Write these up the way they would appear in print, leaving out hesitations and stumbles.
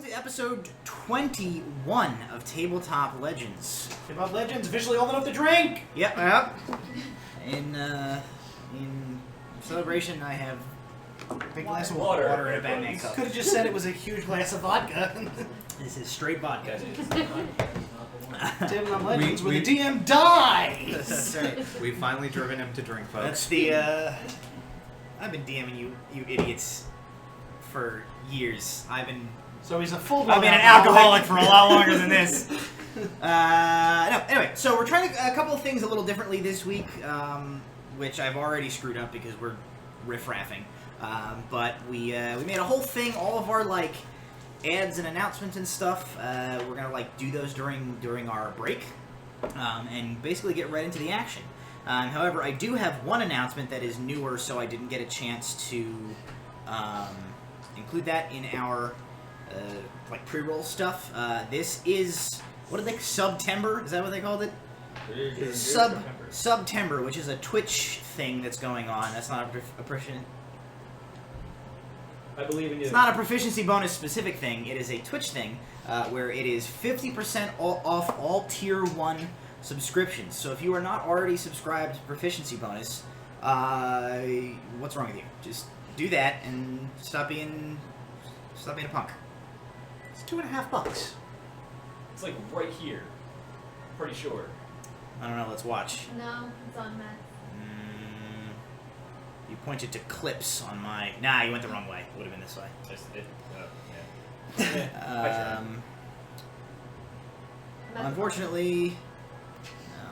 to episode 21 of Tabletop Legends. Tabletop Legends, officially old enough to drink! Yep. In celebration, I have a big glass of water in a Batman cup. Could have just said it was a huge glass of vodka. This is straight vodka. Tabletop Legends, where the DM dies! That's right. We've finally driven him to drink, folks. That's the, I've been DMing you idiots for years. So he's a full-blown I've been an alcoholic for a lot longer than this. Anyway, so we're trying a couple of things a little differently this week, which I've already screwed up because we're riff-raffing. But we made a whole thing, all of our, like, ads and announcements and stuff. We're gonna, like, do those during our break, and basically get right into the action. However, I do have one announcement that is newer, so I didn't get a chance to include that in our like pre-roll stuff. This is, what did they, Subtember? Is that what they called it? Subtember, which is a Twitch thing that's going on. That's not a proficiency. I believe in you. It's not a proficiency bonus specific thing. It is a Twitch thing where it is 50% off all Tier 1 subscriptions. So if you are not already subscribed to proficiency bonus, what's wrong with you? Just do that and stop being a punk. It's $2.50. It's like right here. Pretty sure. I don't know. Let's watch. No, it's on Matt. You pointed to clips on my. Nah, you went the wrong way. It would have been this way. Yeah. Unfortunately,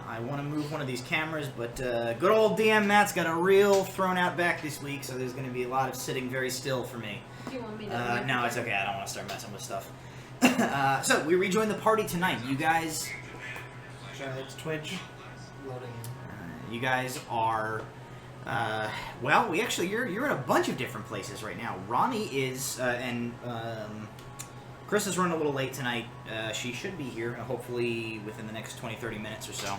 I want to move one of these cameras, but good old DM Matt's got a real thrown out back this week, so there's going to be a lot of sitting very still for me. Do you want me to no, it's okay. I don't want to start messing with stuff. So, we rejoin the party tonight. You guys... It's Twitch. Loading in. You guys are... well, you're in a bunch of different places right now. Ronnie is, and Chris is running a little late tonight. She should be here, hopefully within the next 20-30 minutes or so.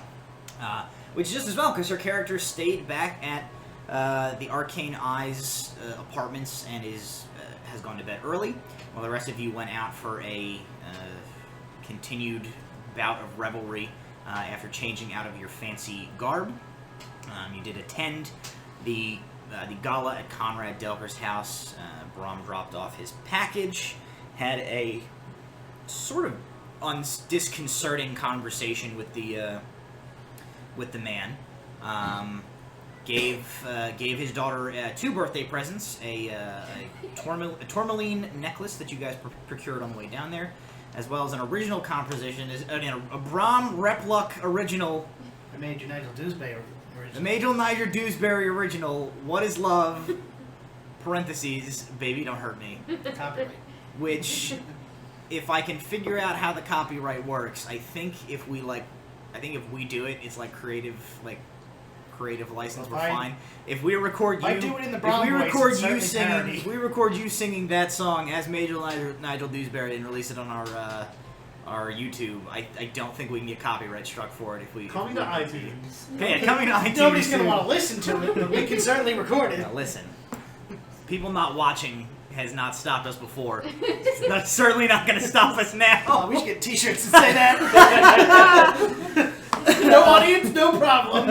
Which is just as well, because her character stayed back at the Arcane Eyes apartments and has gone to bed early, while the rest of you went out for a continued bout of revelry after changing out of your fancy garb. You did attend the gala at Conrad Delker's house. Brom dropped off his package, had a sort of disconcerting conversation with the man. Gave his daughter 2 birthday presents: a tourmaline necklace that you guys procured on the way down there, as well as an original composition, a Brom Repluck original. I made you Nigel Dewsbury original. The Major Nigel Dewsbury original, What is Love, parentheses, Baby Don't Hurt Me. Copyright. Which, if I can figure out how the copyright works, I think if we do it, it's like creative license, we're fine. If we record you, I do it in the Brown voice, if we record you singing that song as Major Nigel Dewsbury and release it on our YouTube, I don't think we can get copyright struck for it if we... Coming to iTunes. Yeah, coming to iTunes. Nobody's going to want to listen to it, but we can certainly record it. Now, listen. People not watching has not stopped us before. That's certainly not going to stop us now. Oh, we should get t-shirts that say that. No audience, no problem.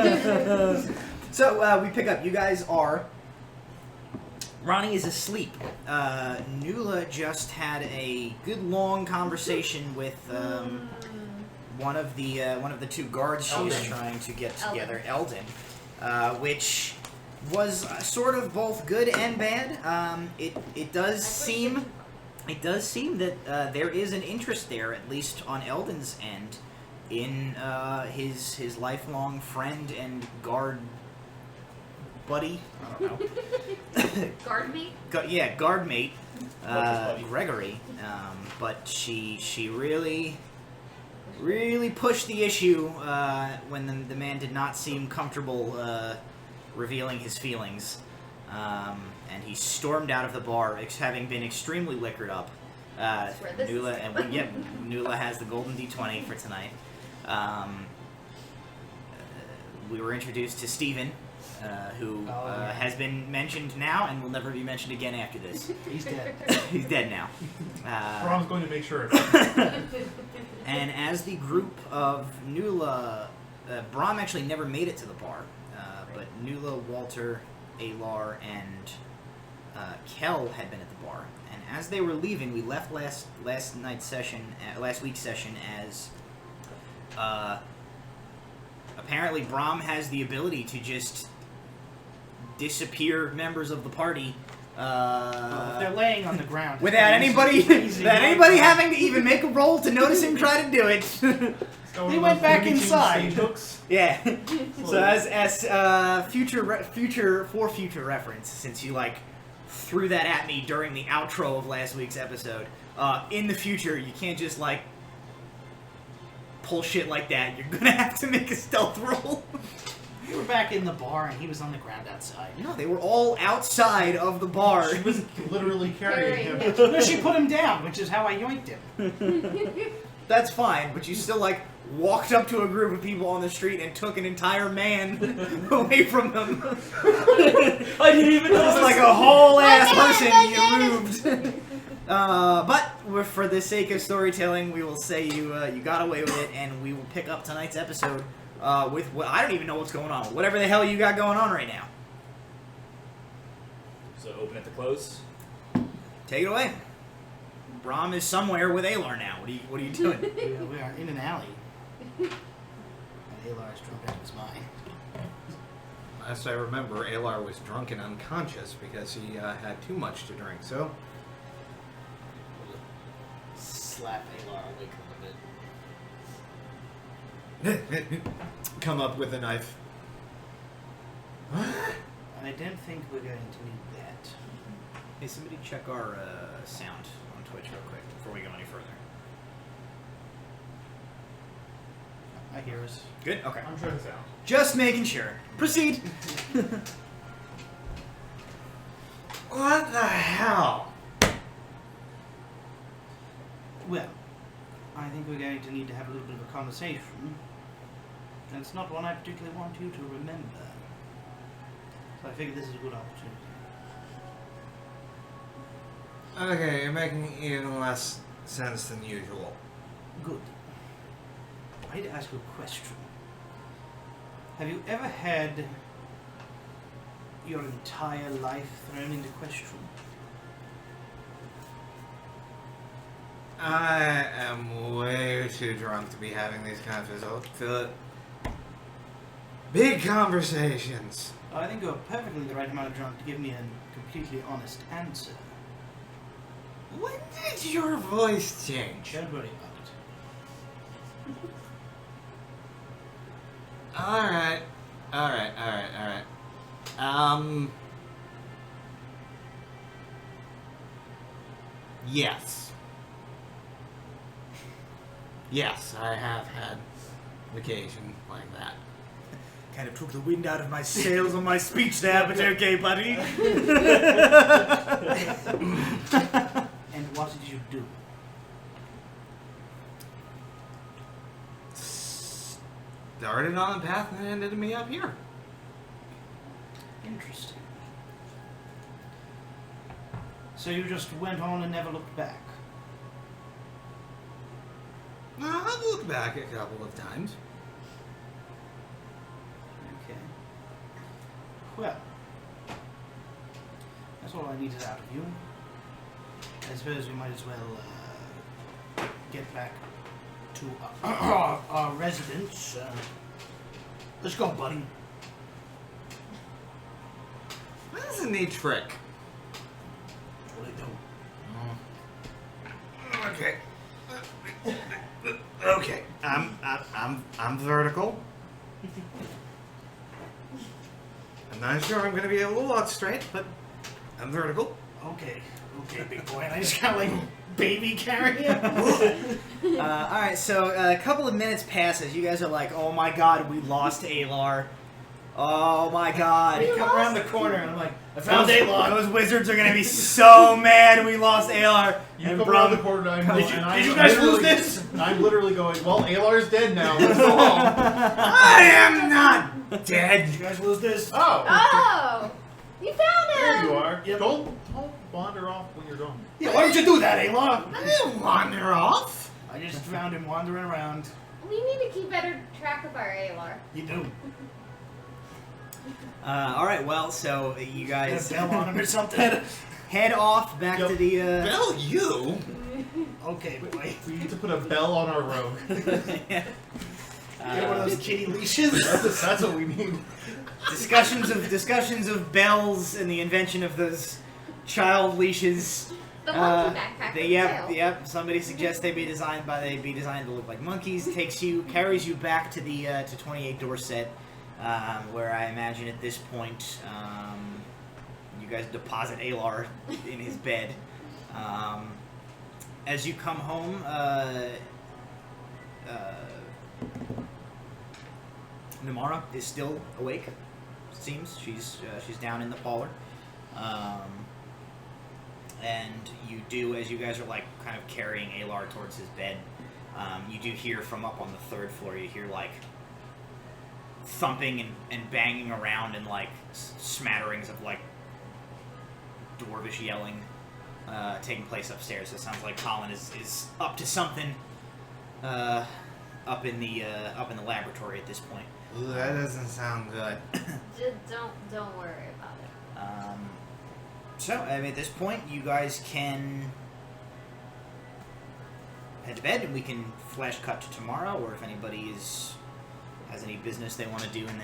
So, we pick up. You guys are... Ronnie is asleep. Nuala just had a good long conversation with one of the 2 guards she is trying to get together, Eldon, which was sort of both good and bad. It does seem that there is an interest there, at least on Eldon's end, in his lifelong friend and guard buddy. I don't know. Guard mate? Guard mate. Gregory. But she really pushed the issue when the man did not seem comfortable revealing his feelings. And he stormed out of the bar, having been extremely liquored up. Nuala has the golden D20 for tonight. We were introduced to Steven. who Oh, yeah. has been mentioned now and will never be mentioned again after this. He's dead. He's dead now. Brom's going to make sure. And as the group of Nula, Brom actually never made it to the bar, but Nula, Walter, Alar, and Kel had been at the bar. And as they were leaving, we left last week's session as apparently Brom has the ability to just disappear members of the party. If they're laying on the ground. Without anybody having to even make a roll to notice him try to do it. They went back inside. Hooks. Yeah. So as future reference, since you threw that at me during the outro of last week's episode, in the future you can't just pull shit like that. You're gonna have to make a stealth roll. We were back in the bar and he was on the ground outside. No, they were all outside of the bar. She was literally carrying him. No, she put him down, which is how I yoinked him. That's fine, but you still walked up to a group of people on the street and took an entire man away from them. I didn't even know. It's like a whole ass person you moved. But for the sake of storytelling, we will say you got away with it, and we will pick up tonight's episode with what I don't even know what's going on. Whatever the hell you got going on right now. So open it to close. Take it away. Brom is somewhere with Alar now. What are you doing? We are in an alley. And Alar is drunk out of his mind. Last I remember, Alar was drunk and unconscious because he had too much to drink, so... Slap Alar awake a little bit. Come up with a knife. I don't think we're going to need that. Hey, somebody check our sound on Twitch real quick before we go any further. I hear us. Good? Okay. I'm sure it's out. Just making sure. Proceed. What the hell? Well, I think we're going to need to have a little bit of a conversation. And it's not one I particularly want you to remember. So I figure this is a good opportunity. Okay, you're making even less sense than usual. Good. I need to ask you a question. Have you ever had your entire life thrown into question? I am way too drunk to be having these kinds of big conversations. I think you're perfectly the right amount of drunk to give me a completely honest answer. When did your voice change? Don't worry about it. Alright. Yes. Yes, I have had occasion like that. Kind of took the wind out of my sails on my speech there, but okay, buddy. And what did you do? Started on a path and ended me up here. Interesting. So you just went on and never looked back? I've looked back a couple of times. Okay. Well, that's all I needed out of you. I suppose we might as well get back to our residence. Let's go, buddy. That's a neat trick. What do they do? Okay. Okay. I'm vertical. I'm not sure I'm gonna be able to walk straight, but I'm vertical. Okay, big boy. And I just kind of baby carry him. Alright, so a couple of minutes passes. You guys are like, oh my god, we lost Alar. Oh my god. I come around the corner and I'm like, I found Alar. Those wizards are gonna be so mad we lost Alar. You And come around the Brum- corner and Did you guys lose this? I'm literally going, well, Alar's dead now. Let's go home. I am not dead. Did you guys lose this? Oh, Oh! You found him! there you are. Yep. Don't wander off when you're gone. Yeah, why don't you do that, Alar? I didn't wander off. I just found him wandering around. We need to keep better track of our ALR. You do. All right, well, so you Got guys a bell on him or something. head off back to the. Bell, you? Okay, but wait. We need to put a bell on our rogue. Get one of those kitty leashes. That's what we need. discussions of bells and the invention of those child leashes. The monkey backpack. with Yep, tail. yep. Somebody suggests they be designed to look like monkeys. Carries you back to the to 28 Dorset, where I imagine at this point you guys deposit Alar in his bed. As you come home, Namara is still awake. Seems she's down in the parlor. And you do, as you guys are like kind of carrying Alar towards his bed, you do hear from up on the 3rd floor, you hear like thumping and banging around and like smatterings of like dwarvish yelling taking place upstairs. So it sounds like Colin is up to something up in the laboratory at this point. Ooh, that doesn't sound good. Just don't worry about it. So, I mean, at this point, you guys can head to bed, and we can flash cut to tomorrow, or if anybody has any business they want to do in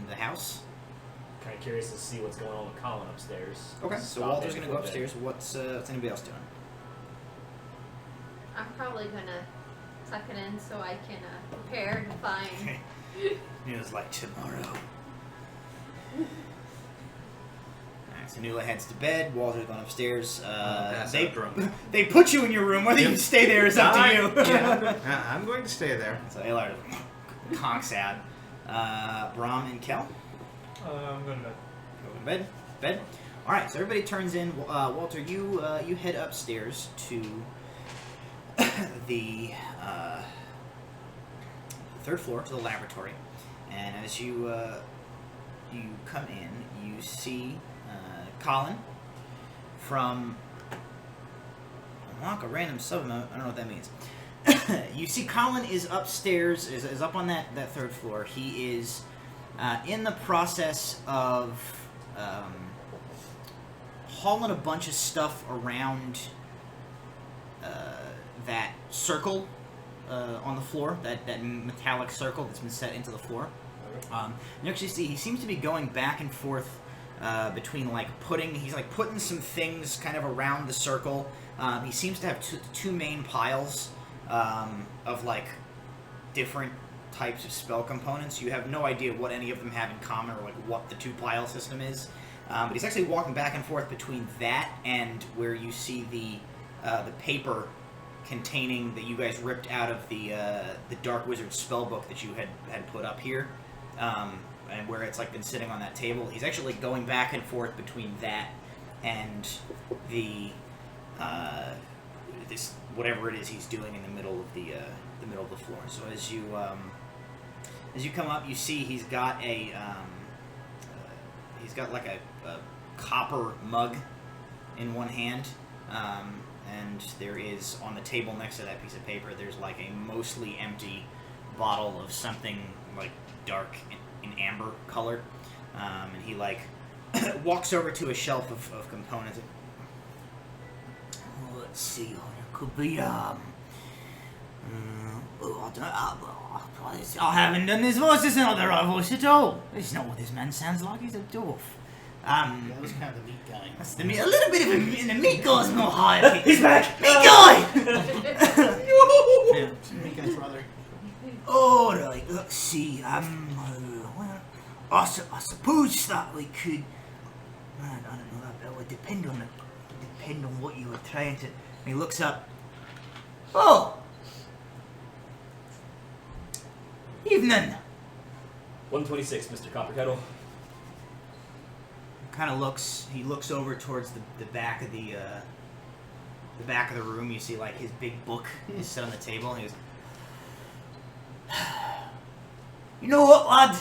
the house. Kind of curious to see what's going on with Colin upstairs. Okay, so Stop Walter's there going to go before bed. upstairs. What's anybody else doing? I'm probably gonna tuck it in so I can prepare to find. It was like tomorrow. Alright, so Nula heads to bed. Walter's going upstairs. Pass out drunk. They put you in your room. Whether you stay there is up to you. Yeah, I'm going to stay there. So Alar conks out. Brahm and Kel I'm going to bed. go to bed. Bed. All right. So everybody turns in. Walter, you head upstairs to the 3rd floor to the laboratory, and as you come in, you see Colin from unlock a random sub mode. I don't know what that means. You see Colin is upstairs, is up on that 3rd floor. He is in the process of hauling a bunch of stuff around that circle on the floor, that metallic circle that's been set into the floor. You actually see he seems to be going back and forth between he's putting some things kind of around the circle. He seems to have two main piles of like different types of spell components. You have no idea what any of them have in common or like what the 2-pile system is. But he's actually walking back and forth between that and where you see the paper containing that you guys ripped out of the Dark Wizard spellbook that you had put up here, and where it's like been sitting on that table. He's actually going back and forth between that and the this whatever it is he's doing in the middle of the floor. So as you come up, you see he's got like a copper mug in one hand. And there is, on the table next to that piece of paper, there's like a mostly empty bottle of something like dark in amber color. And he like walks over to a shelf of components. Let's see, it could be, I haven't done this voice, it's not the right voice at all. It's not what this man sounds like, he's a dwarf. That was kind of the meat guy. That's the meat. A little bit of the meat guy's more high. He's back! Meat guy! Yeah, meat guy's brother. Alright, let's see. Well, I suppose that we could. Man, I don't know, that would depend on what you were trying to. And he looks up. Oh! Evening! 126, Mr. Copperkettle. Kind of looks. He looks over towards the back of the back of the room. You see like his big book is set on the table. And he goes, "You know what, lad?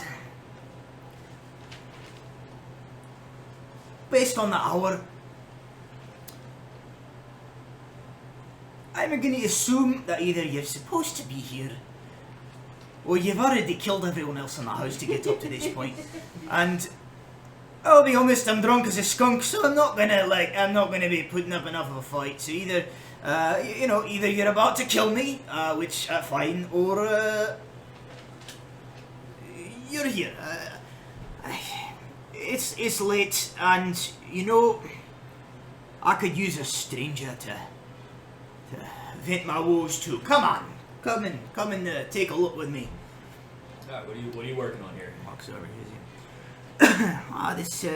Based on the hour, I'm going to assume that either you're supposed to be here, or you've already killed everyone else in the house to get up to this point. And I'll be honest, I'm drunk as a skunk, so I'm not gonna be putting up enough of a fight. So either, either you're about to kill me, which fine, or you're here. It's late, and I could use a stranger to vent my woes to. Come on, come and take a look with me." Alright, what are you working on here? Walks over here. This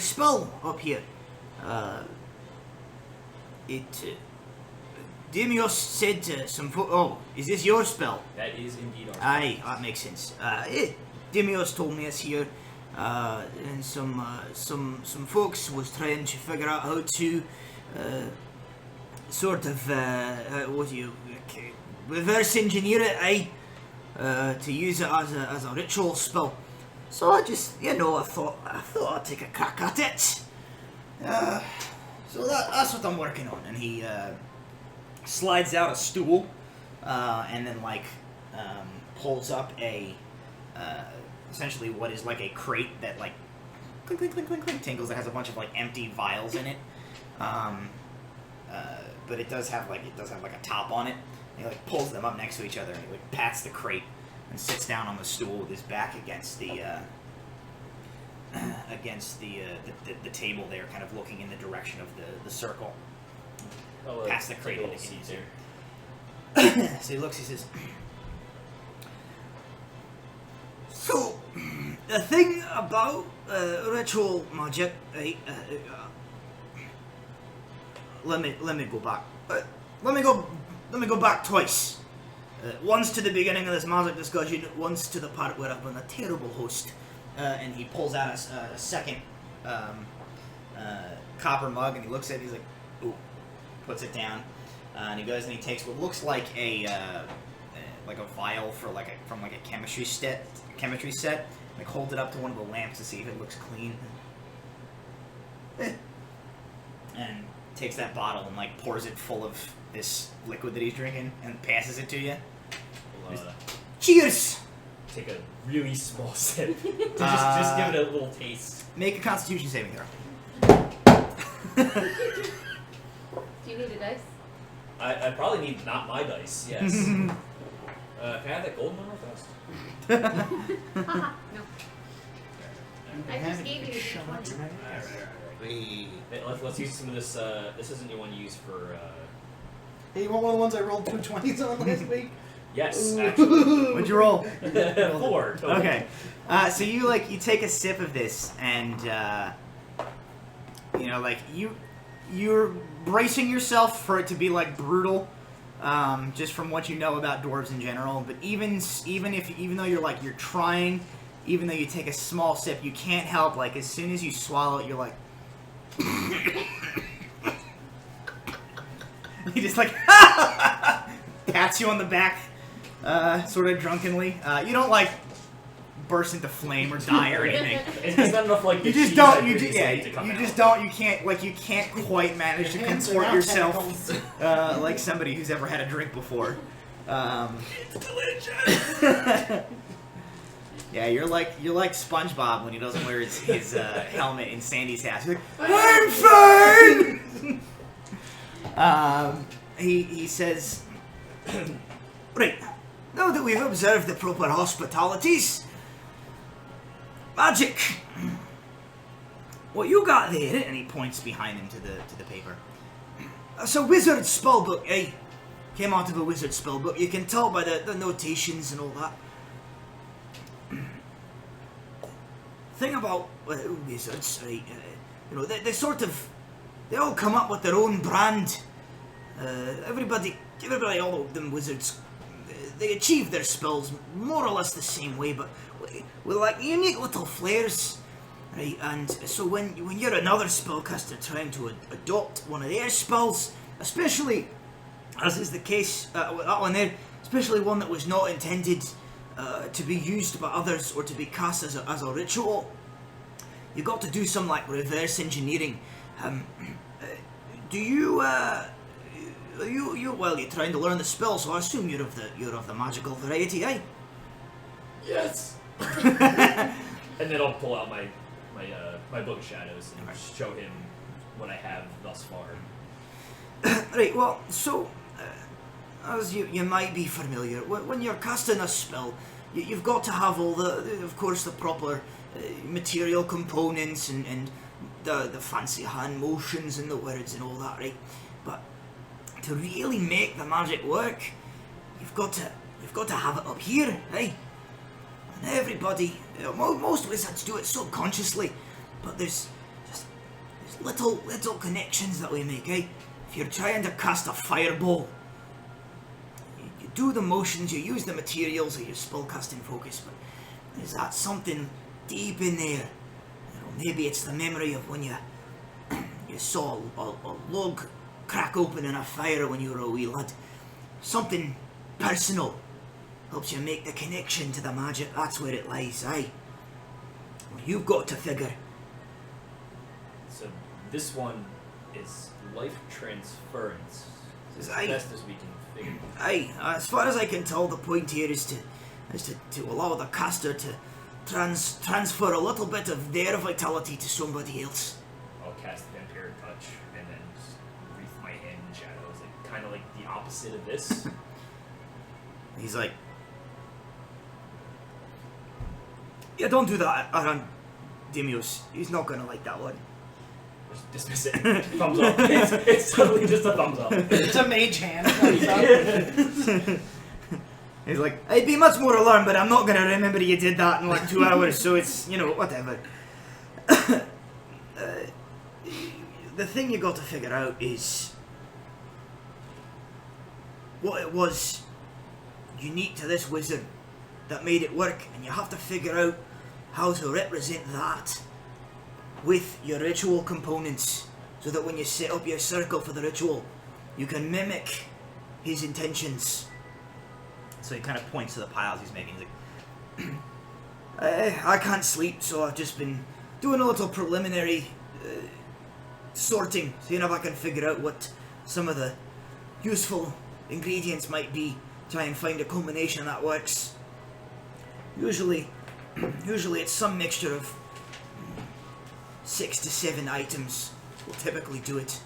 spell up here. Demios said some. Oh, is this your spell? That is indeed our spell. Aye, that makes sense. Demios told me it's here, and some folks was trying to figure out how to sort of reverse engineer it, to use it as a ritual spell. So I just, I thought I'd take a crack at it. So that's what I'm working on. And he slides out a stool, and then pulls up a essentially what is like a crate that like clink clink clink clink clink tinkles. That has a bunch of like empty vials in it. But it does have like a top on it. And he like pulls them up next to each other, and he like pats the crate and sits down on the stool with his back against the table there, kind of looking in the direction of the circle. Past the crate into seats here. So he looks, he says, "So, the thing about ritual magic, right? Let me go back. Let me go back twice. Once to the beginning of this magic discussion, once to the part where I've been a terrible host." And he pulls out a second copper mug, and he looks at it. He's like, "Ooh," puts it down, and he goes and he takes what looks like a vial from a chemistry set. Like holds it up to one of the lamps to see if it looks clean, and takes that bottle and like pours it full of this liquid that he's drinking and passes it to you. We'll, Cheers! take a really small sip. just give it a little taste. Make a Constitution saving throw. Do you need a dice? I probably need not my dice, yes. Can I have that golden one real fast? Haha, no. I just gave you the Shut up, 20. you're not Hey, let's use some of this. This isn't the one you used for. Hey, you want one of the ones I rolled 2 20s on last week? Yes, actually. What'd you roll? 4. Total. Okay. So you take a sip of this, and you're bracing yourself for it to be like brutal, just from what you know about dwarves in general. But even though you're trying, even though you take a small sip, you can't help as soon as you swallow it, you're like. He just pats you on the back, sort of drunkenly. You don't burst into flame or die or anything. It's not enough You just don't. You can't quite manage to Hands are comport not yourself tentacles. like somebody who's ever had a drink before. It's delicious. Yeah, you're like SpongeBob when he doesn't wear his helmet in Sandy's house. You're like, I'm fine. He says, right, now that we've observed the proper hospitalities, magic. What you got there, and he points behind him to the paper. That's a wizard spellbook, eh? Came out of a wizard spellbook. You can tell by the notations and all that. Thing about wizards, right? They all come up with their own brand. Everybody, all of them wizards, they achieve their spells more or less the same way, but with like unique little flares, right? And so when you're another spellcaster trying to adopt one of their spells, especially as is the case with that one there, especially one that was not intended to be used by others or to be cast as a ritual, you got to do some like reverse engineering. Do you? Well, you're trying to learn the spell, so I assume you're of the magical variety, eh? Yes. And then I'll pull out my book of shadows and show him what I have thus far. Right. Well, so as you might be familiar, when you're casting a spell, you've got to have all of course, the proper material components and the fancy hand motions and the words and all that, right? But to really make the magic work, you've got to have it up here, right? And everybody, most wizards do it subconsciously, but there's little connections that we make, eh? If you're trying to cast a fireball, you do the motions, you use the materials of your spellcasting focus, but there's that something deep in there. Maybe it's the memory of when you saw a log crack open in a fire when you were a wee lad. Something personal helps you make the connection to the magic. That's where it lies, aye. Well, you've got to figure. So this one is life transference. As Aye. best as we can figure. Aye, as far as I can tell, the point here is to allow the caster to transfer a little bit of their vitality to somebody else. I'll cast Vampire Touch and then just wreath my hand in shadows, like kind of like the opposite of this. He's like, yeah, don't do that, Aran Demios. He's not gonna like that one. Just dismiss it. Thumbs up. It's totally just a thumbs up. It's a mage hand. Thumbs up. He's like, I'd be much more alarmed, but I'm not gonna remember you did that in like 2 hours, so it's, whatever. The thing you got to figure out is what it was unique to this wizard that made it work, and you have to figure out how to represent that with your ritual components, so that when you set up your circle for the ritual, you can mimic his intentions. So he kind of points to the piles he's making. He's like, I can't sleep, so I've just been doing a little preliminary sorting, seeing if I can figure out what some of the useful ingredients might be, try and find a combination that works. Usually it's some mixture of 6 to 7 items will typically do it.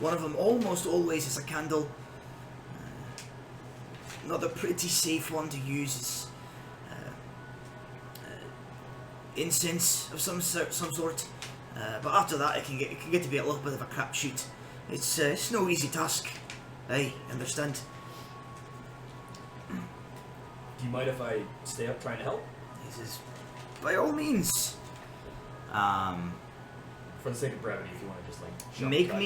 One of them almost always is a candle. Another pretty safe one to use is incense of some sort. But after that, it can get to be a little bit of a crapshoot. It's no easy task. I understand. Do you mind if I stay up trying to help? He says, by all means. For the sake of brevity, if you want to just like jump Make cut.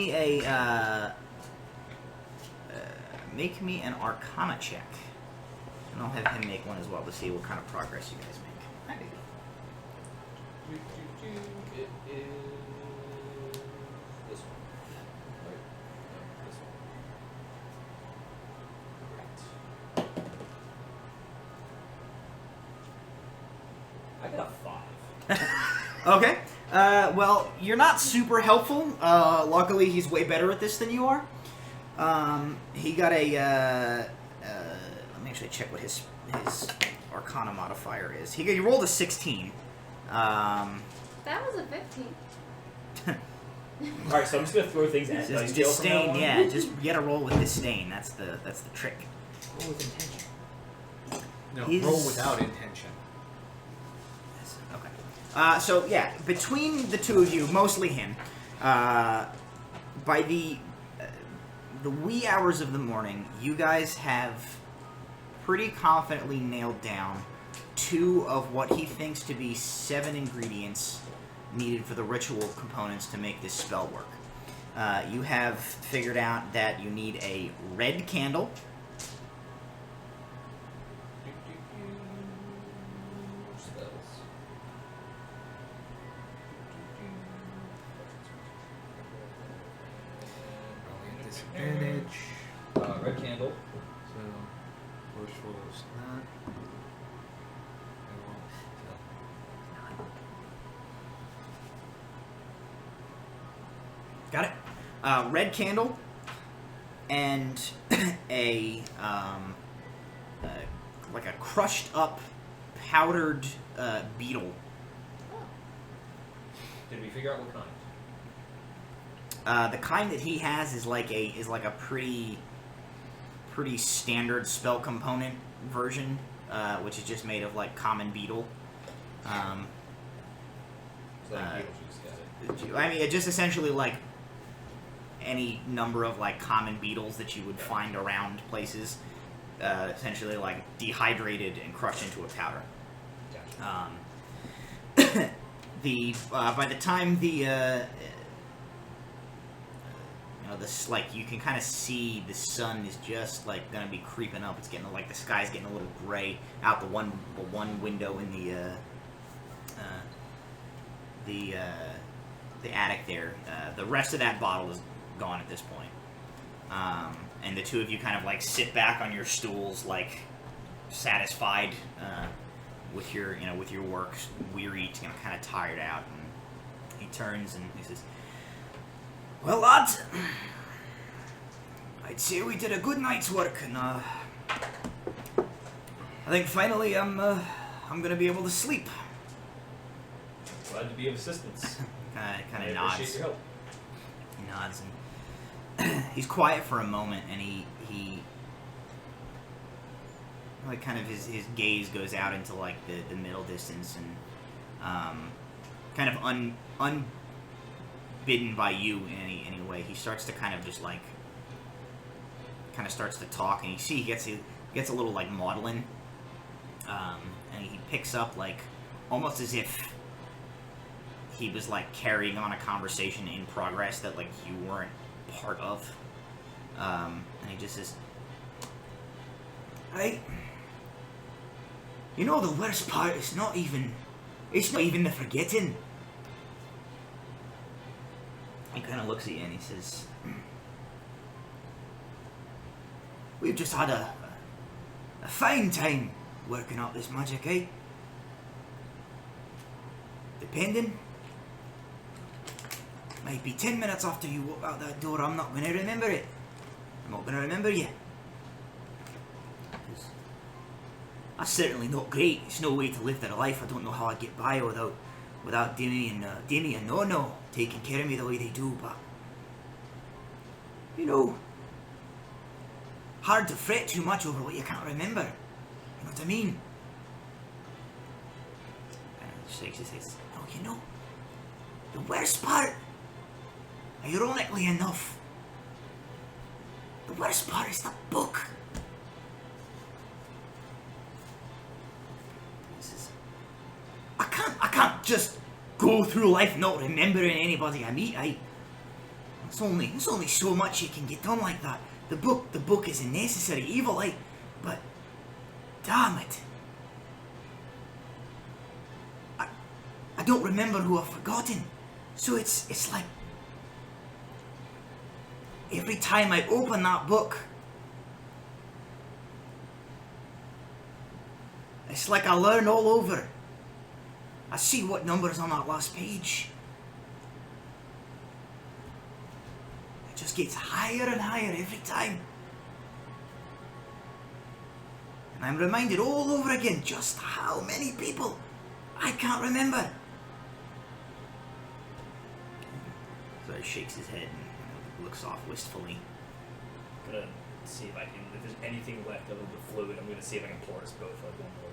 me an Arcana check, and I'll have him make one as well to see what kind of progress you guys make. There you go. It is this one. Right? No, this one. Correct. I got a 5. Okay. Well, you're not super helpful. Luckily, he's way better at this than you are. He got a. Let me actually check what his Arcana modifier is. He rolled a 16. That was a 15. Alright, so I'm just gonna throw things at Just dice deal from now disdain, on. yeah. Just you gotta roll with disdain. That's the trick. Roll with intention. No, He's- roll without intention. Okay. So yeah, between the two of you, mostly him, by the wee hours of the morning, you guys have pretty confidently nailed down 2 of what he thinks to be 7 ingredients needed for the ritual components to make this spell work. You have figured out that you need a red candle, a candle. So, push rolls that. Got it. Red candle and a like a crushed up, powdered beetle. Did we figure out what kind? The kind that he has is like a pretty standard spell component version, which is just made of like common beetle. So like Beetlejuice got it. I mean, it's just essentially like any number of like common beetles that you would find around places, essentially like dehydrated and crushed into a powder. Gotcha. By the time the this, like, you can kind of see the sun is just like gonna be creeping up. It's getting like the sky's getting a little gray out the one window in the attic there. The rest of that bottle is gone at this point. And the two of you kind of like sit back on your stools, like satisfied with your work, weary, kind of tired out. And he turns and he says, "Well, lads, I'd say we did a good night's work, and I think finally I'm gonna be able to sleep." Glad to be of assistance. Kind I of nods. appreciate your help. He nods and he's quiet for a moment, and he like kind of his gaze goes out into like the middle distance, and kind of unbidden by you in any way, he starts to kind of just like starts to talk, and you see he gets a little like maudlin, and he picks up like almost as if he was like carrying on a conversation in progress that like you weren't part of, and he just says, "You know, the worst part is not even the forgetting." He kind of looks at you and he says, "We've just had a fine time working up this magic, eh? Depending, might be 10 minutes after you walk out that door, I'm not going to remember it. I'm not going to remember you. That's certainly not great. It's no way to live their life. I don't know how I'd get by without Damien and No taking care of me the way they do, but you know, hard to fret too much over what you can't remember. You know what I mean?" And he shakes his head. "Oh, you know, the worst part, ironically enough, the worst part is the book." He says, I can't just go through life not remembering anybody I meet. It's only so much you can get done like that. The book is a necessary evil, but damn it, I don't remember who I've forgotten. So it's like every time I open that book, it's like I learn all over. I see what number's on that last page. It just gets higher and higher every time. And I'm reminded all over again just how many people I can't remember. So he shakes his head and looks off wistfully. I'm gonna see if there's anything left of the fluid, I'm gonna see if I can pour us both like one more.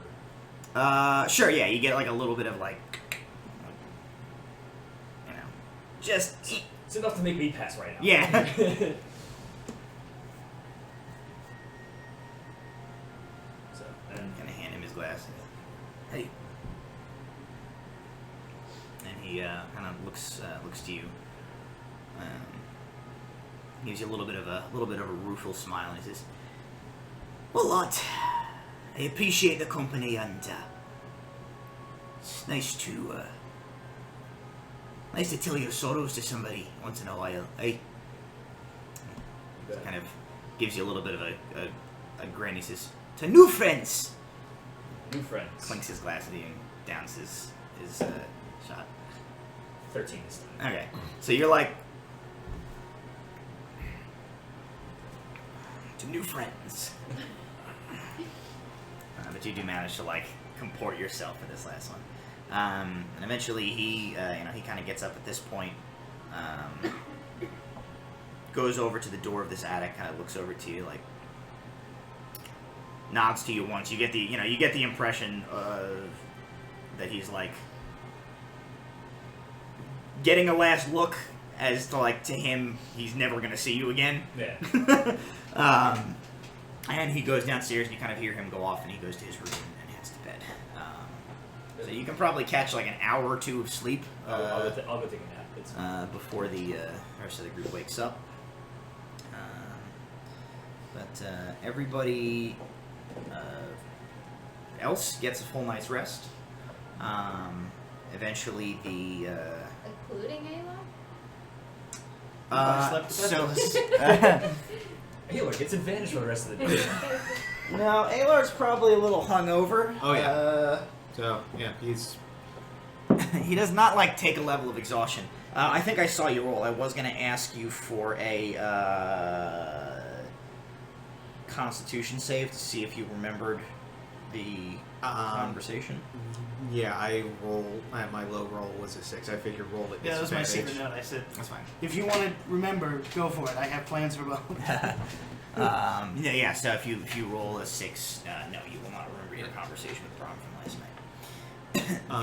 Sure, yeah, you get like a little bit of like, you know, just... It's enough to make me pass right now. Yeah. So, And and kind of hand him his glass. Hey. And he kind of looks to you. Gives you a little bit of a rueful smile, and he says, "Well, lad, I appreciate the company, and it's nice to tell your sorrows to somebody once in a while, eh?" Kind of gives you a little bit of a grin. He says, "To new friends." New friends. Clinks his glass at you and downs his shot. 13 this time. Okay, so you're like, to new friends. But you do manage to like comport yourself for this last one. And eventually he kind of gets up at this point, goes over to the door of this attic, kind of looks over to you, like nods to you once. You get the impression that he's like getting a last look, as to like, to him, he's never gonna see you again. Yeah. And he goes downstairs, and you kind of hear him go off, and he goes to his room and heads to bed. So you can probably catch like an hour or two of sleep I'll go take a nap. It's before the rest of the group wakes up. But everybody else gets a full night's rest. Eventually, the Including Ayla? I slept the best. hey, look, it's advantage for the rest of the day. No, Alar's probably a little hungover. Oh, yeah. So, yeah, he's... He does not like take a level of exhaustion. I think I saw you roll. I was going to ask you for a Constitution save to see if you remembered the conversation. Yeah, I rolled... My low roll was a 6. I figured roll at Yeah, that was my disadvantage. secret note. I said, That's fine. if you want to remember, go for it. I have plans for both. Yeah. So if you roll a 6, no, you will not remember your conversation with Brom from last night. No,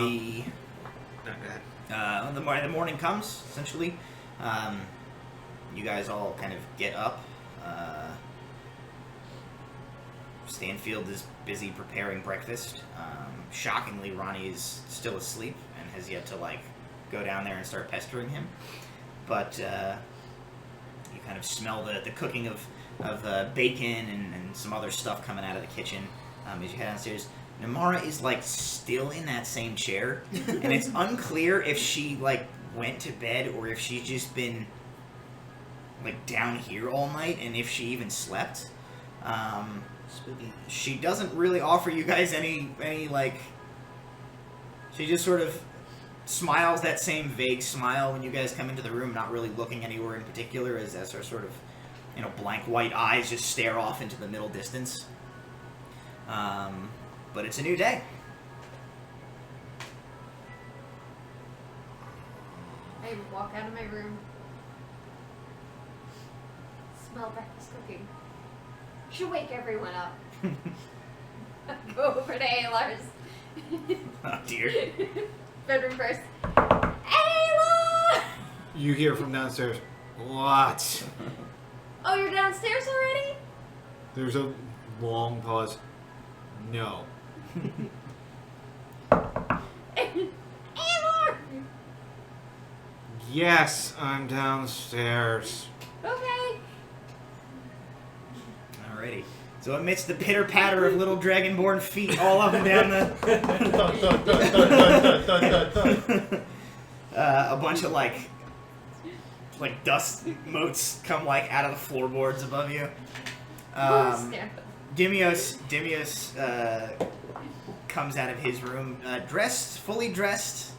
go ahead. The morning comes, essentially. You guys all kind of get up. Stanfield is busy preparing breakfast. Shockingly, Ronnie is still asleep and has yet to like go down there and start pestering him. But you kind of smell the cooking of bacon and some other stuff coming out of the kitchen as you head downstairs. Namara is like still in that same chair, and it's unclear if she like went to bed or if she's just been like down here all night, and if she even slept. Spooky. She doesn't really offer you guys any like. She just sort of smiles that same vague smile when you guys come into the room, not really looking anywhere in particular, as her sort of blank white eyes just stare off into the middle distance. But it's a new day. I walk out of my room. Smell breakfast cooking. Should wake everyone up. Go over to Aylar's Oh dear. bedroom first. Ayla! You hear from downstairs, what? Oh, you're downstairs already? There's a long pause. No. Aylar! Yes, I'm downstairs. Okay. Alrighty. So amidst the pitter patter of little dragonborn feet all up and down a bunch of like dust motes come like out of the floorboards above you. Dimios comes out of his room, fully dressed,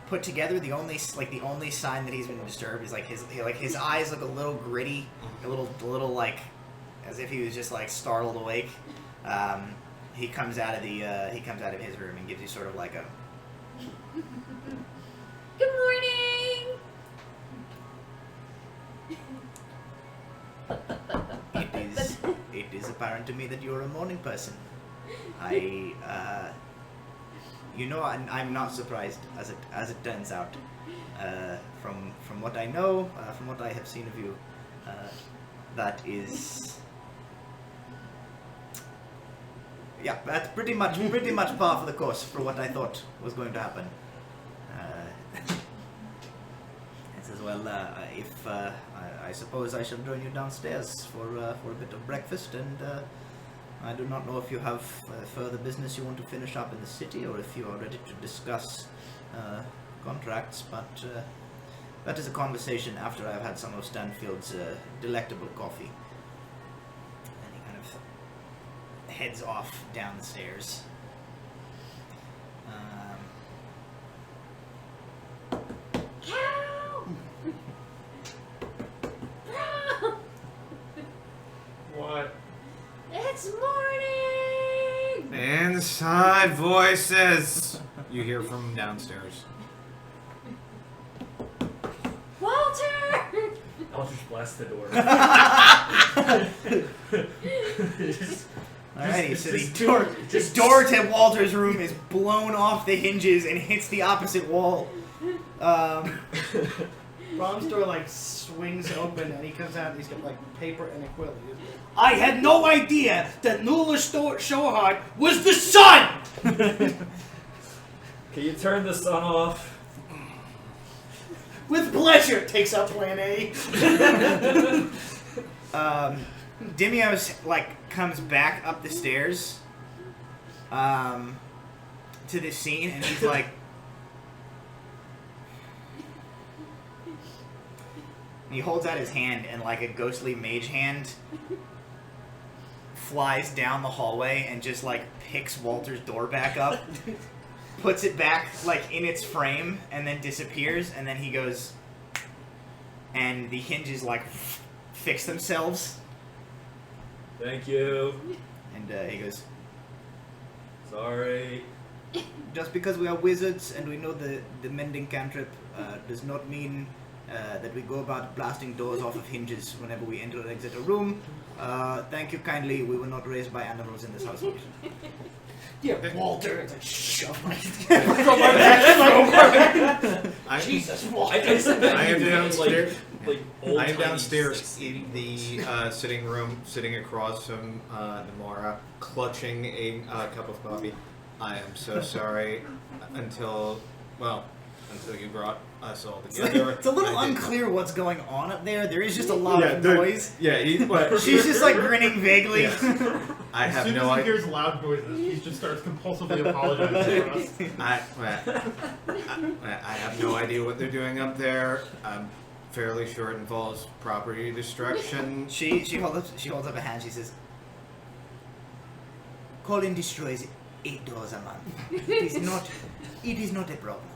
put together. The only sign that he's been disturbed is like his eyes look a little gritty, a little like as if he was just like startled awake. He comes out of his room and gives you sort of like a Good morning! It is apparent to me that you're a morning person. I'm not surprised, as it turns out. From what I know, from what I have seen of you, that is, that's pretty much par for the course for what I thought was going to happen. It says, well, if I suppose I shall join you downstairs for a bit of breakfast, and I do not know if you have further business you want to finish up in the city, or if you are ready to discuss contracts, but That is a conversation after I've had some of Stanfield's delectable coffee. And he kind of heads off down the stairs. Cow! Bro! What? It's morning! Inside voices! You hear from downstairs. Walter! I'll just blast the door. Alrighty, so the door to Walter's room is blown off the hinges and hits the opposite wall. Brom's door like swings open and he comes out and he's got like paper and a quill. I had no idea that Nuala Shorehart was the sun! Can you turn the sun off? With pleasure, takes up plan A. Dimios comes back up the stairs to this scene and he's like, he holds out his hand and like a ghostly mage hand flies down the hallway and just like picks Walter's door back up, puts it back like in its frame and then disappears, and then he goes and the hinges like fix themselves. Thank you. And he goes, Sorry. just because we are wizards and we know the mending cantrip does not mean that we go about blasting doors off of hinges whenever we enter or exit a room. Thank you kindly. We were not raised by animals in this household. Yeah, Walter. It's like, shove my Jesus, Walter. I am downstairs. Old I am timey downstairs 60s. in the sitting room, sitting across from Namara, clutching a cup of coffee. I am so sorry until you brought us all together. It's a little I did unclear what's going on up there. There is just a lot of the- noise. Yeah, She's just like grinning vaguely. I As have soon no as he idea. hears loud noises, he just starts compulsively apologizing for us. I have no idea what they're doing up there. I'm fairly sure it involves property destruction. She holds up a hand. She says, "Colin destroys $8 a month. It is not a problem."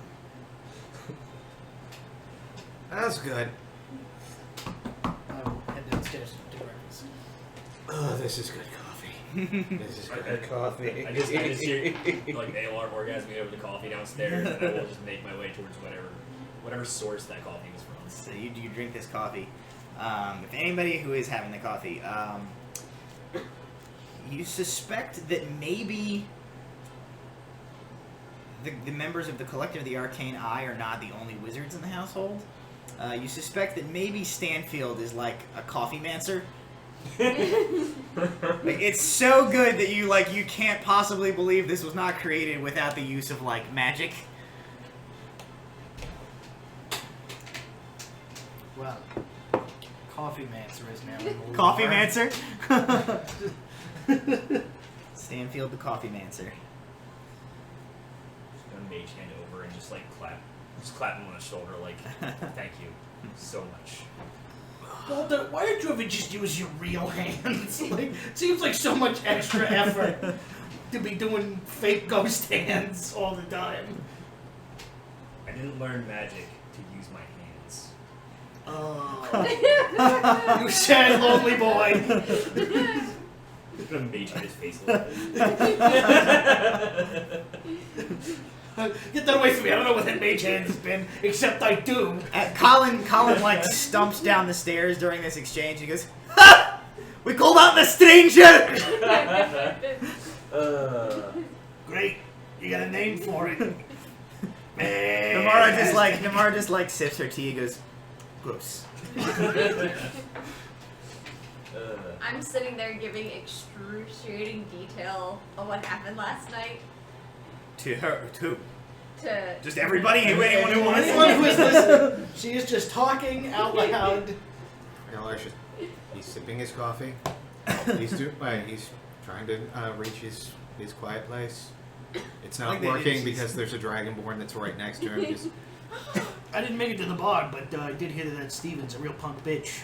That's good. I'll head downstairs to breakfast. Oh, this is good coffee. This is good coffee. I just hear like ALR orgasming over the coffee downstairs, and I will just make my way towards whatever source that coffee was from. So you drink this coffee. If anybody who is having the coffee, you suspect that maybe the members of the Collective of the Arcane Eye are not the only wizards in the household. You suspect that maybe Stanfield is like a coffee mancer. Like, it's so good that you can't possibly believe this was not created without the use of like magic. Well, Coffee Mancer is now in the Coffee lore. mancer. Stanfield the coffee mancer. Just gonna mage hand over and just clap him on the shoulder like, thank you so much. Walter, why don't you ever just use your real hands? Like, seems like so much extra effort to be doing fake ghost hands all the time. I didn't learn magic to use my hands. Oh. You sad, lonely boy. I'm gonna mage hand his face a little bit. Get that away from me. I don't know what that mage hand has been, except I do. Colin like stumps down the stairs during this exchange. He goes, "Ha! We called out the stranger!" Great. You got a name for it. Namara just like sips her tea and goes, "Gross." I'm sitting there giving excruciating detail of what happened last night To her, too. to Just everybody, anyone who wants. Anyone who is listening, she is just talking out loud. He's sipping his coffee. He's trying to reach his quiet place. It's not Like they working just- because there's a dragonborn that's right next to him. Just, I didn't make it to the bar, but I did hear that Steven's a real punk bitch.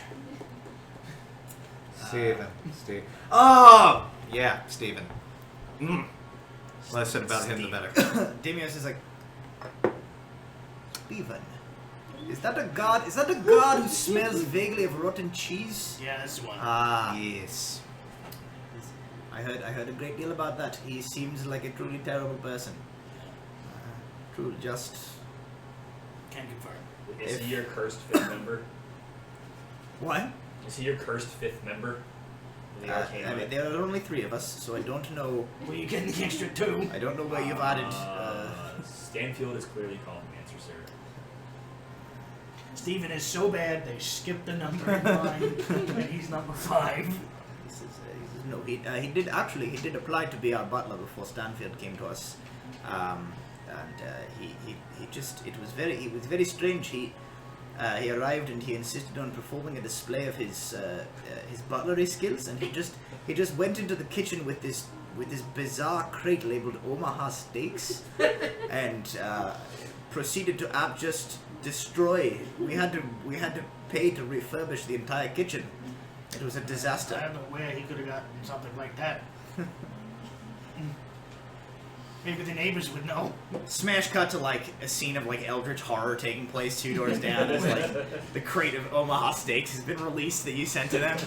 Steven. Oh! Yeah, Steven. Less said about him, the better. Demios is like, Steven, is that a god? Is that a god who smells vaguely of rotten cheese? Yeah, that's the one. Ah, Yes. I heard a great deal about that. He seems like a truly terrible person. Truly, just. Can confirm. Is he your cursed fifth member? What? Is he your cursed fifth member? In the Arcane I mean, Order? there are only 3 of us, so I don't know. Well, you getting the extra 2. I don't know where you've added. Stanfield is clearly called Mancer, sir. Steven is so bad they skipped the number in line, and he's number 5. No, he did apply to be our butler before Stanfield came to us, and he just it was very strange. He arrived and he insisted on performing a display of his butlery skills, and he just went into the kitchen with this bizarre crate labeled Omaha Steaks, and proceeded to just destroy. We had to pay to refurbish the entire kitchen. It was a disaster. I don't know where he could have gotten something like that. Maybe the neighbors would know. Smash cut to like a scene of like eldritch horror taking place 2 doors down as like the crate of Omaha Steaks has been released that you sent to them.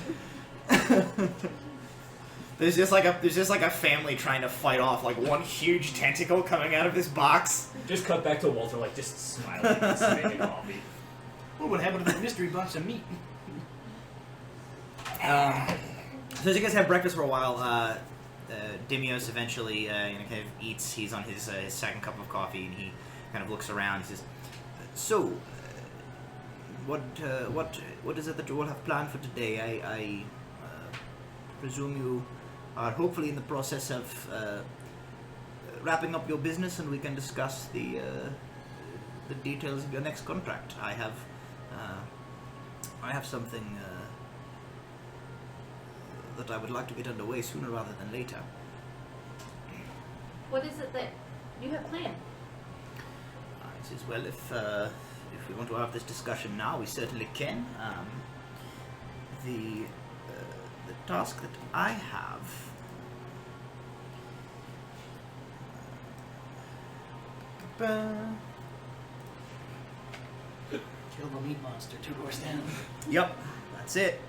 There's just like a family trying to fight off like one huge tentacle coming out of this box. Just cut back to Walter, like, just smiling and making coffee. Well, what happened to the mystery box of meat? So as you guys have breakfast for a while, Demios eventually kind of eats. He's on his second cup of coffee, and he kind of looks around. He says, "So, what is it that you all have planned for today? I presume you are hopefully in the process of wrapping up your business, and we can discuss the details of your next contract. I have something." That I would like to get underway sooner rather than later. What is it that you have planned? He says, well, if we want to have this discussion now, we certainly can. The task that I have. Kill the meat monster 2 doors down. Yep, that's it.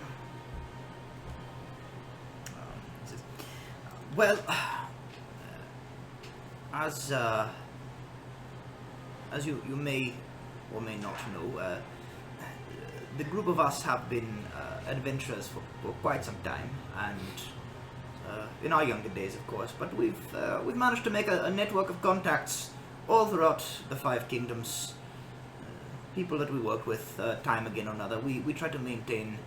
Well, as you may or may not know, the group of us have been adventurers for quite some time, and in our younger days, of course. But we've managed to make a network of contacts all throughout the 5 kingdoms. People that we work with, time again or another. We try to maintain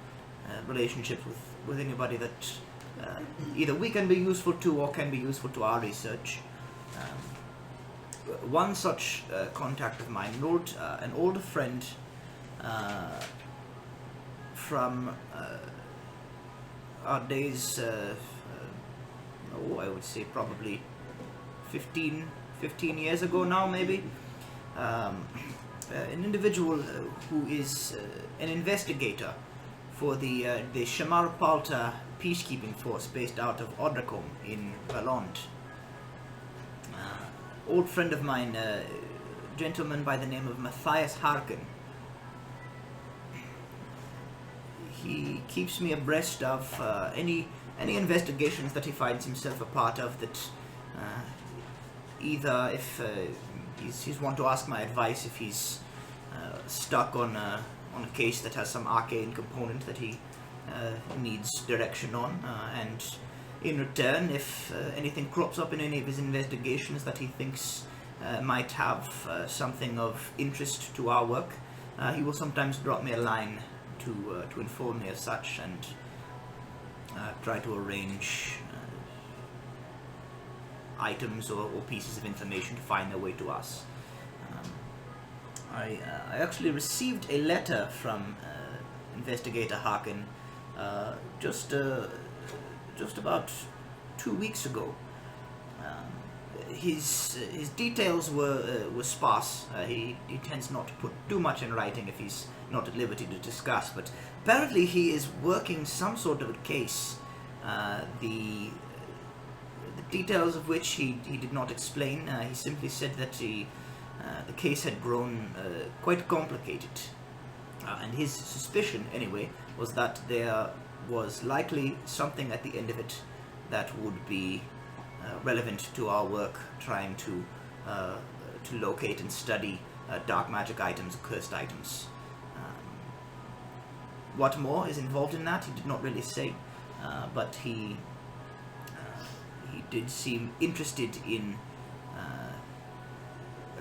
relationships with anybody that. Either we can be useful to or can be useful to our research. One such contact of mine, an old friend from our days, I would say probably 15 years ago now, maybe. An individual who is an investigator for the Shamar Palta peacekeeping force based out of Odracom in Valand. Old friend of mine, a gentleman by the name of Matthias Harkin. He keeps me abreast of any investigations that he finds himself a part of that either if he's one to ask my advice if he's stuck on a case that has some arcane component that he needs direction on, and in return, if anything crops up in any of his investigations that he thinks might have something of interest to our work, he will sometimes drop me a line to inform me of such and try to arrange items or pieces of information to find their way to us. I actually received a letter from Investigator Harkin just about 2 weeks ago. his details were sparse. He tends not to put too much in writing if he's not at liberty to discuss. But apparently he is working some sort of a case. The details of which he did not explain. He simply said that the case had grown quite complicated. And his suspicion, anyway, was that there was likely something at the end of it that would be relevant to our work, trying to locate and study dark magic items, cursed items. What more is involved in that, he did not really say, but he did seem interested in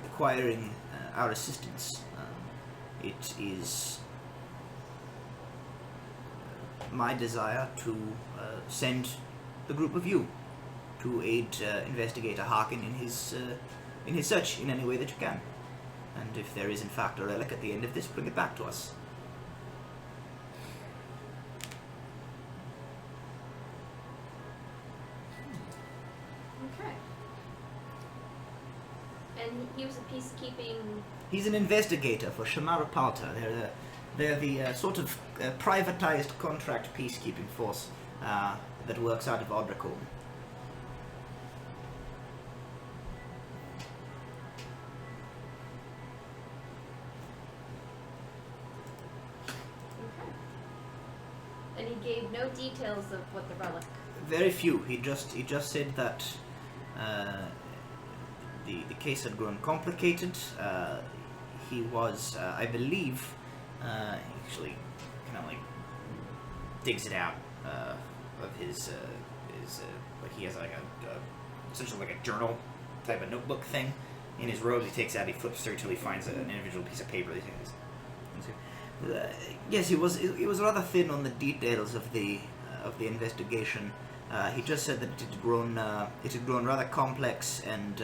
acquiring our assistance. It is my desire to send the group of you to aid Investigator Harkin in his search in any way that you can. And if there is in fact a relic at the end of this, bring it back to us. Okay. And he was a peacekeeping. He's an investigator for Shamara Palta. They're the sort of privatized contract peacekeeping force that works out of Audricombe. Okay. And he gave no details of what the relic. Very few. He just said that the case had grown complicated. He was, I believe, actually kind of like digs it out of his like he has like a essentially like a journal type of notebook thing in his robe. He takes out, he flips through till he finds an individual piece of paper that he has. Yes, he was rather thin on the details of the investigation. He just said that it had grown rather complex, and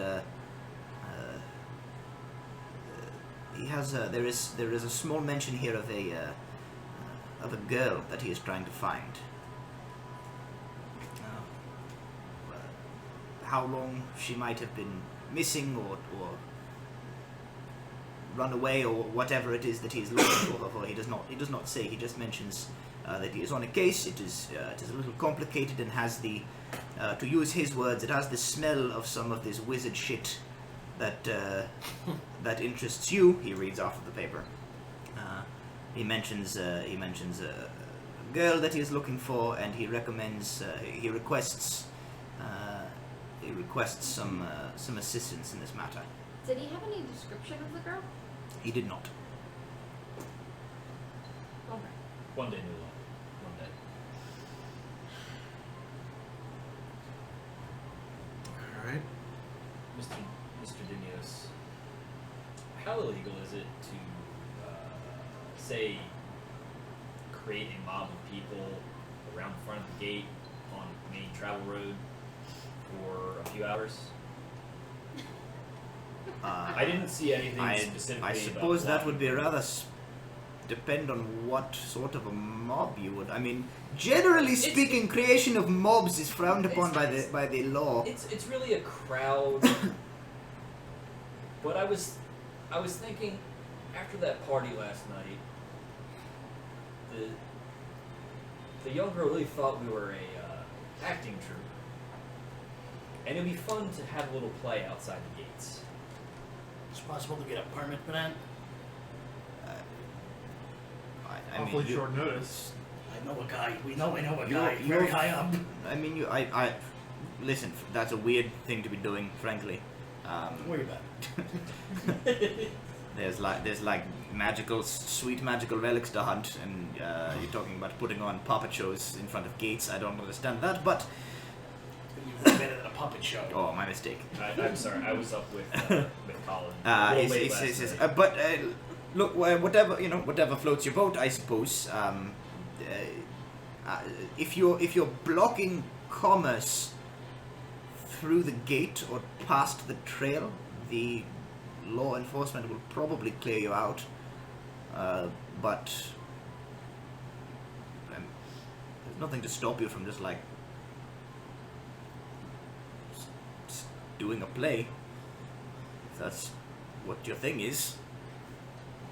he has there is a small mention here of a girl that he is trying to find. How long she might have been missing or run away or whatever it is that he is looking for, he does not say. He just mentions that he is on a case. It is a little complicated and has the, to use his words, it has the smell of some of this wizard shit that that interests you. He reads off of the paper. He mentions a girl that he is looking for, and he recommends he requests some assistance in this matter. Did he have any description of the girl? He did not. Okay. One day, new life. One day. All right. Mr. Dinios, how illegal is it to, say, create a mob of people around the front of the gate on the main travel road for a few hours? I didn't see anything specifically. I suppose about that would be rather depend on what sort of a mob you would. I mean, generally speaking, creation of mobs is frowned upon by the law. It's really a crowd. But I was thinking, after that party last night, the young girl really thought we were a acting troupe, and it'd be fun to have a little play outside the gates. It's possible to get a permit for that. I mean, Awfully short notice. I know a guy. I know a You're- guy. you're- Very high up. I mean, I listen. That's a weird thing to be doing, frankly. Don't worry about it. There's like sweet magical relics to hunt, and you're talking about putting on puppet shows in front of gates. I don't understand that, but It's better than a puppet show. oh, my mistake. I'm sorry, I was up with Colin. A little late last night. But look, whatever floats your boat, I suppose. If you're blocking commerce through the gate or past the trail, the law enforcement will probably clear you out. But there's nothing to stop you from just like doing a play. If that's what your thing is.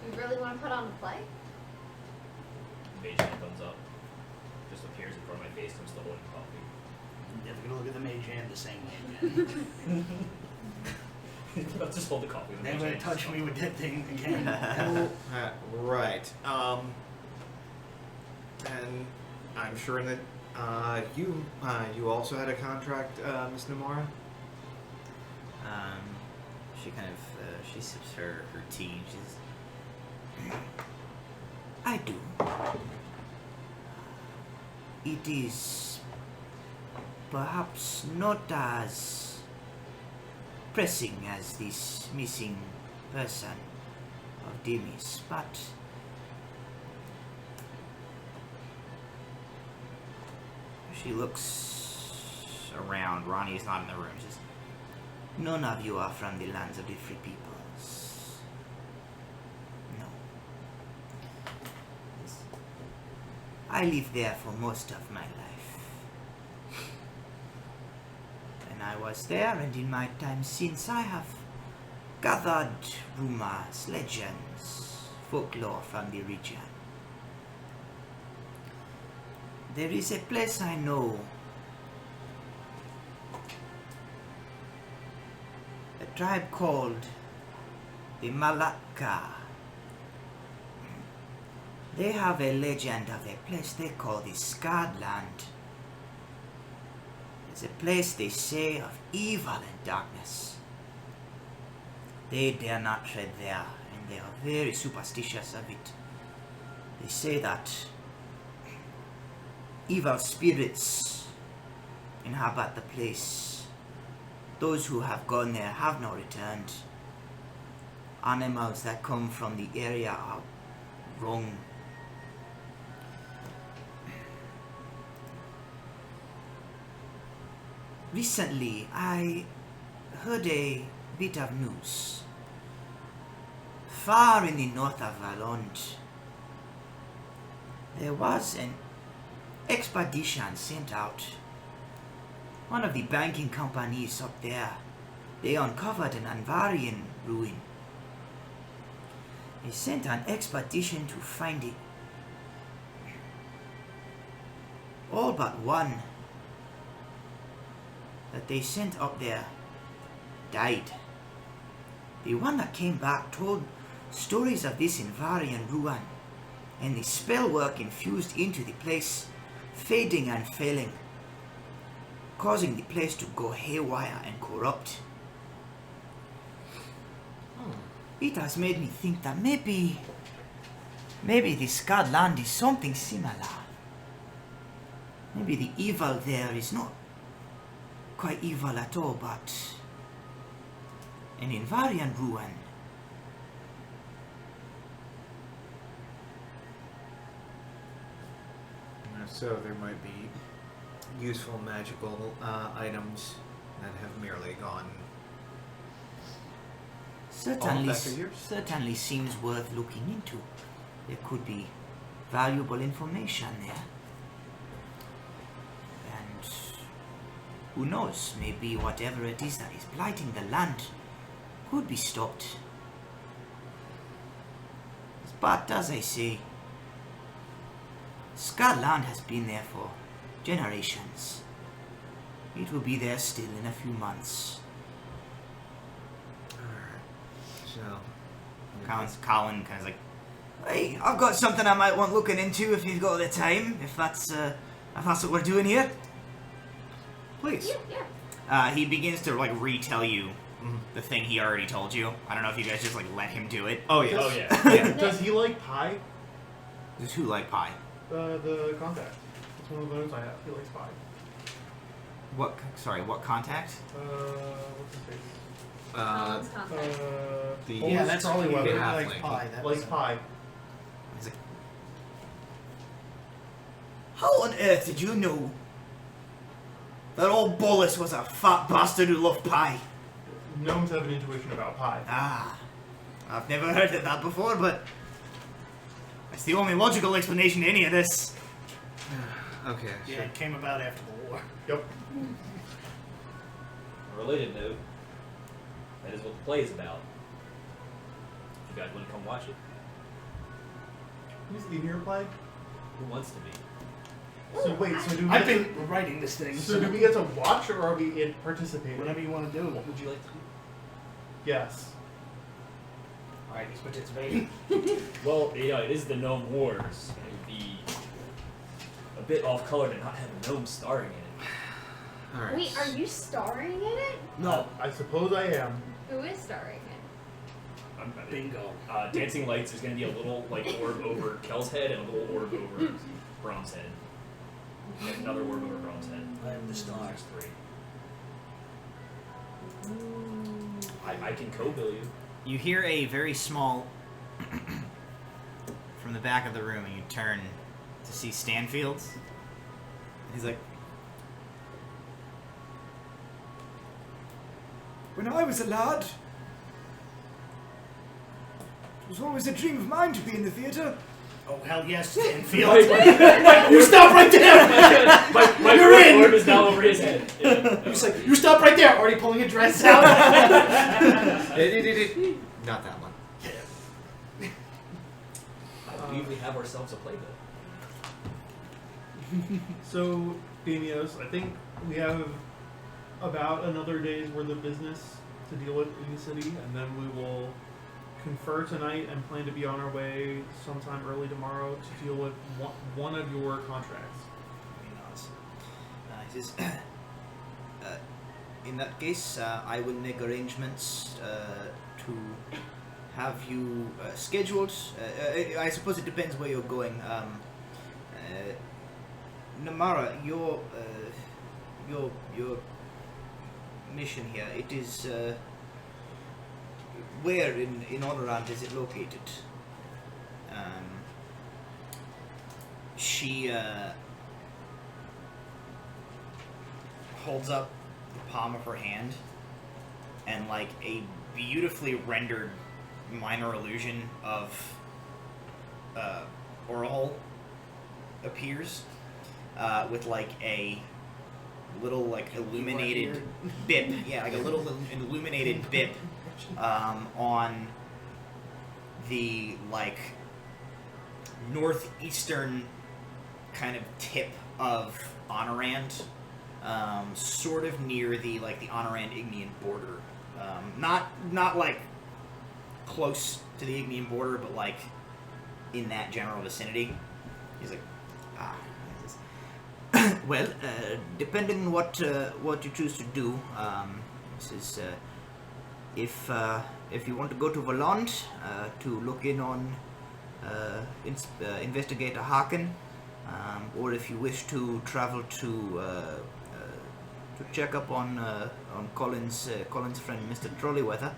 We really want to put on a play? Mage hand comes up, just appears in front of my face, and I'm still holding coffee. I'm never gonna look at the mage hand the same way again. I'll just hold the coffee. with the Never mage hand. touch me with that thing again. Right. And I'm sure that you also had a contract, Miss Namora? She kind of, she sips her tea and she's... I do. It is perhaps not as pressing as this missing person of Demis, but she looks around. Ronnie is not in the room. She says, none of you are from the lands of the free peoples. No. I lived there for most of my life. When I was there, and in my time since, I have gathered rumors, legends, folklore from the region. There is a place I know, a tribe called the Malacca. They have a legend of a place they call the Scarred Land. It's a place they say of evil and darkness. They dare not tread there, and they are very superstitious of it. They say that evil spirits inhabit the place. Those who have gone there have not returned. Animals that come from the area are wrong. Recently, I heard a bit of news. Far in the north of Valond, there was an expedition sent out. One of the banking companies up there, they uncovered an Anvarian ruin. They sent an expedition to find it. All but one that they sent up there died. The one that came back told stories of this Anvarian ruin and the spell work infused into the place, fading and failing, causing the place to go haywire and corrupt. It has made me think that maybe the Scarred Land is something similar. Maybe the evil there is not quite evil at all, but an Anvarian ruin. So there might be useful magical items that have merely gone Certainly, all after years. certainly seems worth looking into. There could be valuable information there. And who knows, maybe whatever it is that is blighting the land could be stopped. But as I say, Scarred Land has been there for generations. It will be there still in a few months. So Colin kind of like, hey, I've got something I might want looking into if you've got the time, if that's what we're doing here. please. Yeah. He begins to like retell you the thing he already told you. I don't know if you guys just like let him do it. Oh yes. Oh yeah. Yeah. Does he like pie? Does who like pie? The contact. That's one of the notes I have. He likes pie. What? Sorry, what contact? What's his face? Colin's contact. The Yeah, that's Charlie all Weather. he likes halfling. pie. That Likes was pie. He's like, how on earth did you know that old Bolus was a fat bastard who loved pie? Gnomes have an intuition about pie. Ah, I've never heard of that before, but that's the only logical explanation to any of this. Okay. Yeah, Sure. it came about after the war. Yep. A related note, That is what the play is about. If you guys want to come watch it, Who's in your play? who wants to be? So wait, so do we I've get been writing this thing. to, so do we get to watch or are we in participating? Whatever you want to do. What would you like to do? Yes. Alright, he's participating. Well, it is the Gnome Wars. It would be a bit off color to not have a gnome starring in it. All right. Wait, are you starring in it? No. I suppose I am. Who is starring it? Bingo. Dancing Lights is going to be a little orb over Kel's head and a little orb over Braum's head. And another orb over Braum's head. I am the star. There's 3. I can co-bill you. You hear a very small from the back of the room, and you turn to see Stanfields. He's like, "When I was a lad, it was always a dream of mine to be in the theatre." Oh, hell yes, Stanfield. You stop right there! My You're in! orb is now over his head. Yeah. He's like, you stop right there! Already pulling a dress out. Not that one. I believe we have ourselves a playbill. So, Damios, I think we have about another day's worth of business to deal with in the city, and then we will confer tonight and plan to be on our way sometime early tomorrow to deal with one of your contracts. He says, "In that case, I will make arrangements to have you scheduled. I suppose it depends where you're going. Namara, your mission here, it is where in Odoran is it located?" She holds up the palm of her hand, and like a beautifully rendered minor illusion of Orahol appears with like a little like illuminated bip, yeah, like a little illuminated bip on the like northeastern kind of tip of Honorand, sort of near the Honorand Ignian border, not like close to the Ignian border, but like in that general vicinity. He's like, well, depending on what you choose to do, this is if you want to go to Valand to look in on Investigator Harkin, or if you wish to travel to check up on Colin's friend Mr. Trolleyweather,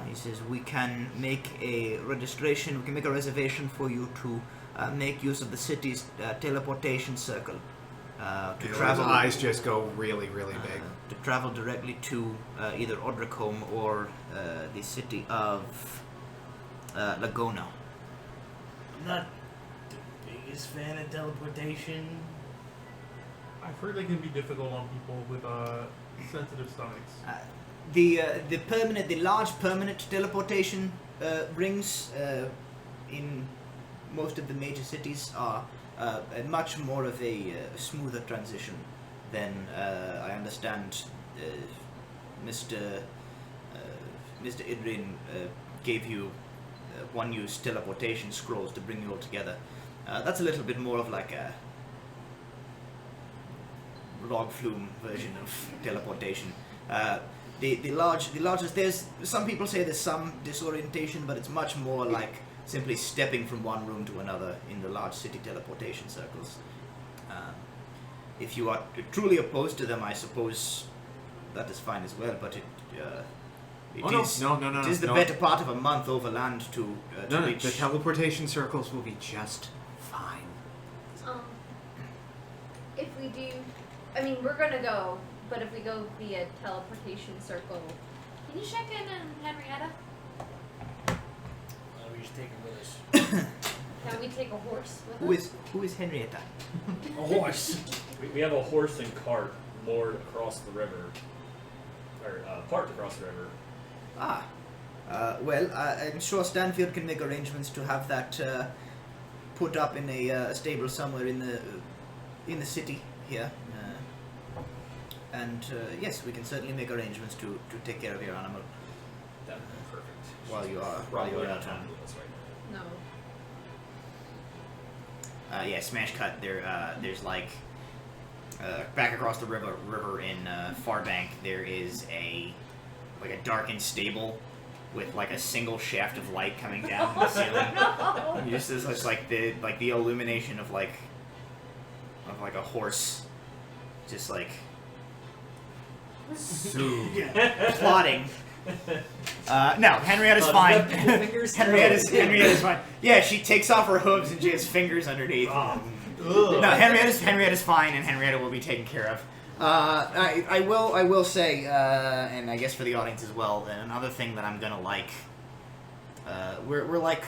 he says we can make a registration, we can make a reservation for you to make use of the city's teleportation circle to travel. His eyes just go really, really big. To travel directly to either Odricombe or the city of Lagona. I'm not the biggest fan of teleportation. I've heard they can be difficult on people with sensitive stomachs. The large permanent teleportation rings in most of the major cities are much more of a smoother transition than I understand Mr. Idrin gave you one-use teleportation scrolls to bring you all together. That's a little bit more of like a log flume version of teleportation. The largest, there's some people say there's some disorientation, but it's much more like simply stepping from one room to another in the large city teleportation circles. If you are truly opposed to them, I suppose that is fine as well, but it is the better part of a month overland to reach. The teleportation circles will be just fine. If we do, I mean, we're gonna go, but if we go via teleportation circle, can you check in on Henrietta? We just take it with us. Can we take a horse with us? Who is Henrietta? A horse. We have a horse and cart moored across the river, or parked across the river, Well, I'm sure Stanfield can make arrangements to have that put up in a stable somewhere in the city here. And yes, we can certainly make arrangements to take care of your animal That would be perfect. while you are Probably out not of town. on with us right now. No. Yeah, smash cut. There's like back across the river in Farbank. There is a darkened stable with like a single shaft of light coming down from the ceiling. No. Just as like the illumination of like a horse, just like plotting. No, Henrietta's fine. Henrietta's fine. Yeah, she takes off her hooves and she has fingers underneath. No, Henrietta's fine, and Henrietta will be taken care of. I will say, and I guess for the audience as well, another thing that I'm gonna like. We're like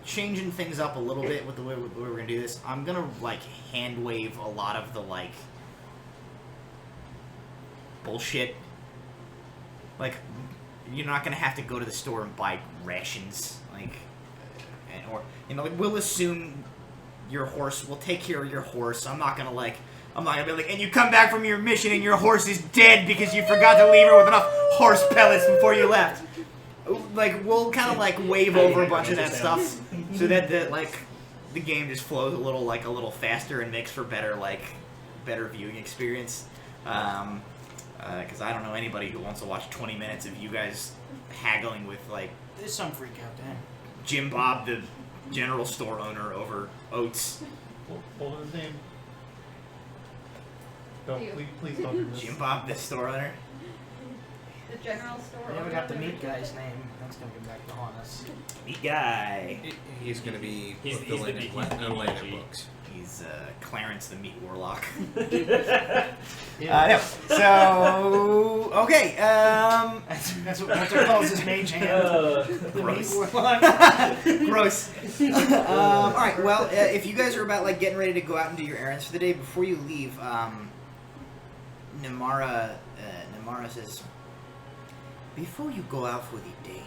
changing things up a little bit with the way we're gonna do this. I'm gonna like hand wave a lot of the like bullshit. Like, you're not gonna have to go to the store and buy rations, like, or like, we'll assume your horse. We'll take care of your horse. I'm not gonna be like, and you come back from your mission and your horse is dead because you forgot to leave her with enough horse pellets before you left. Like, we'll kind of like wave over a bunch of that stuff so that the game just flows a little faster and makes for better viewing experience. Because I don't know anybody who wants to watch 20 minutes of you guys haggling with like There's some freak out there. Jim Bob, the general store owner, over oats. Hold his name. Don't, You. please don't do this. Jim Bob, the store owner. The general store. I never owner got the never meat did. guy's name. That's gonna come back to haunt us. Meat guy. He's going to be He's the fulfilling big- Atlanta he's the books. He's Clarence the Meat Warlock. Yeah. No. So okay. That's what Walter calls his mage hand. The meat Gross. warlock. Gross. All right. Well, if you guys are about like getting ready to go out and do your errands for the day, before you leave, Namara says, before you go out for the day,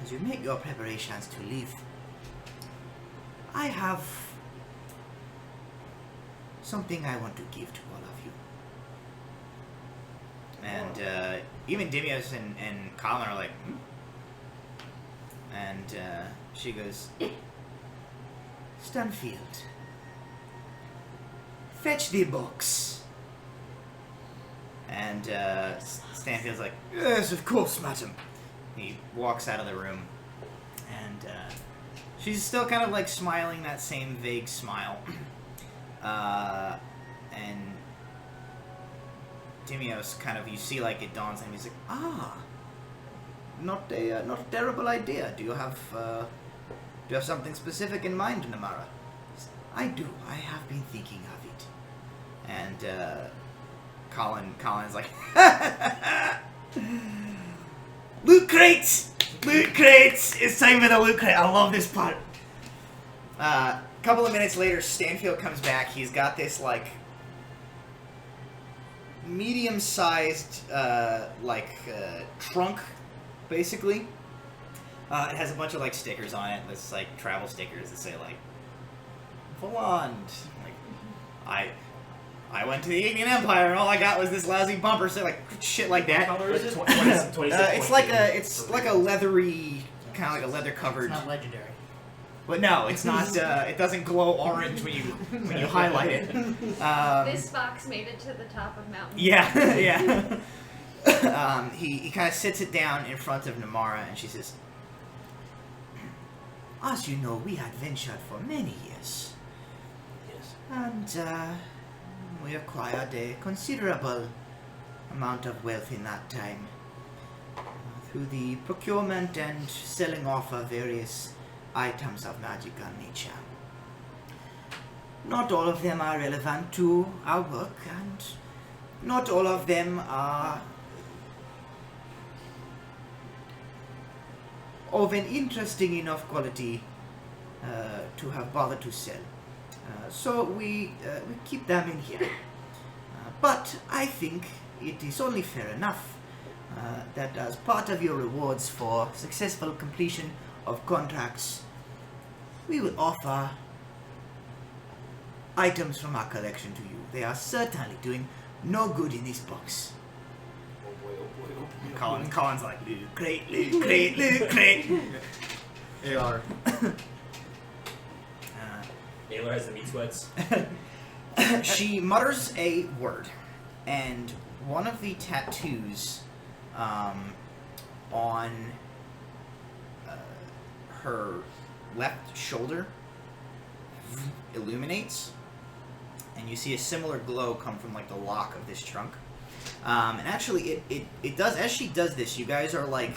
as you make your preparations to leave, I have something I want to give to all of you. And even Dimios and Colin are like, hmm? And she goes, Stanfield, fetch the box. And Stanfield's like, yes, of course, madam. He walks out of the room, and she's still kind of like smiling that same vague smile. And Dimios kind of, you see like it dawns on him, he's like, not a terrible idea. Do you have something specific in mind, Namara? I do. I have been thinking of it. And Colin's like, loot crates! Loot crates! It's time for the loot crate. I love this part. A couple of minutes later, Stanfield comes back. He's got this like medium-sized trunk, basically. It has a bunch of like stickers on it. It's like travel stickers that say like Voland. Like I went to the Indian Empire and all I got was this lousy bumper, so like shit like that. What color is it? It's like a leathery, kind of like a leather covered. It's not legendary. But no, it's not. It doesn't glow orange when you highlight it. This box made it to the top of Mountain. Yeah, yeah. He kind of sits it down in front of Namara, and she says, "As you know, we had ventured for many years, Yes. and we acquired a considerable amount of wealth in that time through the procurement and selling off of various items of magical nature. Not all of them are relevant to our work, and not all of them are of an interesting enough quality to have bothered to sell. So we keep them in here. But I think it is only fair enough that as part of your rewards for successful completion of contracts, we will offer items from our collection to you. They are certainly doing no good in this box. Oh boy, oh boy, oh boy. Colin's like, loot crate, loot crate, loot crate. AR. Aylar has the meat sweats. She mutters a word, and one of the tattoos on her left shoulder illuminates, and you see a similar glow come from like the lock of this trunk. And actually, it does, as she does this, you guys are like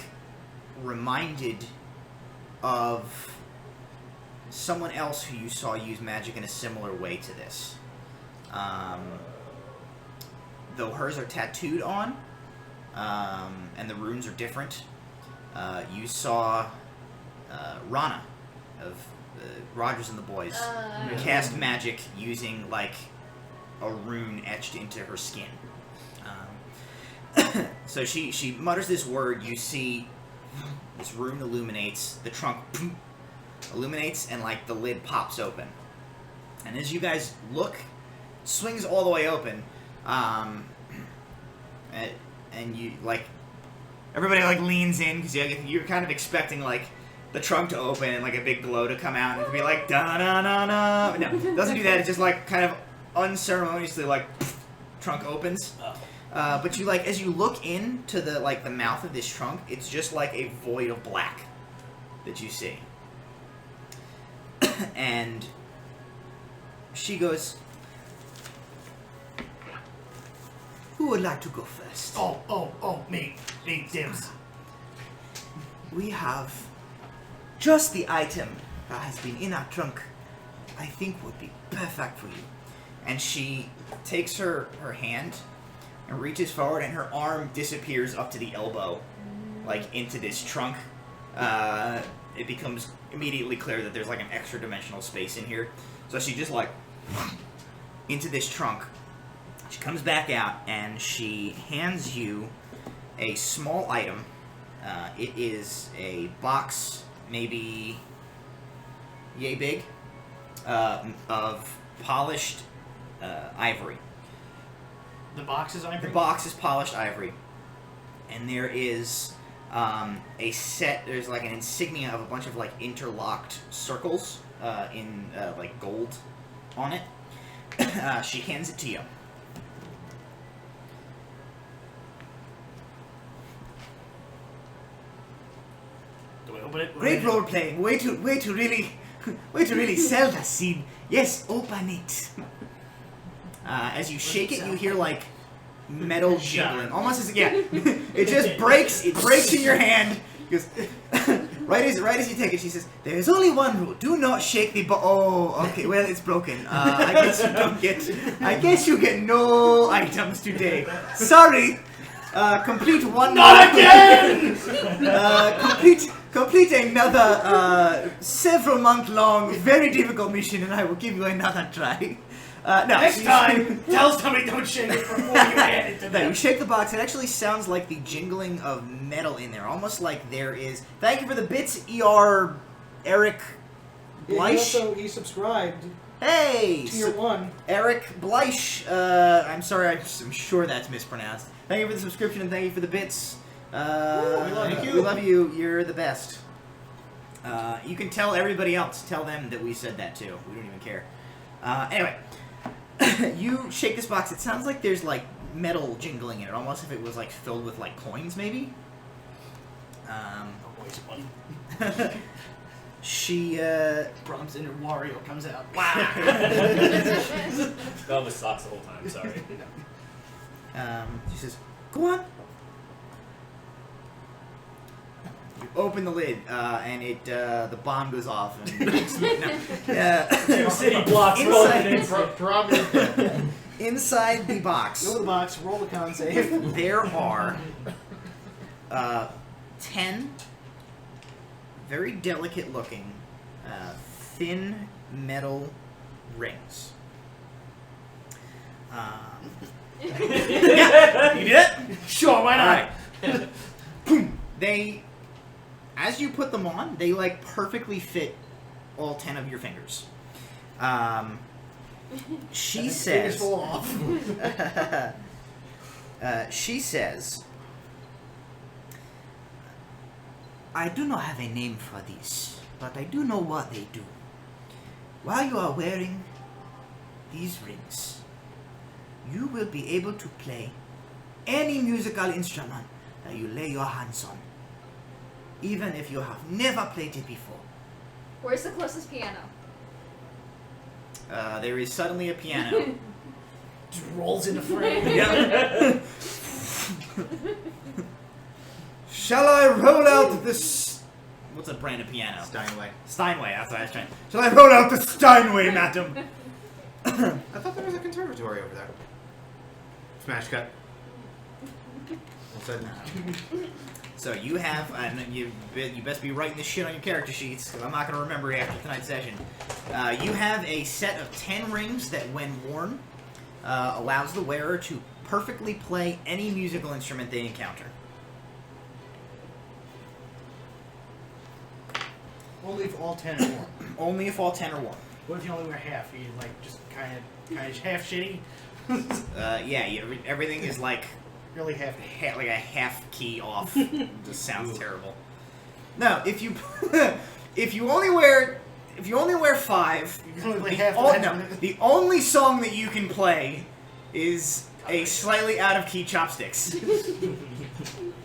reminded of someone else who you saw use magic in a similar way to this. Though hers are tattooed on, and the runes are different, you saw Rana of Rogers and the Boys cast magic using like a rune etched into her skin. So she mutters this word. You see this rune illuminates, the trunk illuminates, and like the lid pops open. And as you guys look, swings all the way open, and you like everybody like leans in because you're kind of expecting like the trunk to open and like a big glow to come out and to be like da na na na. No, it doesn't do that. It's just like kind of unceremoniously like trunk opens. But you like as you look into the like the mouth of this trunk, it's just like a void of black that you see. And she goes, "Who would like to go first?" Oh, me, Dims. We have just the item that has been in our trunk I think would be perfect for you. And she takes her hand and reaches forward, and her arm disappears up to the elbow, like into this trunk. It becomes immediately clear that there's like an extra dimensional space in here. So she just like into this trunk. She comes back out and she hands you a small item. It is a box, maybe yay big, of polished ivory. The box is ivory? The box is polished ivory. And there is a set, there's like an insignia of a bunch of like interlocked circles in like gold on it. She hands it to you. Do I open it? Great role playing. Way to really sell that scene. Yes, open it. As you shake it, you hear like metal jingling. Almost as it just breaks. It breaks in your hand. Goes right as you take it. She says, "There is only one rule: do not shake the oh, okay. Well, it's broken. I guess you don't get. I guess you get no items today. Sorry. Complete one. Not again! Complete another several-month-long, very difficult mission, and I will give you another try. No, Next time, tell somebody don't shake it before you hand it to No, them. you shake the box. It actually sounds like the jingling of metal in there, almost like there is. Thank you for the bits, Eric Bleish. He subscribed Hey, tier 1. Eric Bleish. I'm sorry, I'm sure that's mispronounced. Thank you for the subscription and thank you for the bits. we love you. We love you. You're the best. You can tell everybody else. Tell them that we said that too. We don't even care. Anyway, you shake this box. It sounds like there's like metal jingling in it, almost if it was like filled with like coins, maybe. Always one. She Brahms inner Wario comes out. That was socks the whole time. Sorry. She says, "Go on." You open the lid, and it the bomb goes off. And Two city blocks Inside- inside the box, Go to the box, roll the con save. there are 10 very delicate-looking, thin metal rings. Yeah, you did it? Sure, why not? Alright. They, as you put them on, they like perfectly fit all 10 of your fingers. She says. Fingers fall off. She says, I do not have a name for these, but I do know what they do. While you are wearing these rings, you will be able to play any musical instrument that you lay your hands on, even if you have never played it before. Where's the closest piano? There is suddenly a piano. Just rolls into frame. Yeah. Shall I roll out this? What's a brand of piano? Steinway. Steinway. That's what I was trying. Shall I roll out the Steinway, madam? I thought there was a conservatory over there. Smash cut. All said and done. So you have, and you best be writing this shit on your character sheets, because I'm not going to remember it after tonight's session. You have a set of 10 rings that, when worn, allows the wearer to perfectly play any musical instrument they encounter. Only if all 10 are worn. Only if all 10 are worn. What if you only wear half? Are you like just kind of half shitty? Yeah, everything is like Really half. like a half key off. Just sounds terrible. No, if you if you only wear 5, You can only play the, half. the only song that you can play is a slightly out of key chopsticks.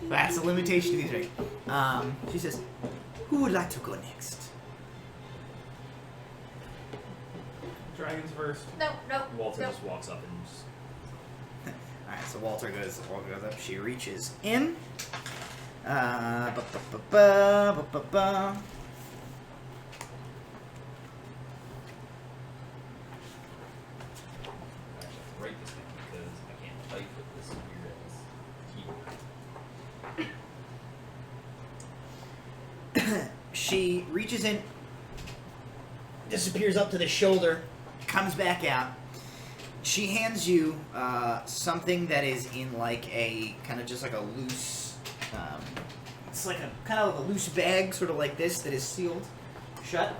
That's a limitation to these rings. She says, "Who would like to go next?" Dragons first. No. Walter no. just walks up and just. Alright, so Walter goes up. She reaches in. I have to break this thing because I can't type with this weird ass keyboard. She reaches in, disappears up to the shoulder, comes back out. She hands you something that is in like a kind of just like a loose, it's like a kind of a loose bag, sort of like this, that is sealed shut.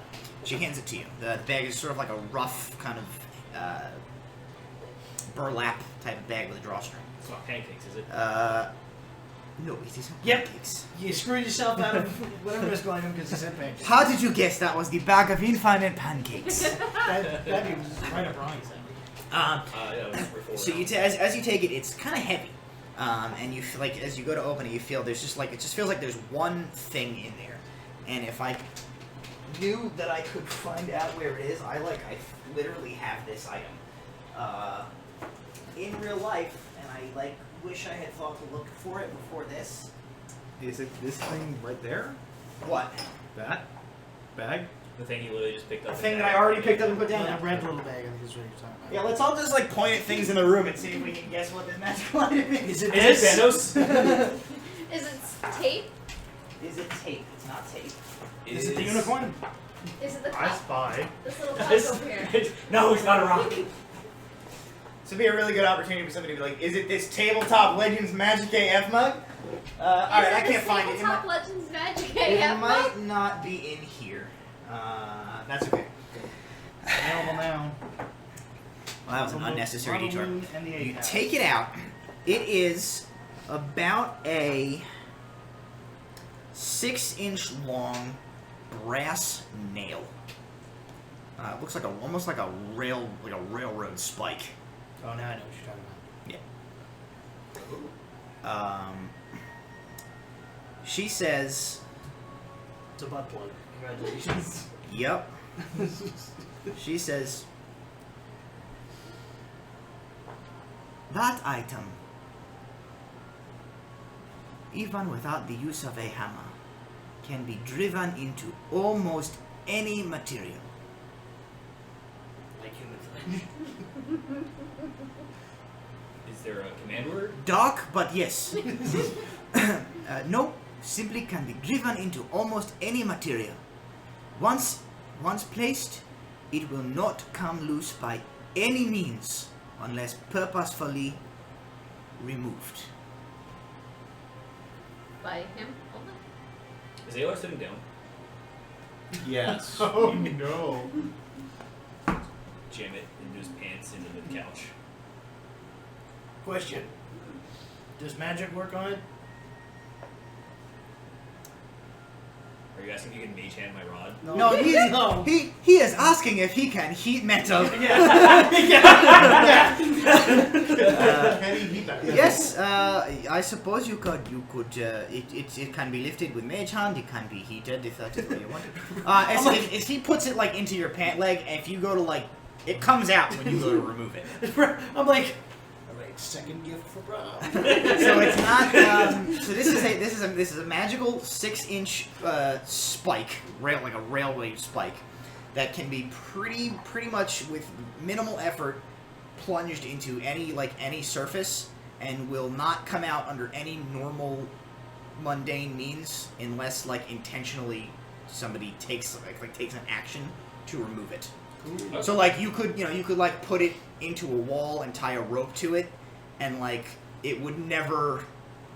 She hands it to you. The bag is sort of like a rough kind of burlap type of bag with a drawstring. It's not pancakes, is it? No, it isn't. Yep. Pancakes. You screwed yourself out of whatever was going on because you said pancakes. How did you guess that was the bag of infinite pancakes? That'd be right up Ronnie's alley. Yeah, it was before. So you as you take it, it's kind of heavy, and you feel like as you go to open it, you feel there's just like it just feels like there's one thing in there, and if I knew that I could find out where it is, I literally have this item in real life, and I wish I had thought to look for it before this. Is it this thing right there? What? That bag? The thing you literally just picked up. The thing that I already picked up and put down. That red little bag, I think is what you're talking about. Yeah, let's all just point at things in the room and see if we can guess what this magical item is. Is it Is it this? Thanos? Is it tape? Is it tape? It's not tape. Is it the unicorn? Is it the I cup? spy. This little cup This- over here. No, it's not a rock. This would be a really good opportunity for somebody to be like, is it this Tabletop Legends Magic AF mug? Alright, I can't find it. Tabletop Legends Magic It AF might not be in here. That's okay. Available now. Well, that was an unnecessary detour. And the You eight take it out. It is about a 6-inch long brass nail. It looks like almost like a railroad spike. Oh, now I know what you're talking about. She says, It's a butt plug. Congratulations. "Yep." She says, "That item, even without the use of a hammer, can be driven into almost any material. Like human flesh. Is there a command word? Dark, but yes. No, simply can be driven into almost any material. Once placed, it will not come loose by any means unless purposefully removed." by him only. Is Aylar sitting down? Yes. Oh no. Jam it into his pants into the couch. Question. Does magic work on it? Are you asking if you can mage hand my rod? No, No. he is asking if he can heat metal. Can he beat that? Yes, I suppose you could. It can be lifted with mage hand. It can be heated if that is what you want. If he puts it like into your pant leg, if you go to like, it comes out when you go to remove it. I'm like, alright, second gift for Rob. So it's not. So this is a magical 6-inch spike, like a railway spike, that can be pretty much with minimal effort plunged into any surface and will not come out under any normal mundane means unless like intentionally somebody takes an action to remove it. Okay. So like you could like put it into a wall and tie a rope to it, and like it would never,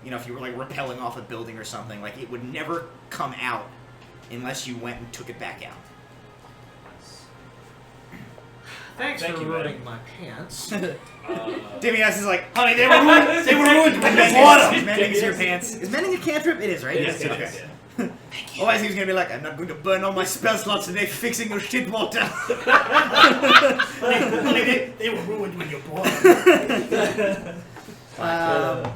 if you were like rappelling off a building or something, like it would never come out unless you went and took it back out. Thanks Thank for you, ruining madam. my pants. Dimias is like, Honey, they were ruined. They were ruined when you bought them. mending your pants. Is mending a cantrip? It is, right? Yes, Okay. yes, yeah. Otherwise he was gonna be like, I'm not going to burn all my spell slots today fixing your shit water. They were ruined when you bought them.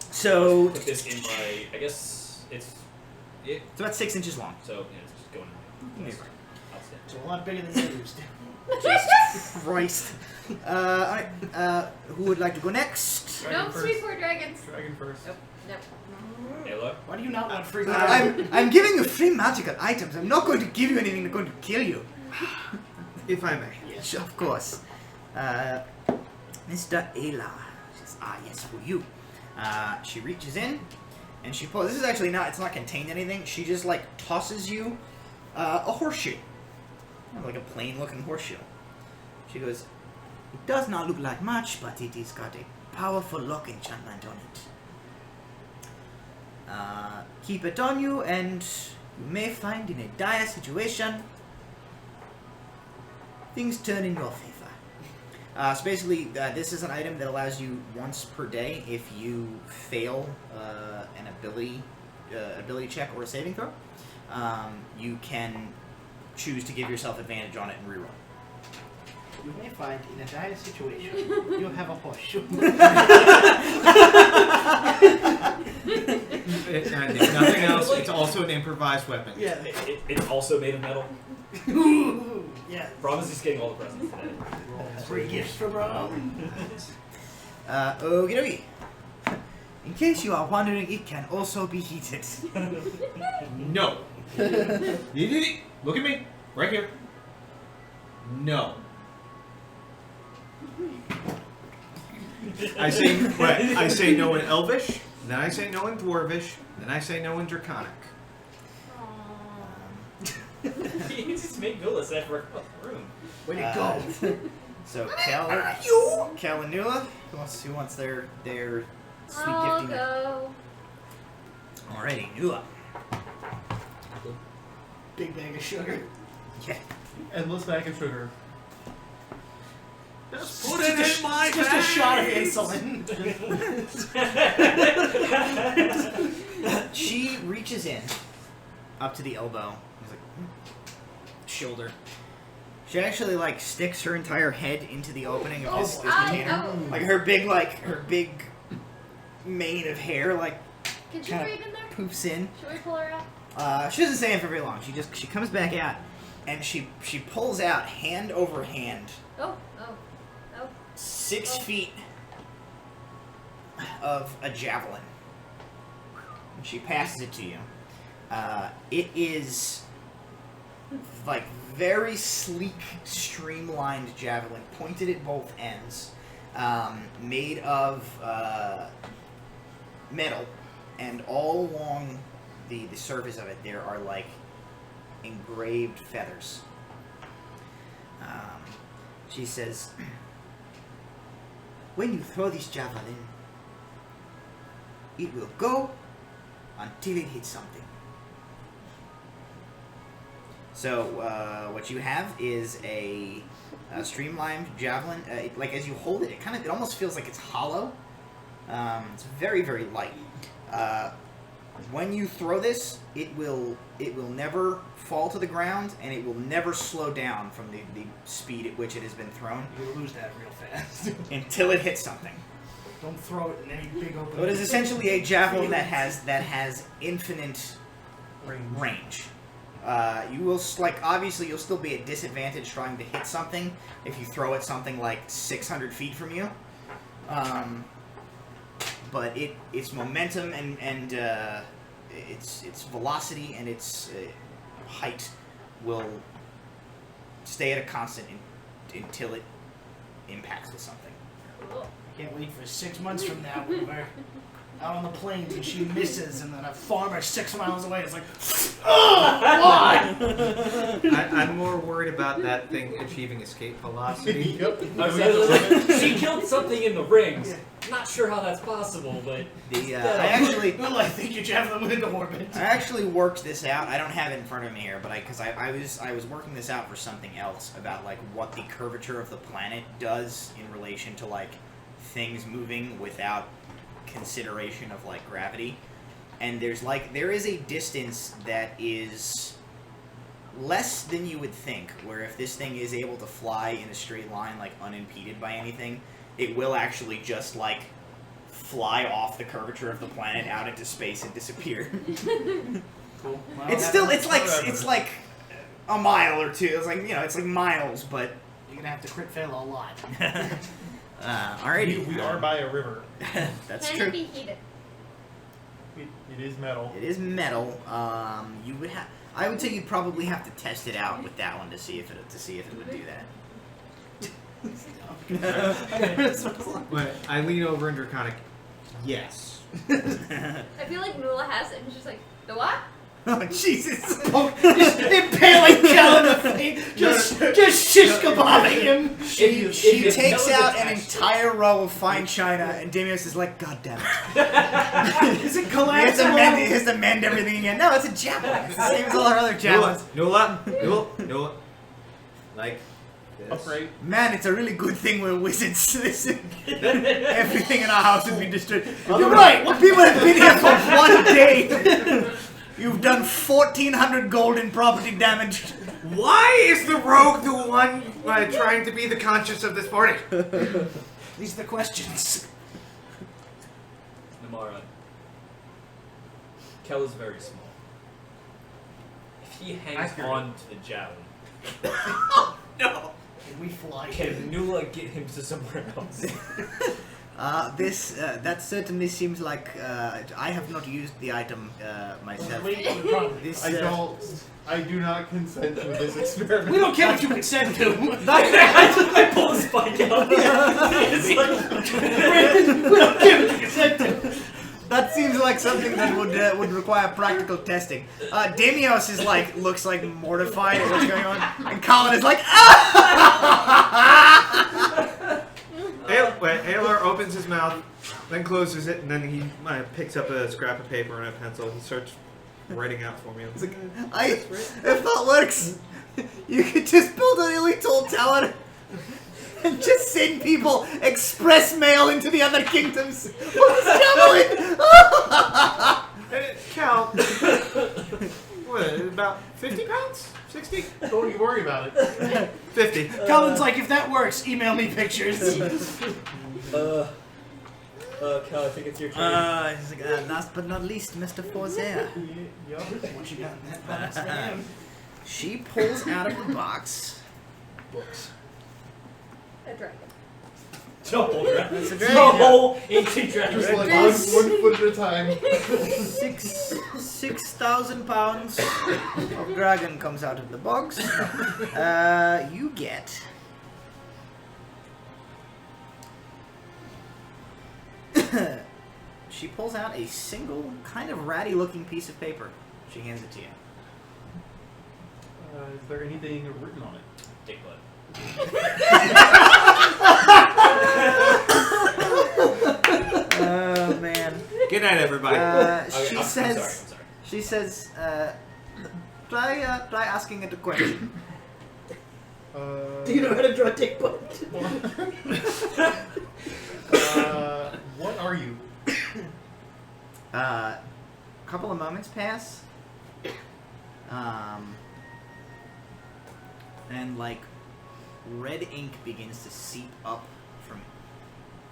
So Put this in my. I guess it's. it's about 6 inches long. So yeah, it's just going in. Yeah. I'll stand. It's a lot bigger than you used to. Jesus Christ. Alright, who would like to go next? Dragon No first. sweet poor dragons. Dragon first. Nope. Aylar? Why do you not want free I'm giving you free magical items. I'm not going to give you anything that's going to kill you. If I may. Yes. Of course. Mr. Ayla says, yes, for you. She reaches in, and she pulls. This is actually not, it's not contained anything. She just, like, tosses you a horseshoe. Like a plain-looking horseshoe. She goes, it does not look like much, but it has got a powerful lock enchantment on it. Keep it on you, and you may find in a dire situation, things turn in your favor. So basically, this is an item that allows you once per day if you fail an ability check or a saving throw. You can choose to give yourself advantage on it and reroll. You may find in a dire situation, you have a horseshoe. And if nothing else, it's also an improvised weapon. Yeah. It's also made of metal. Yeah. Rob is just getting all the presents today. Free gifts for Rob. Okie dokie. In case you are wondering, it can also be heated. No. Look at me. Right here. No. I say no in Elvish, then I say no in Dwarvish, then I say no in Draconic. You just make Nula set for across the room. Way to go. So Cal and Nula, who wants their sweet I'll gifting? go. Alrighty, Nula. Big bag of sugar. Yeah. Endless bag of sugar. Just put it in my Just a shot of insulin. She reaches in up to the elbow. He's like, shoulder. She actually like sticks her entire head into the opening of this container. Oh. Like her big mane of hair like Can she kinda breathe in there? poofs in. Should we pull her out? She doesn't stay in for very long. She comes back out and she pulls out hand over hand Oh. 6 feet of a javelin. And she passes it to you. It is like very sleek, streamlined javelin, pointed at both ends, made of metal, and all along the surface of it there are like engraved feathers. She says, when you throw this javelin, it will go until it hits something. So what you have is a streamlined javelin. Like as you hold it, it almost feels like it's hollow. It's very, very light. When you throw this, it will never fall to the ground, and it will never slow down from the speed at which it has been thrown You'll lose that real fast. until it hits something. Don't throw it in any big open. So it is essentially a javelin that has infinite range. You will obviously you'll still be at disadvantage trying to hit something if you throw it something like 600 feet from you. But its momentum and its velocity and its height will stay at a constant until it impacts with something. Cool. I can't wait for 6 months from now when we're out on the plains and she misses, and then a farmer 6 miles away is like, oh, why? I'm more worried about that thing achieving escape velocity. Yep. She killed something in the rings. Not sure how that's possible, but Well, I think your javelin went into orbit. I actually worked this out. I don't have it in front of me here, but I was working this out for something else about like what the curvature of the planet does in relation to like things moving without consideration of like gravity. And there is a distance that is less than you would think, where if this thing is able to fly in a straight line like unimpeded by anything, it will actually just like fly off the curvature of the planet out into space and disappear. Cool. Well, It's like a mile or two. It's like it's like miles, but you're gonna have to crit fail a lot. alrighty. We are by a river. That's Can true. it be heated? It is metal. It is metal. You would have. I would say you'd probably have to test it out with that one to see if it would do that. But I lean over and draconic. Yes. I feel like Nula has it and she's just like, the what? Oh Jesus! Just impaling Kel in the face. Just shish kebabbing him. She if takes Noah's out an attached- entire row of fine china, and Damios is like, "God damn it!" Is it He collapsible? has to mend everything again. No, it's a javelin. It's the same as all our other javelins. No. Like this. Upright. Man, it's a really good thing we're wizards. Everything in our house would be destroyed. You're right. People have been here for 1 day. You've done 1,400 gold in property damage. Why is the rogue the one trying to be the conscience of this party? These are the questions. Namara. Kel is very small. If he hangs Accurate. on to the javelin, No. Can we fly? can Nula get him to somewhere else? That certainly seems like I have not used the item myself. Wait for the problem. This, I do not consent to this experiment. We don't care what you consent to. I pull the spike out. It's like, We don't care what you consent to. That seems like something that would require practical testing. Damios is looks like mortified at what's going on, and Colin is like, Aelor opens his mouth, then closes it, and then he picks up a scrap of paper and a pencil and starts writing out for me. It's like, if that works, you could just build an really tall tower and just send people express mail into the other kingdoms with this javelin. Cal, what, about 50 pounds? 60? Don't you worry about it. 50. Colin's like, if that works, email me pictures. Kel, I think it's your turn. He's like, last but not least, Mr. Forzair. Yup. What you got in that box for him? She pulls out of the box. Books. A dragon. Double dragon. It's a The dragon. whole ancient dragon. Just like This- one foot at a time. 6,000 pounds of dragon comes out of the box. You get. She pulls out a single, kind of ratty-looking piece of paper. She hands it to you. Is there anything written on it? Dick butt. Oh man. Good night, everybody. She I'm says, I'm sorry. she says, try asking it a question. Do you know how to draw a dick button? What are you? A couple of moments pass. And like red ink begins to seep up from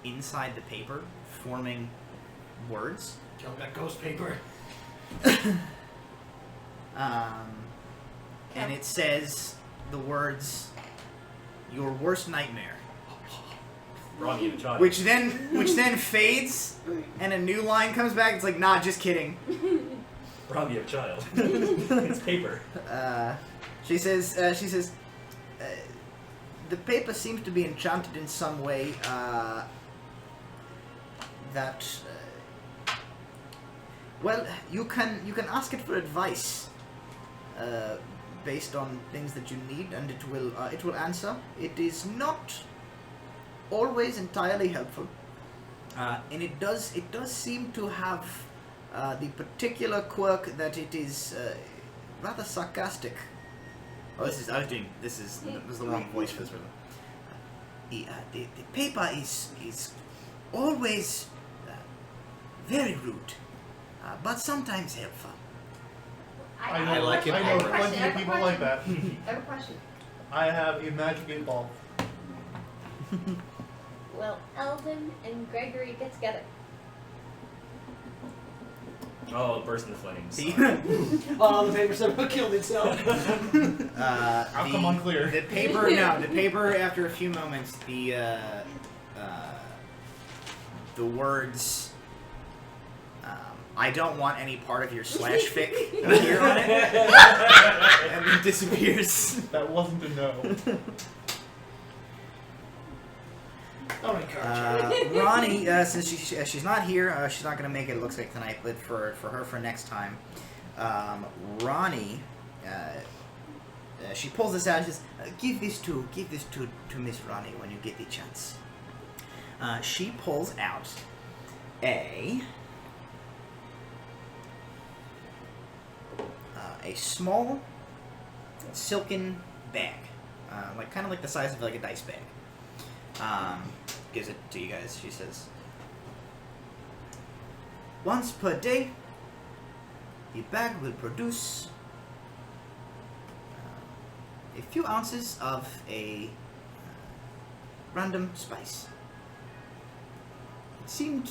inside the paper, forming words. Y'all got ghost paper. And it says the words, "Your worst nightmare," Ronnie and a child. which then fades, and a new line comes back. It's like, nah, just kidding. Ronnie a child. It's paper. She says, the paper seems to be enchanted in some way, that, well, you can ask it for advice, based on things that you need, and it will answer. It is not always entirely helpful, and it does seem to have the particular quirk that it is rather sarcastic. Oh, this is the wrong voice for this one. The paper is always very rude, but sometimes helpful. I know like it. I know plenty of people like that. I have a question. I have a magic 8-ball. Well, Eldon and Gregory get together. Oh, burst into flames. Oh, the paper somehow killed itself. Outcome unclear. The paper, no, the paper. After a few moments, the words. I don't want any part of your slash fic here on it, and it disappears. That wasn't a no. Don't encourage her. Ronnie, since she's not here, she's not going to make it. It looks like tonight, but for next time, Ronnie, she pulls this out. And says, "Give this to Miss Ronnie when you get the chance." She pulls out a small silken bag, kind of like the size of like a dice bag. Gives it to you guys. She says, "Once per day, the bag will produce a few ounces of a random spice. It seemed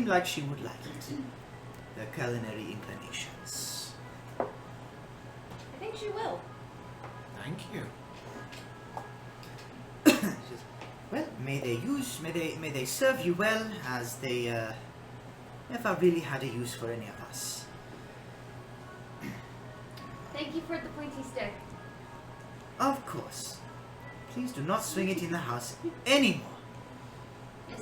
like she would like it. The culinary inclinations." I think she will. Thank you. She says, "Well, may they serve you well, as they never really had a use for any of us." Thank you for the pointy stick. Of course. Please do not swing it in the house anymore. Yes,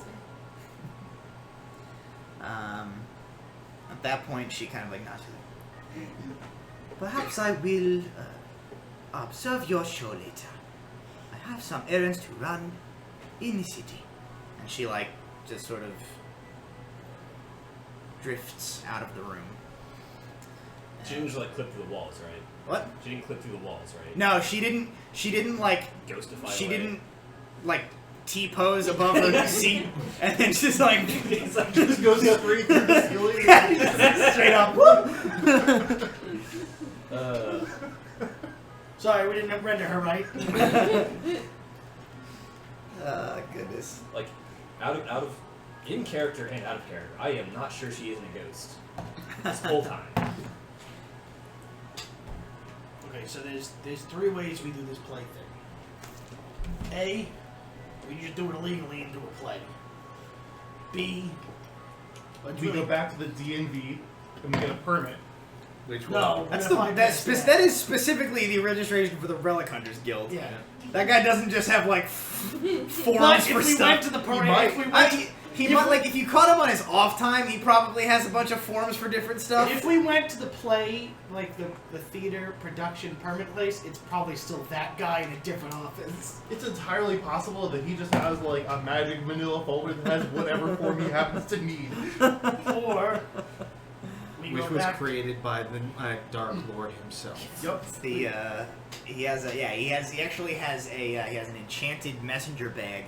At that point, she kind of like nods. "Perhaps I will observe your show later. I have some errands to run in the city." And she like just sort of drifts out of the room. She didn't just like clip through the walls, right? What? She didn't clip through the walls, right? No, she didn't like. Ghostify She away. didn't like T-pose above her seat, and then just like It's like Just goes straight through the ceiling. straight up. Sorry, we didn't render her right. Goodness. like out of in character and out of character. I am not sure she isn't a ghost this whole time. Okay, so there's three ways we do this play thing. A, we just do it illegally and do a play. B, let's We really- go back to the DNV and we get a permit. Which No, one? we're That's gonna find that is specifically the registration for the Relic Hunters Guild. Yeah. That guy doesn't just have like forms But for if we stuff. went to the parade, might. if we went to, He might, like, if you caught him on his off time, he probably has a bunch of forms for different stuff. If we went to the play, like the theater production permit place, it's probably still that guy in a different office. It's entirely possible that he just has like a magic manila folder that has whatever form he happens to need. Or we Which go was back. created by the Dark Lord himself. Yep. He actually has an enchanted messenger bag,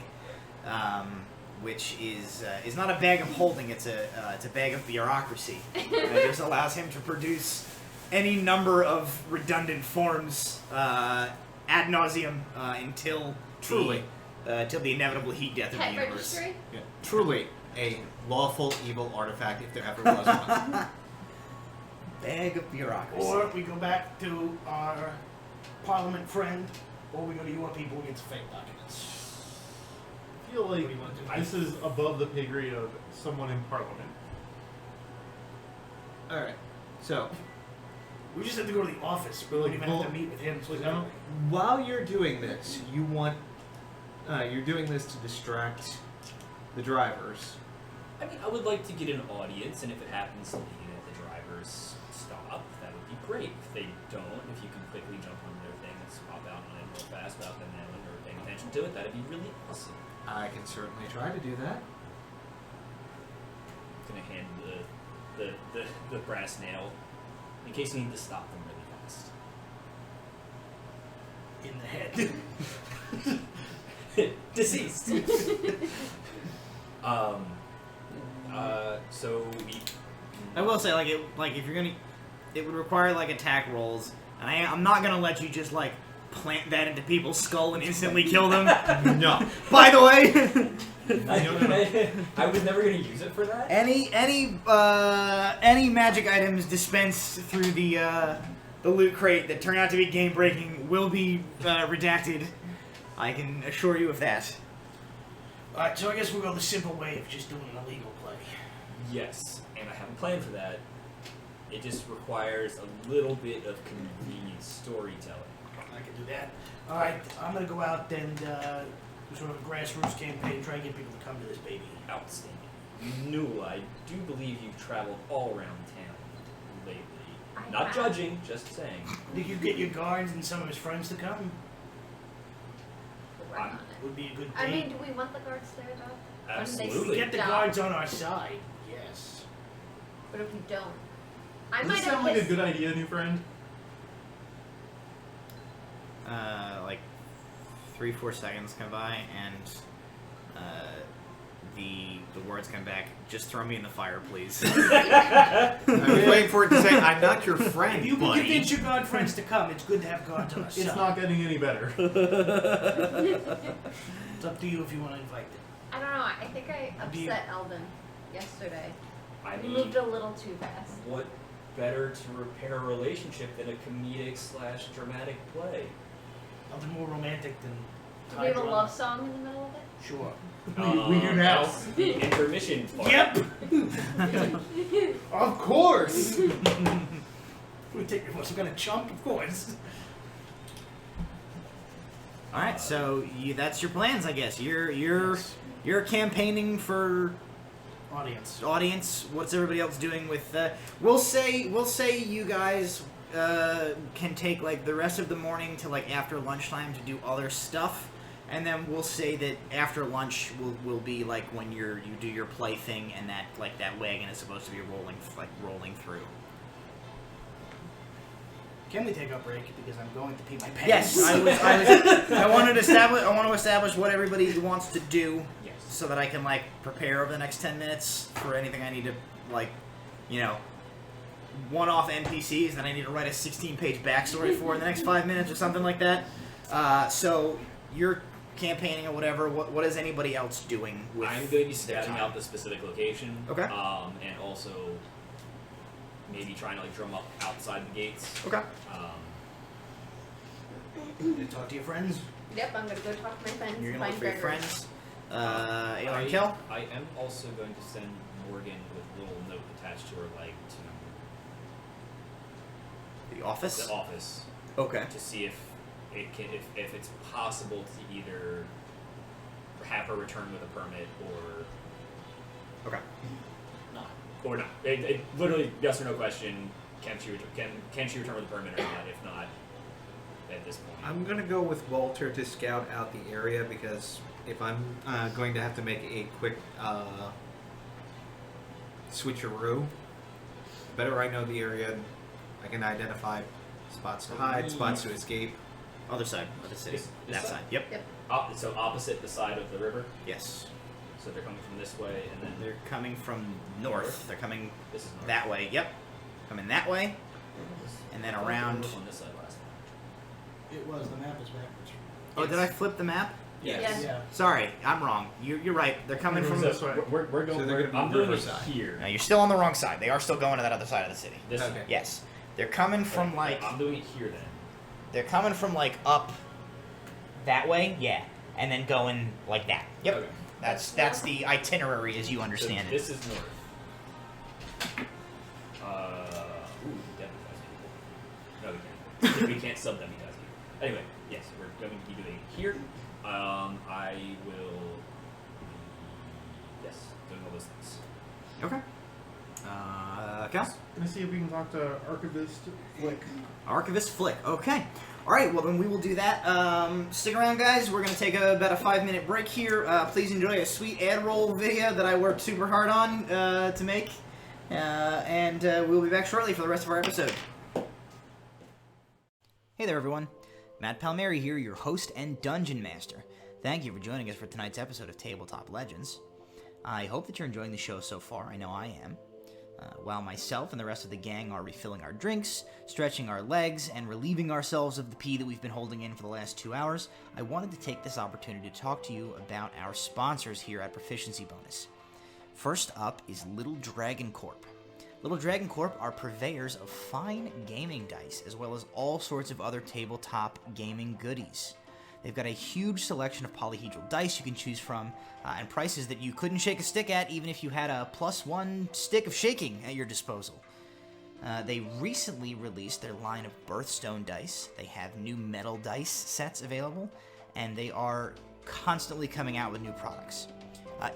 which is not a bag of holding. It's a bag of bureaucracy. It just allows him to produce any number of redundant forms ad nauseum until till the inevitable heat death of the Pet universe. registry? Yeah, truly a lawful evil artifact if there ever was one. Bag of bureaucracy. Or we go back to our Parliament friend, or we go to your people and get some fake documents. I feel like What do you want to do? this is above the pay grade of someone in Parliament. All right, so We just have to go to the office. We But, don't like, even have to bull- meet with him. So No? while you're doing this, you're doing this to distract the drivers. I mean, I would like to get an audience, and if it happens to be that the drivers stop, that would be great. If they don't, if you can quickly jump on their thing and swap out on it real fast without them knowing or paying attention to it, that'd be really awesome. I can certainly try to do that. I'm gonna hand the brass nail in case you need to stop them really fast. in the head. Deceased. So we. I will say, if you're gonna, it would require like attack rolls, and I'm not gonna let you just like plant that into people's skull and instantly kill them. No. By the way, I was never gonna use it for that. any magic items dispensed through the loot crate that turn out to be game breaking will be redacted. I can assure you of that. Alright, so I guess we'll go the simple way of just doing an illegal play. Yes, and I have a plan for that. It just requires a little bit of convenient storytelling. I can do that. Alright, I'm gonna go out and do sort of a grassroots campaign, try and get people to come to this baby. Outstanding. Newell, I do believe you've traveled all around town lately. I Not have. judging, just saying. Did you get your guards and some of his friends to come? We'll work on it. Would be a good I thing. mean, do we want the guards there though? When they Absolutely. Get the stop. guards on our side. Yes. But if we don't, I Does might this have sound like a kissed- good idea, new friend? Like 3-4 seconds come by, and the words come back. Just throw me in the fire, please. I was waiting for it to say, "I'm not your friend, If you can buddy." convince your guard friends to come, it's good to have guards on our side. It's not getting any better. It's up to you if you want to invite them. I don't know. I think I Do you- upset Elvin yesterday. I He mean, moved a little too fast. what better to repair a relationship than a comedic/dramatic play? Nothing more romantic than Do we have a love song in the middle of it? Sure. We do now. That's the intermission part. Yep. Of course! We take it. What's gonna chump? Of course. All right, so that's your plans, I guess. You're campaigning for Audience. What's everybody else doing with? We'll say you guys can take like the rest of the morning to like after lunchtime to do other stuff, and then we'll say that after lunch will be like when you do your play thing, and that like that wagon is supposed to be rolling through. Can we take a break because I'm going to pee my pants? Yes, I want to establish what everybody wants to do. Yes. So that I can like prepare over the next 10 minutes for anything I need to like, one-off NPCs that I need to write a 16-page backstory for in the next 5 minutes or something like that. So you're campaigning or whatever. What is anybody else doing with? I'm going to be their scouting time? out the specific location. Okay. And also maybe trying to like drum up outside the gates. Okay. You talk to your friends. Yep, I'm gonna go talk to my friends. You're and gonna look find for your Gregory. friends. Alien Kill. I am also going to send Morgan with a little note attached to her leg to The office. the office Okay. to see if it's possible to either have her return with a permit or Okay. No. Or not. It literally yes or no question. Can she return with a permit or not? If not, at this point. I'm gonna go with Walter to scout out the area because if I'm going to have to make a quick switcheroo, the better I know the area, I can identify spots to hide, spots to escape. Other side of the city. This that side? side. Yep. So opposite the side of the river. Yes. So they're coming from this way, and then They're coming from north. They're coming this is north. that way. Yep. Coming that way, and then I thought they around. were on this side last time. It was. The map is backwards. Oh, did I flip the map? Yes. Yeah. Sorry, I'm wrong. You're right. They're coming from. This way. We're going. So they're gonna be I'm doing it riverside. here. No, you're still on the wrong side. They are still going to that other side of the city. This Okay. Yes. They're coming from like. I'm doing it here then. They're coming from like up. That way, yeah, and then going like that. Yep. Okay. That's the itinerary as you understand So it. this is north. Ooh, deputize people. No, we can't. We can't sub-deputize people. Anyway, yes, we're going to be doing it here. I will. Yes, doing all those things. Okay. Cal? Gonna see if we can talk to Archivist Flick. Archivist Flick. Okay. All right. Well, then we will do that. Stick around, guys. We're gonna take about a 5-minute break here. Please enjoy a sweet ad roll video that I worked super hard on to make, and we'll be back shortly for the rest of our episode. Hey there, everyone. Matt Palmieri here, your host and dungeon master. Thank you for joining us for tonight's episode of Tabletop Legends. I hope that you're enjoying the show so far. I know I am. While myself and the rest of the gang are refilling our drinks, stretching our legs, and relieving ourselves of the pee that we've been holding in for the last 2 hours, I wanted to take this opportunity to talk to you about our sponsors here at Proficiency Bonus. First up is Little Dragon Corp. Little Dragon Corp are purveyors of fine gaming dice, as well as all sorts of other tabletop gaming goodies. They've got a huge selection of polyhedral dice you can choose from, and prices that you couldn't shake a stick at even if you had a +1 stick of shaking at your disposal. They recently released their line of Birthstone dice. They have new metal dice sets available, and they are constantly coming out with new products.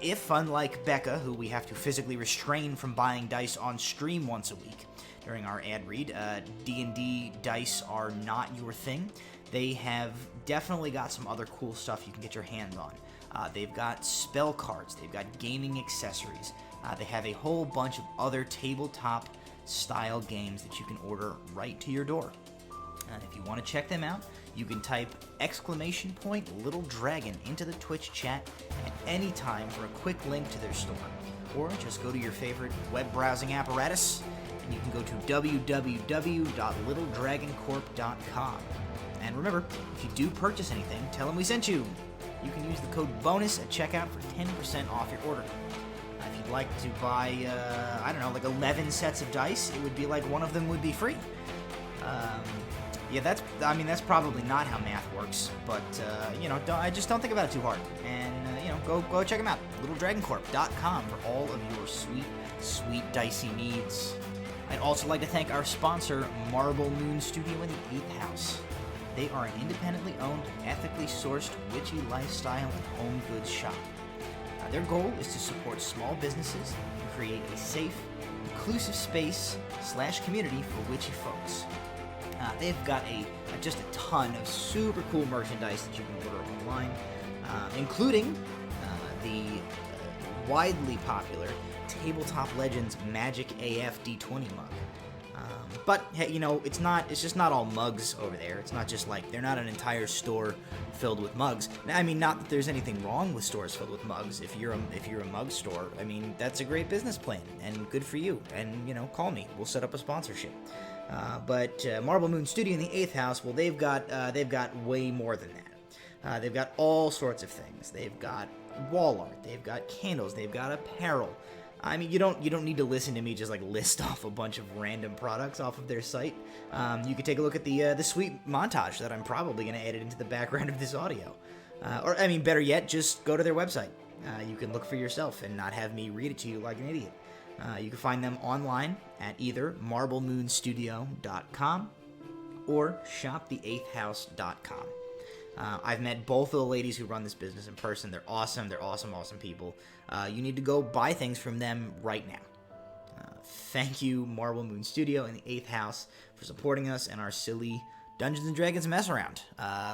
If, unlike Becca, who we have to physically restrain from buying dice on stream once a week during our ad read, D&D dice are not your thing, they have definitely got some other cool stuff you can get your hands on. They've got spell cards, they've got gaming accessories, they have a whole bunch of other tabletop style games that you can order right to your door. And if you want to check them out, you can type !Little Dragon into the Twitch chat at any time for a quick link to their store. Or just go to your favorite web browsing apparatus and you can go to www.littledragoncorp.com. And remember, if you do purchase anything, tell them we sent you. You can use the code BONUS at checkout for 10% off your order. If you'd like to buy, I don't know, like 11 sets of dice, it would be like one of them would be free. Yeah, that's probably not how math works, but, I just don't think about it too hard. And, go check them out. LittleDragonCorp.com for all of your sweet, sweet dicey needs. I'd also like to thank our sponsor, Marble Moon Studio in the 8th House. They are an independently owned, ethically sourced, witchy lifestyle and home goods shop. Their goal is to support small businesses and create a safe, inclusive space / community for witchy folks. They've got just a ton of super cool merchandise that you can order online, including the widely popular Tabletop Legends Magic AF D20 mug. But hey, it's just not all mugs over there. It's not just like they're not an entire store filled with mugs. I mean, not that there's anything wrong with stores filled with mugs. If you're a mug store, I mean, that's a great business plan and good for you. And call me. We'll set up a sponsorship. But Marble Moon Studio in the 8th House, well, they've got way more than that. They've got all sorts of things. They've got wall art. They've got candles. They've got apparel. I mean, you don't need to listen to me just like list off a bunch of random products off of their site. You could take a look at the sweet montage that I'm probably going to edit into the background of this audio. Or better yet, just go to their website. You can look for yourself and not have me read it to you like an idiot. You can find them online at either marblemoonstudio.com or shopthe8thhouse.com. I've met both of the ladies who run this business in person. They're awesome. They're awesome, awesome people. You need to go buy things from them right now. Thank you, Marble Moon Studio and the 8th House, for supporting us and our silly Dungeons & Dragons mess around.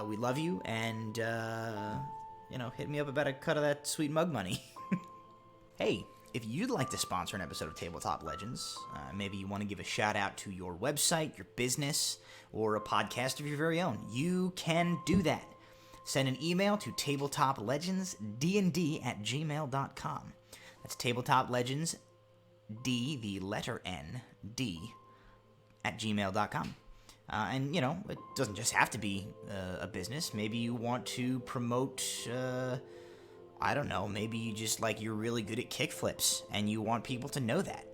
We love you, and, hit me up about a cut of that sweet mug money. Hey, if you'd like to sponsor an episode of Tabletop Legends, maybe you want to give a shout out to your website, your business, or a podcast of your very own, you can do that. Send an email to tabletoplegendsdnd@gmail.com. That's tabletoplegendsd, the letter N, D, @gmail.com. And, it doesn't just have to be a business. Maybe you want to promote, I don't know, maybe you just, you're really good at kickflips, and you want people to know that.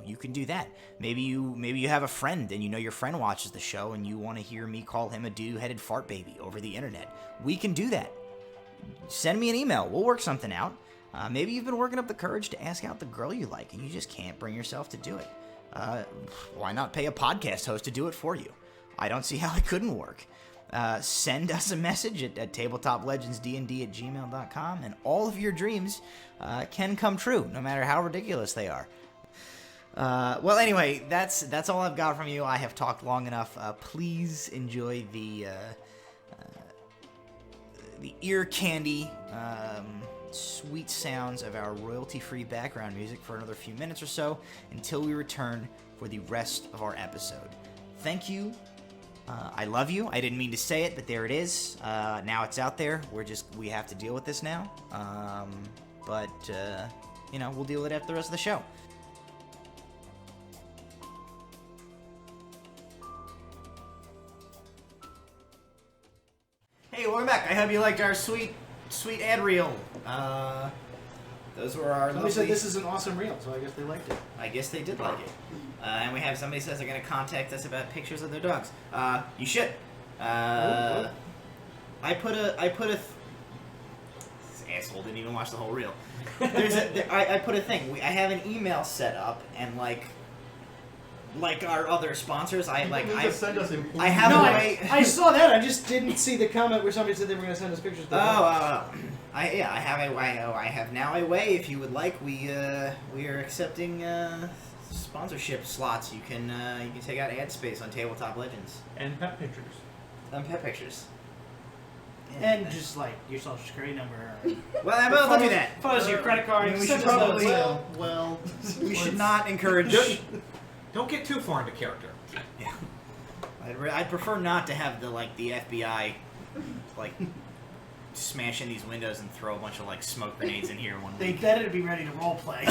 You can do that. Maybe you have a friend, and your friend watches the show, and you want to hear me call him a two-headed fart baby over the internet. We can do that. Send me an email. We'll work something out. Maybe you've been working up the courage to ask out the girl you like, and you just can't bring yourself to do it. Why not pay a podcast host to do it for you? I don't see how it couldn't work. Send us a message at tabletoplegendsdnd@gmail.com, and all of your dreams can come true, no matter how ridiculous they are. Well, anyway, that's all I've got from you. I have talked long enough. Please enjoy the ear candy, sweet sounds of our royalty-free background music for another few minutes or so until we return for the rest of our episode. Thank you. I love you. I didn't mean to say it, but there it is. Now it's out there. We have to deal with this now. But we'll deal with it after the rest of the show. Hey, welcome back. I hope you liked our sweet ad reel. Those were our Somebody said this is an awesome reel, so I guess they liked it. I guess they did like it. And we have somebody says they're going to contact us about pictures of their dogs. You should. I put a this asshole didn't even watch the whole reel. I put a thing. I have an email set up, and like our other sponsors, I send us have a way. I saw that. I just didn't see the comment where somebody said they were going to send us pictures. I have now a way. If you would like, we are accepting sponsorship slots. You can take out ad space on Tabletop Legends and pet pictures. Pet pictures. And just your social security number. Well, don't do that. Photos of your credit card. I mean, we send should us probably. those. Well, we should not encourage. Don't get too far into character. Yeah. I'd prefer not to have the FBI smash in these windows and throw a bunch of smoke grenades in here one They week. better be ready to roleplay.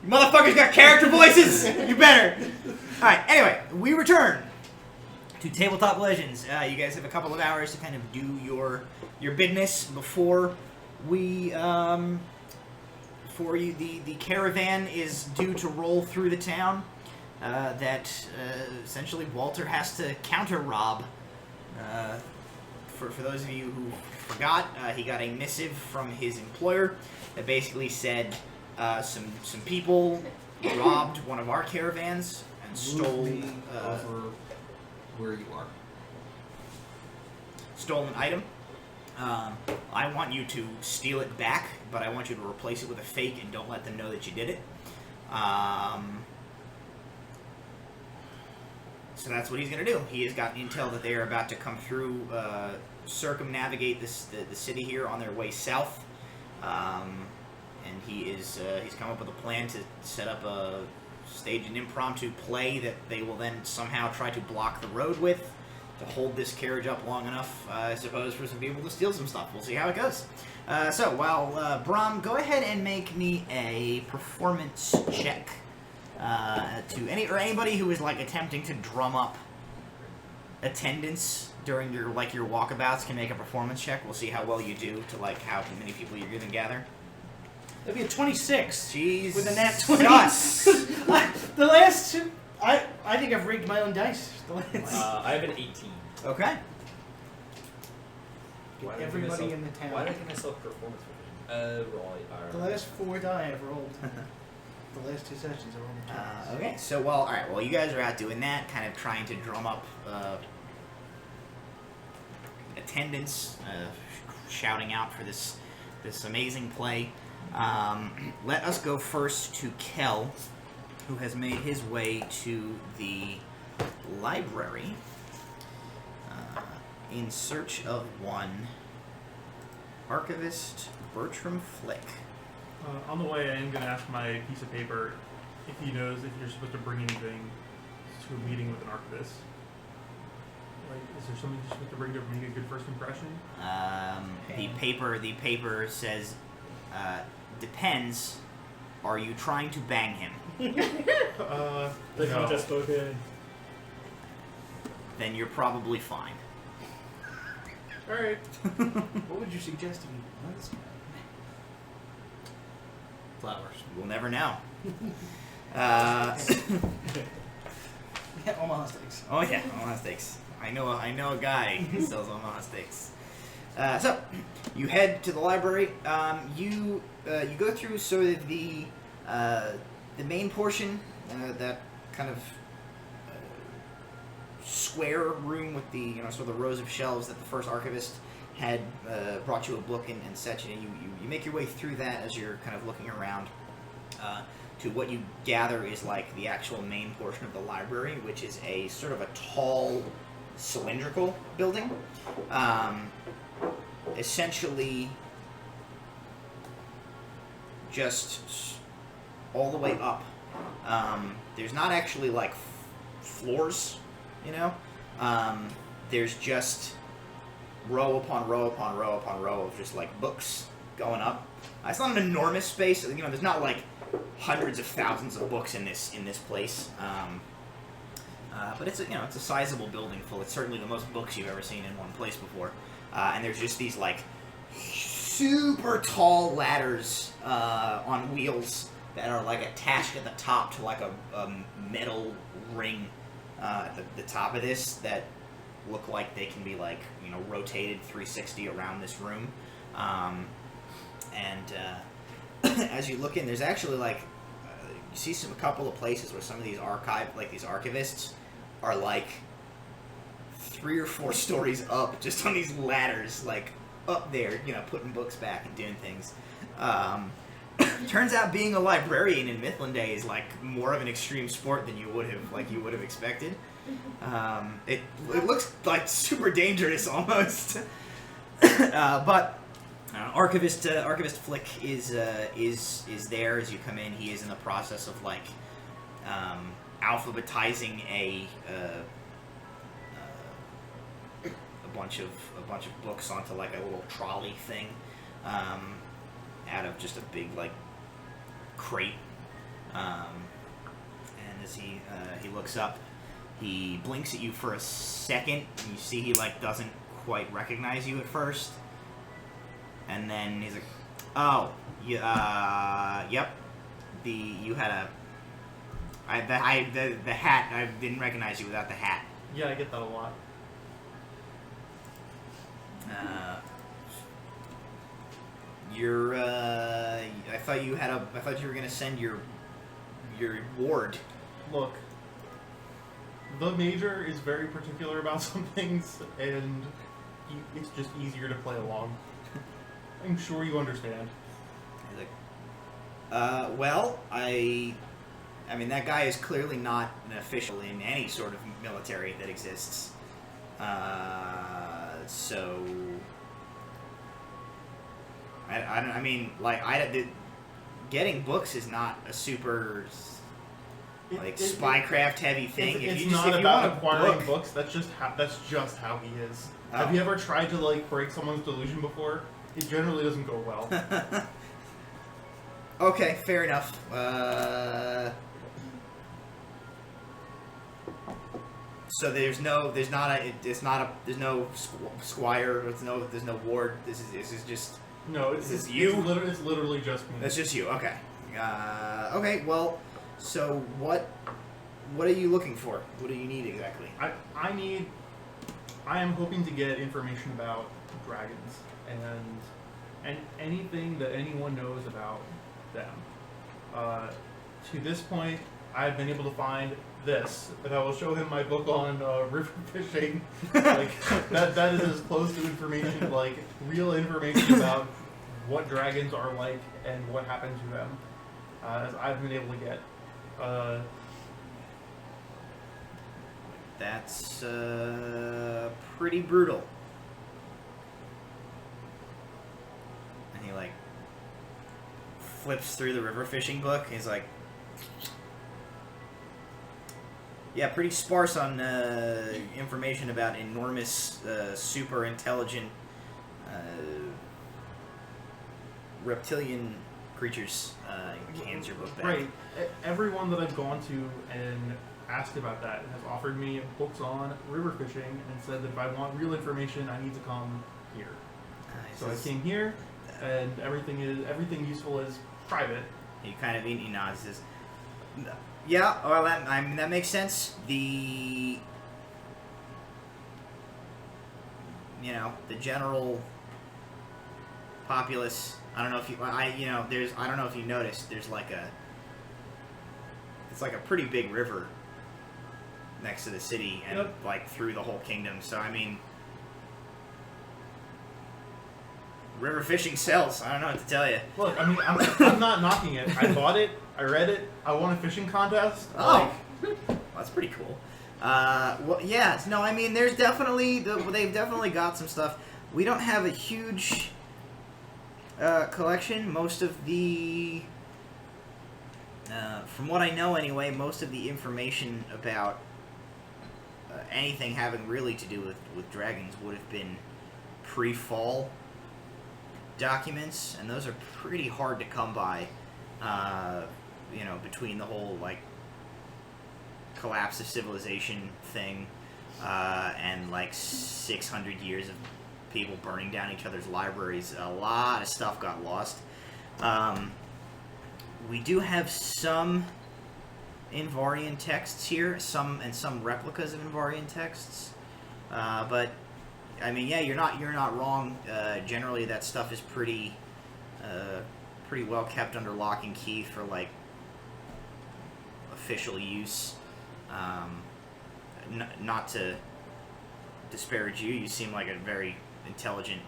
Motherfuckers got character voices. You better. All right. Anyway, we return to Tabletop Legends. You guys have a couple of hours to kind of do your business before we the caravan is due to roll through the town. That essentially Walter has to counter rob. For those of you who forgot, he got a missive from his employer that basically said some people robbed one of our caravans and stole over where you are. Stole an item. I want you to steal it back, but I want you to replace it with a fake and don't let them know that you did it. So that's what he's going to do. He has got intel that they are about to come through, circumnavigate the city here on their way south. And he's come up with a plan to set up stage an impromptu play that they will then somehow try to block the road with to hold this carriage up long enough, I suppose, for some people to steal some stuff. We'll see how it goes. So while Brom, go ahead and make me a performance check. To anybody who is attempting to drum up attendance during your walkabouts can make a performance check. We'll see how well you do to how many people you're gonna gather. That'd be a 26. Jeez. With a nat 20. The last two, I think I've rigged my own dice. I have an 18. Okay. Why did I give Everybody myself- in the town. Why did I give myself performance provision? Right. The last 4 die I've rolled. The last 2 sessions I rolled. Okay. So while you guys are out doing that, kind of trying to drum up attendance, shouting out for this amazing play. Let us go first to Kel, who has made his way to the library in search of one Archivist Bertram Flick. On the way, I am going to ask my piece of paper if he knows if you're supposed to bring anything to a meeting with an archivist. Like, is there something you're supposed to bring to make a good first impression? The paper says, depends. Are you trying to bang him? The No. contest, okay. Then you're probably fine. Alright. What would you suggest to me? Flowers. We'll never know. Yeah, Omaha Steaks. Oh yeah, Omaha Steaks. I know a guy who sells Omaha Steaks. So you head to the library. You go through sort of the main portion, that kind of square room with the sort of the rows of shelves that the first archivist had brought you a book and set you. And you make your way through that as you're kind of looking around to what you gather is like the actual main portion of the library, which is a sort of a tall, cylindrical building. Essentially, just all the way up. There's not actually like floors, there's just row upon row upon row upon row of just like books going up. It's not an enormous space. There's not like hundreds of thousands of books in this place. But it's a sizable building full. It's certainly the most books you've ever seen in one place before. And there's just these like super tall ladders on wheels that are like attached at the top to like a metal ring at the top of this that look like they can be like rotated 360 around this room. As you look in, there's actually like you see a couple of places where some of these these archivists are like 3 or 4 stories up, just on these ladders, like up there, putting books back and doing things. Turns out being a librarian in Mythland is like more of an extreme sport than you would have expected. It looks like super dangerous almost, but. Archivist Flick is there as you come in. He is in the process of like alphabetizing a bunch of books onto like a little trolley thing out of just a big like crate. And as he looks up, he blinks at you for a second, and you see he like doesn't quite recognize you at first. And then he's like, "Oh, yep. You had the hat. I didn't recognize you without the hat." Yeah, I get that a lot. I thought you were gonna send your ward. Look, the major is very particular about some things, and it's just easier to play along. I'm sure you understand. He's like, well, I mean, that guy is clearly not an official in any sort of military that exists. So, getting books is not a super spycraft heavy thing. It's not about acquiring books. That's just how he is. Oh. Have you ever tried to like break someone's delusion before? It generally doesn't go well. Okay, fair enough. So there's no squire. There's no ward. This is just. No, it's you. It's literally just me. It's just you. Okay. Okay. Well, so what are you looking for? What do you need exactly? I am hoping to get information about dragons and anything that anyone knows about them. To this point, I've been able to find this, and I will show him my book on river fishing. Like that is as close to information, like real information about what dragons are like and what happened to them, as I've been able to get. That's pretty brutal. And he like flips through the river fishing book. He's like, yeah, pretty sparse on information about enormous, super intelligent reptilian creatures. He hands your book back. Right. Everyone that I've gone to and asked about that has offered me books on river fishing and said that if I want real information, I need to come here. So I came here, and everything useful is private. He kind of he nods. Says, "Yeah, well, that makes sense. The general populace. I don't know if you I don't know if you noticed. There's it's like a pretty big river next to the city and like through the whole kingdom. So I mean, river fishing sells. I don't know what to tell you. Look, I mean, I'm not knocking it. I bought it. I read it. I won a fishing contest. Oh, well, that's pretty cool. Well, yeah. No, I mean, there's definitely they've definitely got some stuff. We don't have a huge collection. Most of the from what I know anyway, most of the information about anything having really to do with dragons would have been pre-fall documents, and those are pretty hard to come by. Between the whole like collapse of civilization thing and like 600 years of people burning down each other's libraries, a lot of stuff got lost. We do have some Invarian texts here, some replicas of Invarian texts, but I mean, yeah, you're not wrong. Generally, that stuff is pretty well kept under lock and key for like official use. Not to disparage you, you seem like a very intelligent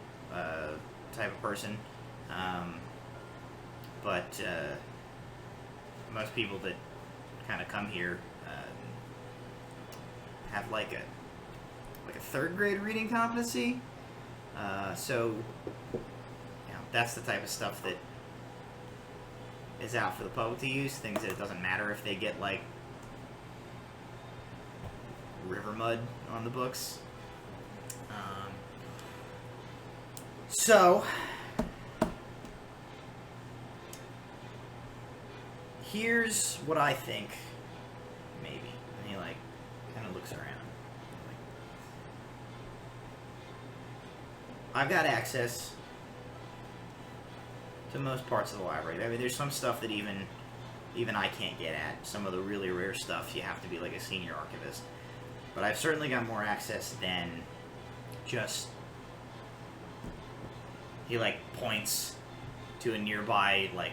type of person, but most people that kind of come here have like a third grade reading competency, so that's the type of stuff that is out for the public to use. Things that it doesn't matter if they get like river mud on the books. So here's what I think, maybe. And he like kind of looks around. I've got access to most parts of the library. I mean, there's some stuff that even I can't get at. Some of the really rare stuff you have to be like a senior archivist. But I've certainly got more access than just... He like points to a nearby like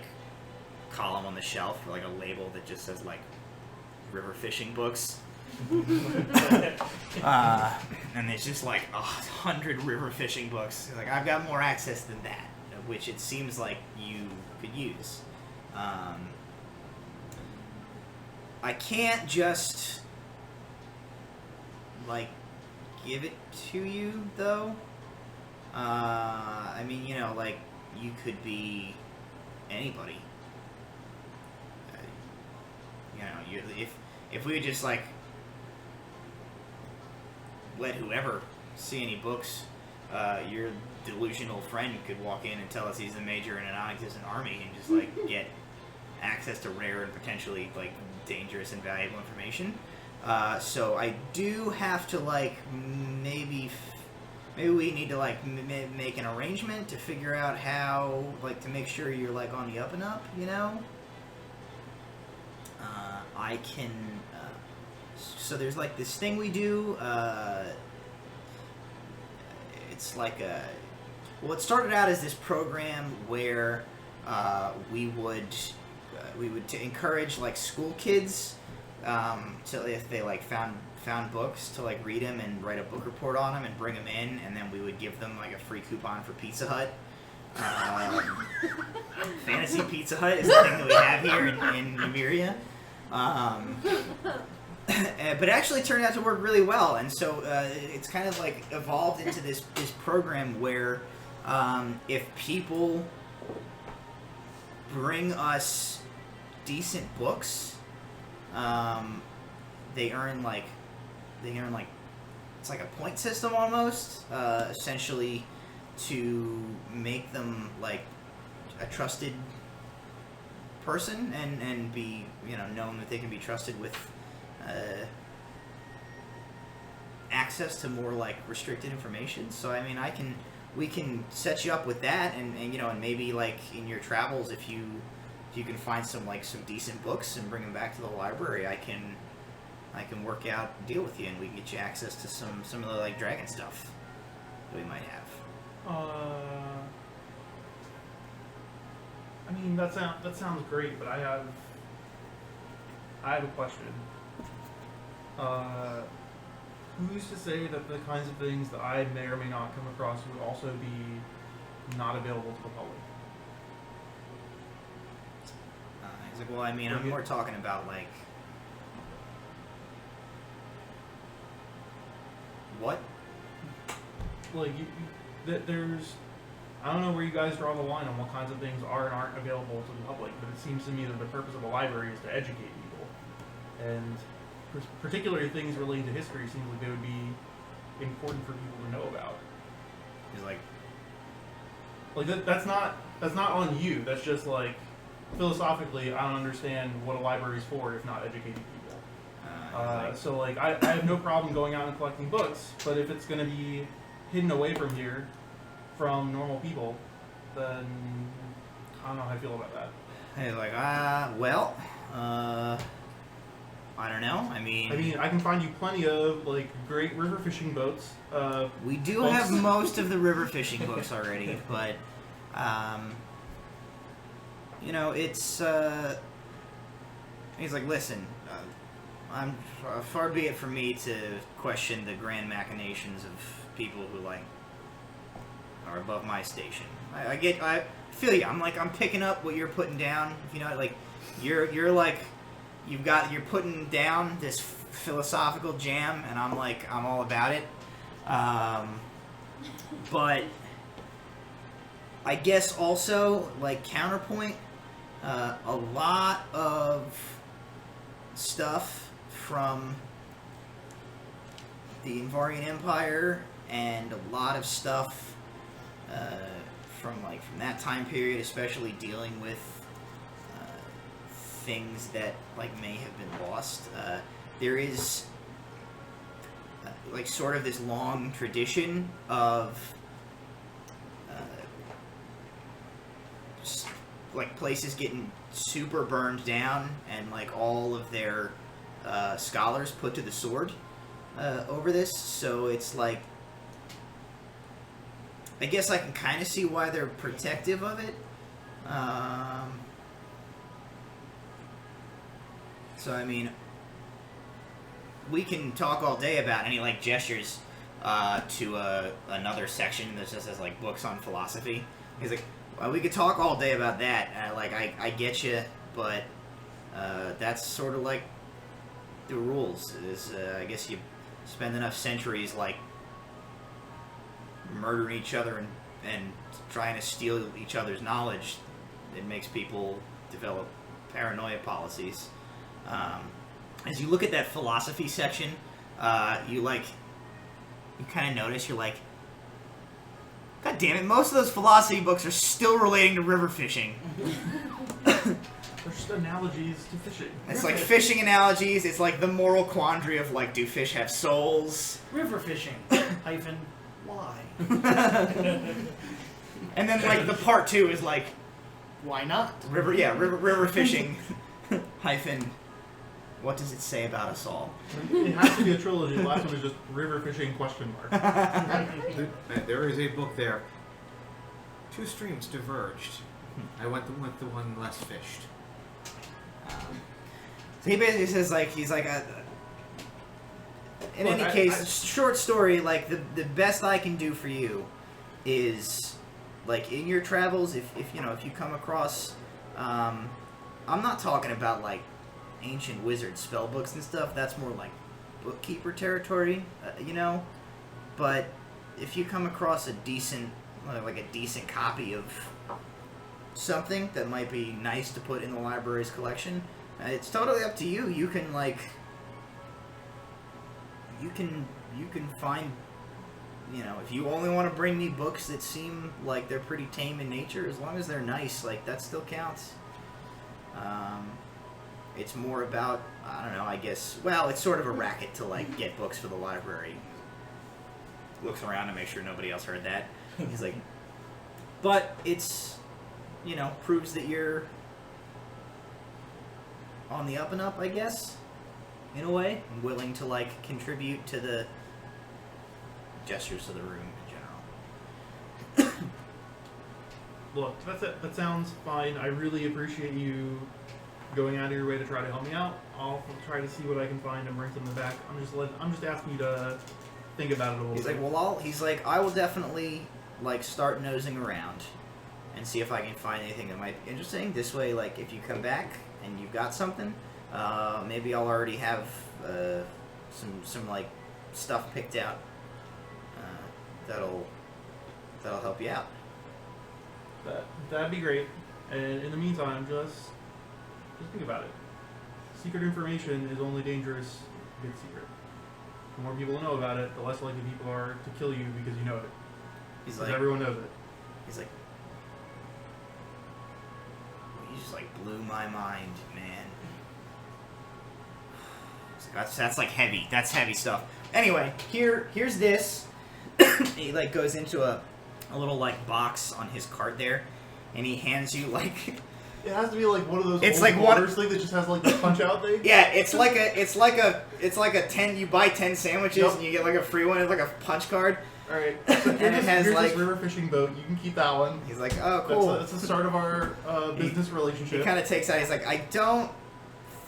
column on the shelf for like a label that just says like river fishing books. And there's just like 100 river fishing books. Like, I've got more access than that, which it seems like you could use. I can't just like give it to you though. I mean, like you could be anybody. If we would just like let whoever see any books, your delusional friend could walk in and tell us he's a major in a non-existent army and just like get access to rare and potentially like dangerous and valuable information. So I do have to like maybe we need to like make an arrangement to figure out how like to make sure you're like on the up and up, I can. So there's like this thing we do. It's like it started out as this program where we would we would encourage like school kids to, if they like found books, to like read them and write a book report on them and bring them in, and then we would give them like a free coupon for Pizza Hut. Fantasy Pizza Hut is the thing that we have here in Numeria. But it actually turned out to work really well, and so it's kind of like evolved into this program where if people bring us decent books, they earn like it's like a point system almost, essentially to make them like a trusted person and be known that they can be trusted with access to more like restricted information. So I mean, we can set you up with that, and and maybe like in your travels, if you can find some decent books and bring them back to the library, I can work out a deal with you, and we can get you access to some of the like dragon stuff that we might have. I mean, that sounds great, but I have a question. Who's to say that the kinds of things that I may or may not come across would also be not available to the public? He's like, well, I mean, I'm more talking about like what? Like, there's, I don't know where you guys draw the line on what kinds of things are and aren't available to the public, but it seems to me that the purpose of a library is to educate people. And particularly things relating to history seems like they would be important for people to know about. He's like that's not on you. That's just like, philosophically, I don't understand what a library is for if not educating people. So like, I have no problem going out and collecting books, but if it's going to be hidden away from here, from normal people, then I don't know how I feel about that. He's like, I don't know. I mean, I can find you plenty of like great river fishing boats. We do books. have most of the river fishing books already, but it's he's like, listen, I'm far be it from me to question the grand machinations of people who like are above my station. I feel you. I'm picking up what you're putting down. Like you're like you're putting down this philosophical jam, and I'm all about it. But I guess also like counterpoint, a lot of stuff from the Invarian Empire and a lot of stuff from that time period, especially dealing with things that like may have been lost. There is like sort of this long tradition of like places getting super burned down and like all of their scholars put to the sword over this. So it's like, I guess I can kind of see why they're protective of it. So I mean, we can talk all day about any like gestures to another section that just has like books on philosophy. He's like, well, we could talk all day about that. I get you, but that's sort of like the rules. Is I guess you spend enough centuries like murdering each other and trying to steal each other's knowledge. It makes people develop paranoia policies. As you look at that philosophy section, you kind of notice, you're like, God damn it, most of those philosophy books are still relating to river fishing. They're just analogies to fishing. It's like fishing analogies. It's like the moral quandary of like, do fish have souls? River fishing, hyphen, why? And then like the part 2 is like, Why not? river fishing, hyphen, what does it say about us all? It has to be a trilogy. The last one is just river fishing ? There is a book there. 2 streams diverged. I went with the one less fished. So he basically says he's like in Look, any case, short story. Like the best I can do for you is like in your travels, if you come across, I'm not talking about like ancient wizard spell books and stuff. That's more like bookkeeper territory, But if you come across a decent copy of something that might be nice to put in the library's collection, it's totally up to you. You can find, if you only want to bring me books that seem like they're pretty tame in nature, as long as they're nice, like that still counts. It's more about, I don't know, I guess, well, it's sort of a racket to like get books for the library. Looks around to make sure nobody else heard that. He's like, but it's, proves that you're on the up and up, I guess, in a way, and willing to like contribute to the gestures of the room in general. Look, that sounds fine. I really appreciate you going out of your way to try to help me out. I'll try to see what I can find and bring something back. I'm just asking you to think about it a little bit. He's like, I will definitely like start nosing around and see if I can find anything that might be interesting. This way, like if you come back and you've got something, maybe I'll already have some like stuff picked out that'll help you out. That'd be great. And in the meantime, just think about it. Secret information is only dangerous if it's secret. The more people know about it, the less likely people are to kill you because you know it. He's Because like, everyone knows it. he's like, you just like blew my mind, man. That's like heavy. That's heavy stuff. Anyway, here's this. He like goes into a little like box on his cart there, and he hands you like. It has to be like one of those. It's old like quarters thing that just has like the punch out thing. Yeah, it's like a 10. You buy 10 sandwiches and you get like a free one. It's like a punch card. All right. So And it has here's like. this river fishing boat. You can keep that one. He's like, oh, cool. That's the start of our business relationship. He kind of takes out. He's like, I don't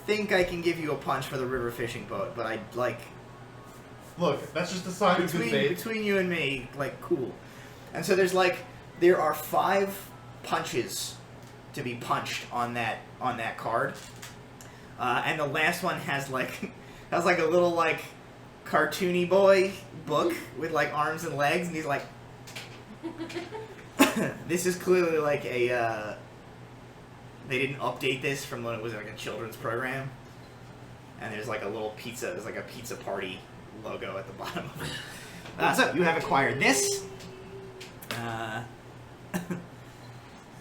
think I can give you a punch for the river fishing boat, but I'd like. Look, that's just a sign of good faith. Between you and me, like, cool. And so there are 5 punches to be punched on that card, and the last one has like a little like cartoony boy book with like arms and legs, and he's like, this is clearly like a they didn't update this from when it was like a children's program, and there's like a little pizza, there's like a pizza party logo at the bottom of it. So you have acquired this.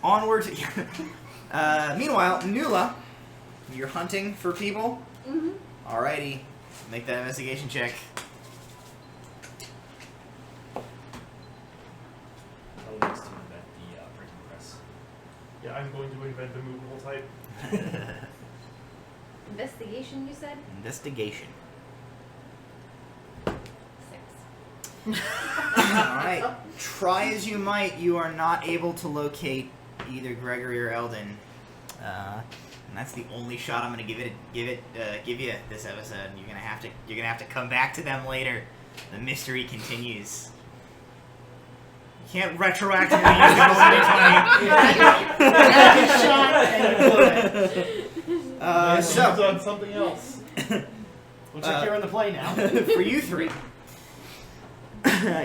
Onward. Meanwhile, Nula, you're hunting for people. Mm-hmm. Alrighty, make that investigation check. I'll next to invent the printing press. Yeah, I'm going to invent the movable type. Investigation, you said? Investigation. 6. Alright. Try as you might, you are not able to locate either Gregory or Eldon. And that's the only shot I'm gonna give you this episode. You're gonna have to come back to them later. The mystery continues. You can't retroactively use the Shot on something else. Looks like you're on the play now. for you 3.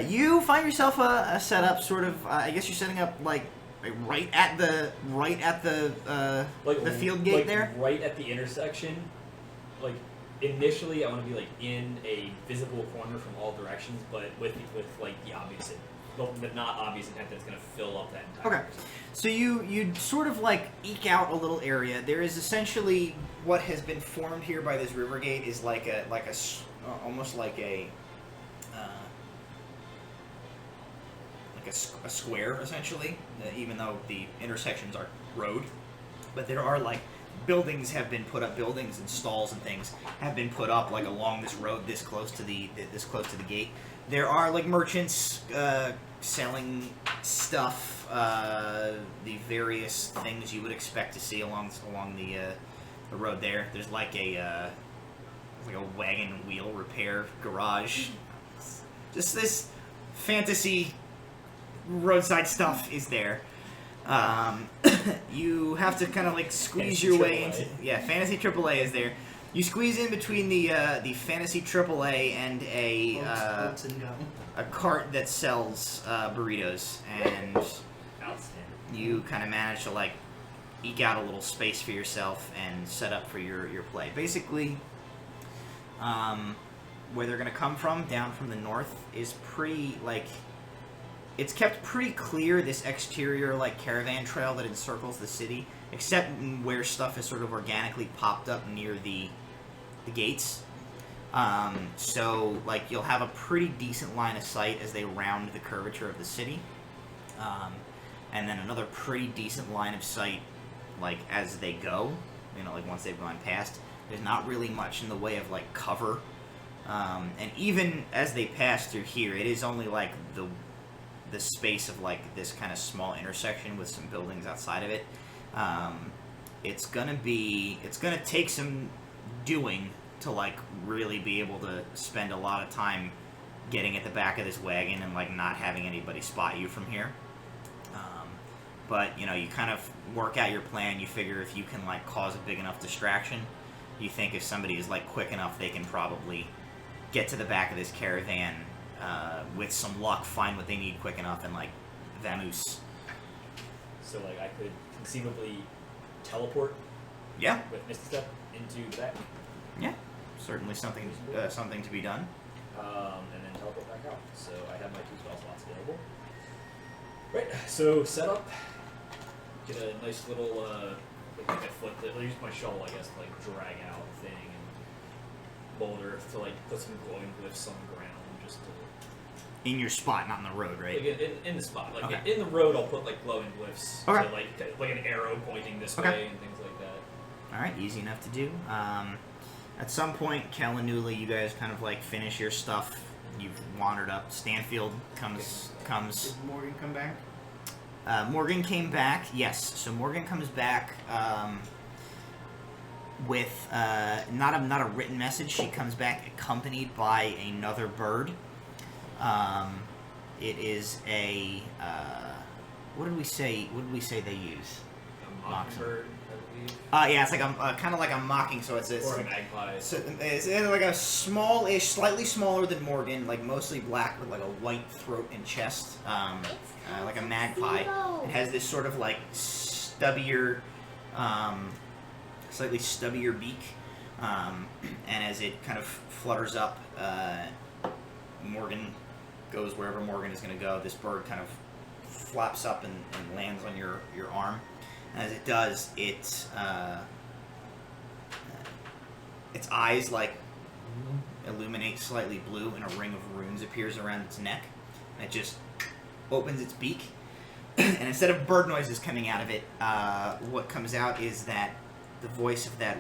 You find yourself a setup, sort of. I guess you're setting up like right at the field gate like there. right at the intersection. Like initially, I want to be like in a visible corner from all directions, but with like the not obvious intent that's going to fill up that entire. Okay, so you sort of like eke out a little area. There is essentially what has been formed here by this river gate is like almost like a square, essentially, even though the intersections are road. But there are like buildings have been put up, buildings and stalls and things have been put up like along this road this close to the gate. There are like merchants selling stuff, the various things you would expect to see along the road there. There's like a wagon wheel repair garage. Just this fantasy roadside stuff is there. You have to kind of like squeeze Fantasy your way AAA. into Fantasy AAA is there. You squeeze in between the Fantasy AAA and Oats and gum. a cart that sells burritos, and Outstanding. you kind of manage to like eke out a little space for yourself and set up for your play. Basically, where they're gonna come from, down from the north, is pretty like it's kept pretty clear. This exterior like caravan trail that encircles the city, except where stuff is sort of organically popped up near the gates. So like you'll have a pretty decent line of sight as they round the curvature of the city, and then another pretty decent line of sight like as they go. You know, like once they've gone past, there's not really much in the way of like cover. And even as they pass through here, it is only like the space of like this kind of small intersection with some buildings outside of it. It's gonna take some doing to like really be able to spend a lot of time getting at the back of this wagon and like not having anybody spot you from here. But you know, you kind of work out your plan. You figure if you can like cause a big enough distraction, you think if somebody is like quick enough, they can probably get to the back of this caravan with some luck, find what they need quick enough, and like vamoose. So like I could conceivably teleport Yeah, with Misty Step into the back, yeah, certainly something to be done. and then teleport back out. So I have my 2 spell slots available. Right. So set up. Get a nice little like a foot that I'll use my shovel, I guess, to like drag out the thing and boulder to like put some glowing glyphs on the ground just to. In your spot, not in the road, right? Like in the spot, like Okay. in the road, I'll put like glowing glyphs, Okay. so like an arrow pointing this Okay. way and things like that. All right, easy enough to do. At some point, Kel and Newly, you guys kind of like finish your stuff. You've wandered up. Stanfield comes. Did Morgan come back? Morgan came back. Yes, so Morgan comes back with not a written message. She comes back accompanied by another bird. It is a what did we say? What did we say they use? A mockingbird, I believe, Yeah, it's like a kind of like a mocking. So it's or a magpie. so it's like a smallish, slightly smaller than Morgan, like mostly black with like a white throat and chest, like a magpie. It has this sort of like stubbier, slightly stubbier beak, and as it kind of flutters up, Morgan goes wherever Morgan is going to go. This bird kind of flaps up and lands on your arm. And as it does, its eyes like illuminate slightly blue, and a ring of runes appears around its neck. And it just opens its beak, and instead of bird noises coming out of it, what comes out is that the voice of that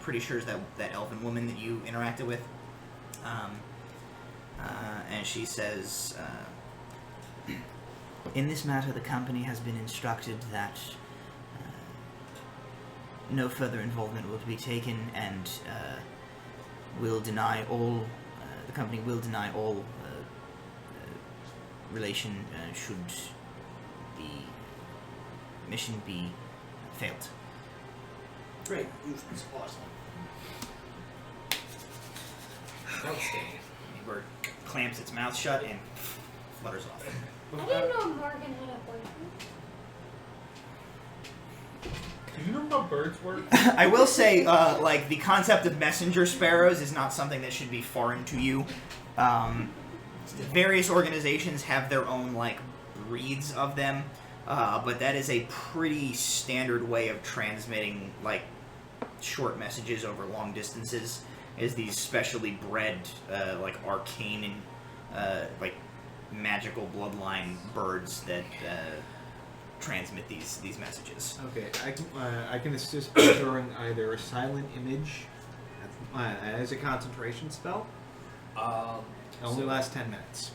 pretty sure is that elven woman that you interacted with. And she says, in this matter, the company has been instructed that no further involvement will be taken, and will deny all. The company will deny all relation should the mission be failed. Great. It's awesome. Outstanding. The bird clamps its mouth shut and flutters off. I didn't know Morgan had a boyfriend. Do you know how birds work? I will say, like, the concept of messenger sparrows is not something that should be foreign to you. Various organizations have their own, like, breeds of them, but that is a pretty standard way of transmitting, like, short messages over long distances, is these specially bred, like, arcane and, like, magical bloodline birds that transmit these messages. Okay, I can assist by throwing either a silent image as a concentration spell. It only lasts 10 minutes.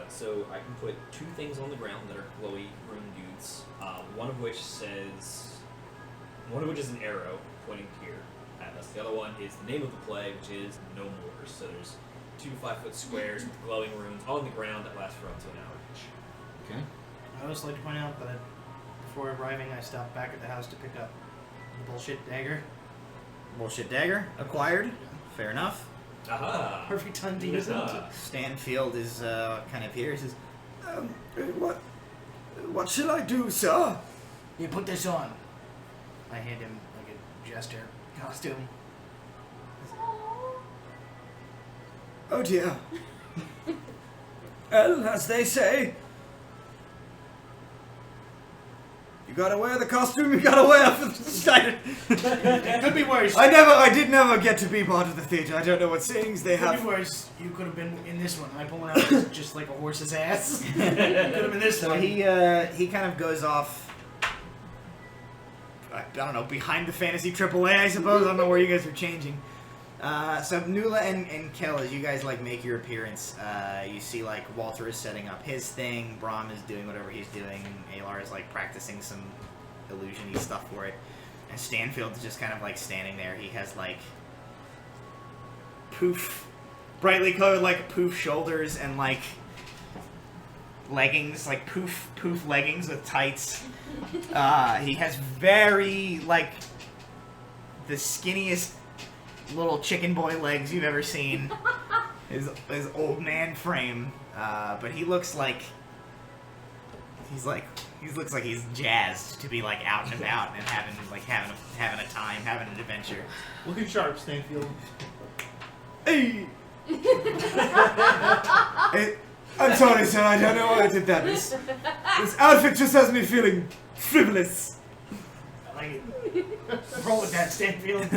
So I can put 2 things on the ground that are glowy rune dudes. One of which says one of which is an arrow pointing here at us. The other one is the name of the play, which is No More. So there's 2 5-foot squares with glowing runes on the ground that last for up to an hour each. Okay. I always like to point out that before arriving, I stopped back at the house to pick up the bullshit dagger. Bullshit dagger acquired. Fair enough. Aha! Perfect time to use it. Aha. Stanfield is kind of here. He says, "What shall I do, sir?" You put this on. I hand him like a jester costume. Oh dear. Well, as they say, you gotta wear the costume you gotta wear for the Steiner. It could be worse. I did never get to be part of the theater. I don't know what sayings they Could be have. worse. You could have been in this one. I pull it out just like a horse's ass. Could have been this So one. he kind of goes off. I don't know, behind the fantasy AAA, I suppose. I don't know where you guys are changing. So Nula and Kel, as you guys like make your appearance, you see like Walter is setting up his thing, Brahm is doing whatever he's doing, Alar is like practicing some illusion-y stuff for it, and Stanfield is just kind of like standing there. He has like poof, brightly colored like poof shoulders and like leggings, like poof leggings with tights. He has very like the skinniest little chicken boy legs you've ever seen. His old man frame, but he looks like he looks like he's jazzed to be like out and about and having a time, having an adventure. Looking sharp, Stanfield. Hey! I'm sorry, sir. I don't know why I did that. This outfit just has me feeling frivolous. I like it. Roll with that, Stanfield.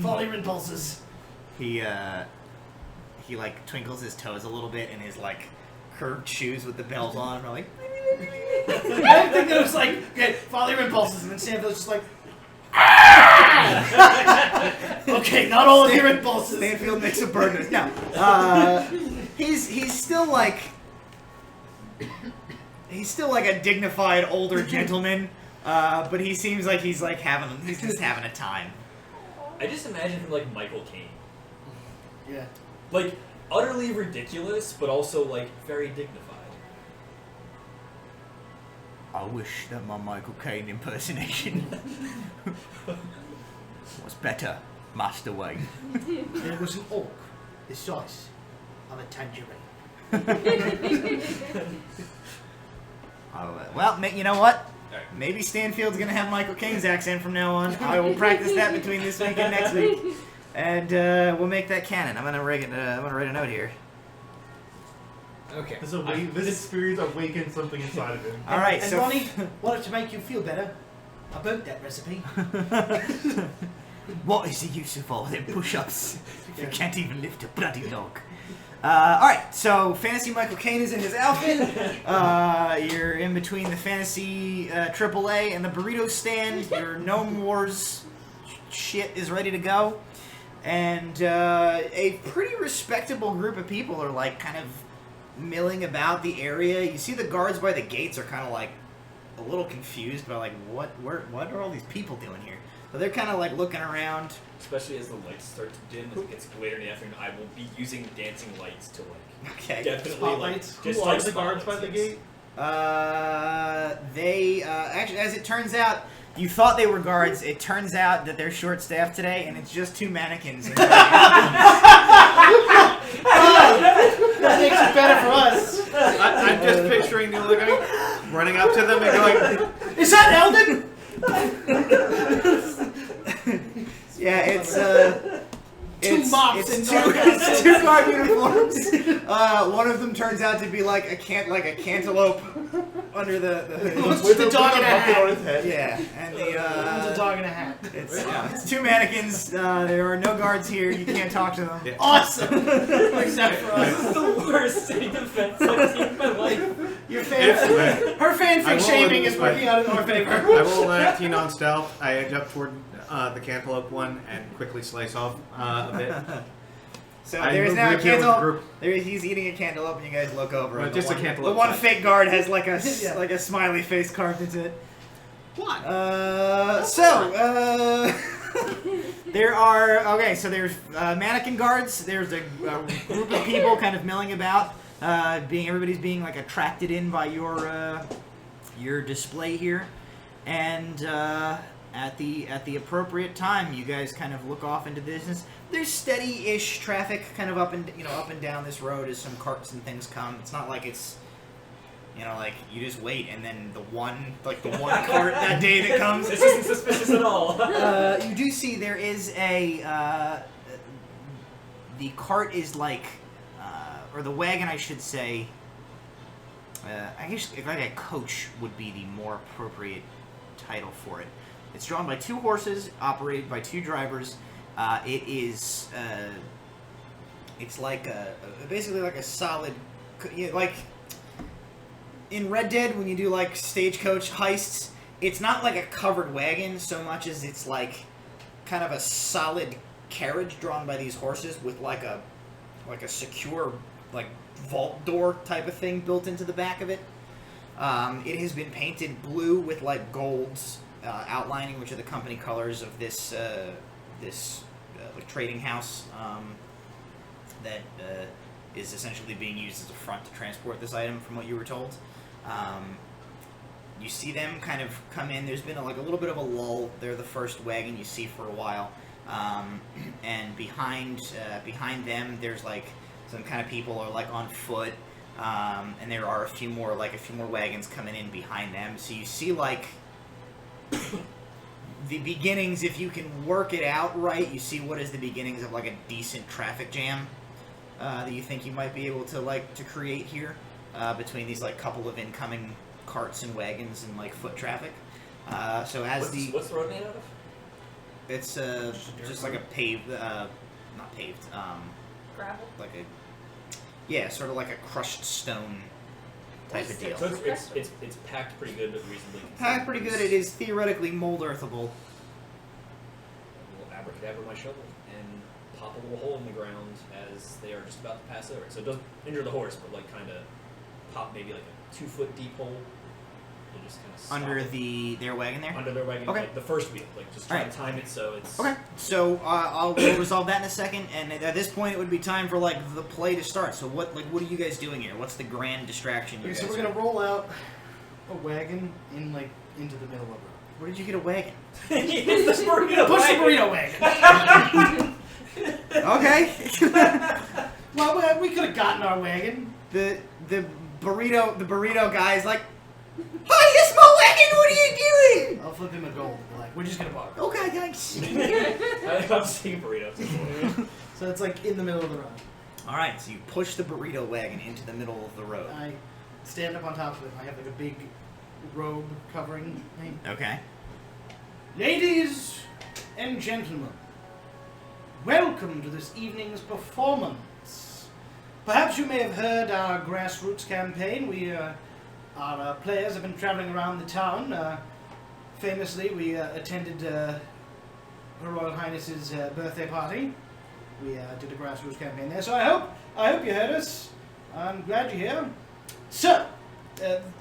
Follow your impulses. He like twinkles his toes a little bit in his like curved shoes with the bells on. And like, I think it was like, okay, follow your impulses, and then Stanfield's just like, okay, not all of your impulses. Stanfield makes a burger. No, he's still like a dignified older gentleman, but he seems like he's just having a time. I just imagine him like Michael Caine. Yeah. Like, utterly ridiculous, but also, like, very dignified. I wish that my Michael Caine impersonation was better, Master Wayne. There was an orc the size of a tangerine. Well, you know what? Alright. Maybe Stanfield's gonna have Michael Caine's accent from now on. I will practice that between this week and next week, and we'll make that canon. I'm gonna write a note here. Okay. This experience awakens something inside of him. All right, and so Ronnie, wanted to make you feel better. I burnt that recipe. what is the use of all them push-ups if you can't even lift a bloody log? Alright, so Fantasy Michael Caine is in his outfit. You're in between the Fantasy AAA and the burrito stand. Your Gnome Wars shit is ready to go. And a pretty respectable group of people are like kind of milling about the area. You see the guards by the gates are kind of like a little confused by like what are all these people doing here? So they're kind of like looking around. Especially as the lights start to dim, as it gets later in the afternoon, I will be using dancing lights to, like, Okay. definitely, Spotlights. like, just Who like are the guards by spotlights, the yes. gate? They actually, as it turns out, you thought they were guards. It turns out that they're short-staffed today, and it's just 2 mannequins. That makes it better for us. I'm just picturing Nula going, running up to them and going, Is that Eldon? Yeah, it's mops it's and it's 2 guard uniforms. One of them turns out to be like a cantaloupe under the With the dog in a bucket on hat. his head. yeah, and It's a the dog in a hat. it's 2 mannequins. There are no guards here. You can't talk to them. Yeah. Awesome. Except for This us. is the worst city defense I've seen in my life. Your It's fanfic, her I fanfic will- shaming is working out in our favor. I roll a 19 on stealth. I edge up toward the cantaloupe one and quickly slice off a bit. So I there is move now a with you with the cantaloupe. group. He's eating a cantaloupe, and you guys look over. Well, and just the a one, cantaloupe The one size. fake guard has like a Yeah. like a smiley face carved into it. What? There are so there's mannequin guards. There's a group of people kind of milling about, everybody's being like attracted in by your display here, and at the appropriate time, you guys kind of look off into the distance. There's steady-ish traffic kind of up and down this road as some carts and things come. It's not like it's like you just wait and then the one cart that day that comes. This isn't suspicious at all. You do see there is the cart is like, or the wagon, I should say. I guess like a coach would be the more appropriate title for it. It's drawn by 2 horses, operated by 2 drivers. It is, it's like basically like a solid, like in Red Dead when you do like stagecoach heists. It's not like a covered wagon so much as it's like kind of a solid carriage drawn by these horses with like a secure like vault door type of thing built into the back of it. It has been painted blue with like golds outlining, which are the company colors of this like trading house that is essentially being used as a front to transport this item, from what you were told. You see them kind of come in. There's been a little bit of a lull. They're the first wagon you see for a while, and behind them, there's like some kind of people are like on foot, and there are a few more wagons coming in behind them. So you see like the beginnings, if you can work it out right, you see what is the beginnings of like a decent traffic jam that you think you might be able to create here between these like couple of incoming carts and wagons and like foot traffic. So as what's the road made out of? It's just like a paved, not paved, Gravel. like sort of like a crushed stone type of deal. So it's packed pretty good, but reasonably Packed pretty good. It is theoretically mold earthable. A little abracadabra my shovel and pop a little hole in the ground as they are just about to pass over it. So it doesn't injure the horse, but like kind of pop maybe like a 2-foot deep hole. You'll just kind of Under their wagon there? Under their wagon, Okay. like the first wheel. Like just try Alright. to time it so it's... Okay, so we'll resolve that in a second, and at this point it would be time for like the play to start. So what are you guys doing here? What's the grand distraction you Okay, guys so we're gonna roll out a wagon into the middle of the road. Where did you get a wagon? He hits the burrito Push the wagon. burrito wagon. Okay. Well, we could have gotten our wagon. The burrito guy's like, "Hi, this is my wagon. What are you doing?" I'll flip him a gold. Like, we're just gonna borrow. Okay, thanks. I'm seeing burritos. So it's like in the middle of the road. All right, so you push the burrito wagon into the middle of the road. I stand up on top of it. I have like a big robe covering me. Okay. Ladies and gentlemen, welcome to this evening's performance. Perhaps you may have heard our grassroots campaign. Our players have been traveling around the town. Famously, we attended Her Royal Highness's birthday party. We did a grassroots campaign there. So I hope you heard us. I'm glad you're here. So,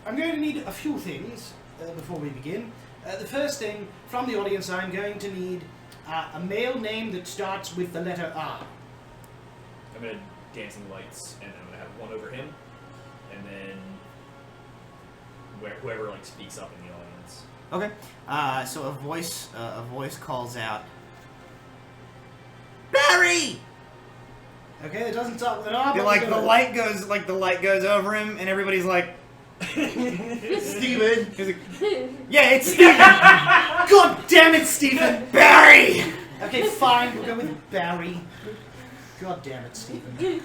I'm going to need a few things before we begin. The first thing, from the audience, I'm going to need a male name that starts with the letter R. I'm gonna dancing lights, and I'm gonna have one over him, and then whoever like speaks up in the audience. Okay. So a voice calls out, "Barry!" Okay, it doesn't start with an R. And, but like we're the gonna- light goes over him, and everybody's like, "Steven." He's like, "Yeah, it's Steven." God damn it, Stephen! Barry! Okay, fine, we'll go with Barry. God damn it, Stephen.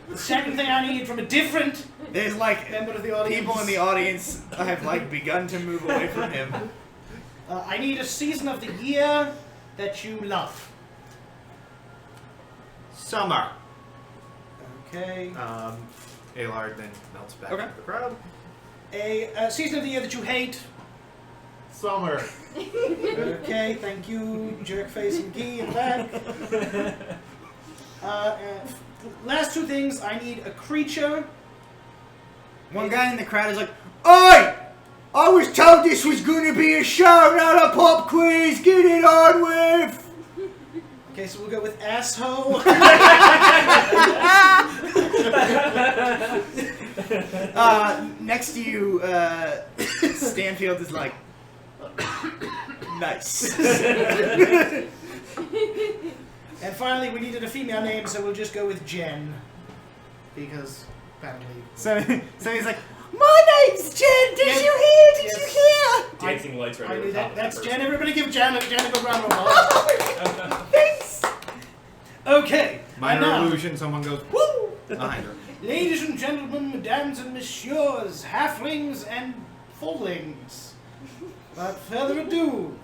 The second thing I need from a different There's like member of the audience. people in the audience have like begun to move away from him. I need a season of the year that you love. Summer. Okay. Aelard then melts back Okay. into the crowd. A season of the year that you hate. Summer. Okay, thank you, jerkface McGee in the back. Last two things, I need a creature. One guy in the crowd is like, "Oi! I was told this was gonna be a show, not a pop quiz. Get it on with. Okay, so we'll go with asshole. Next to you, Stanfield is like, nice. And finally, we needed a female name, so we'll just go with Jen. Because, apparently... So he's like, my name's Jen. Did you hear? Did you hear? Dancing lights right I over knew the top that. of That's that Jen. person. Everybody give Jen a good round of applause. Thanks. Okay. and Minor now, illusion, someone goes, woo! Behind her. ladies and gentlemen, mesdames and messieurs, halflings and fullings. Without further ado,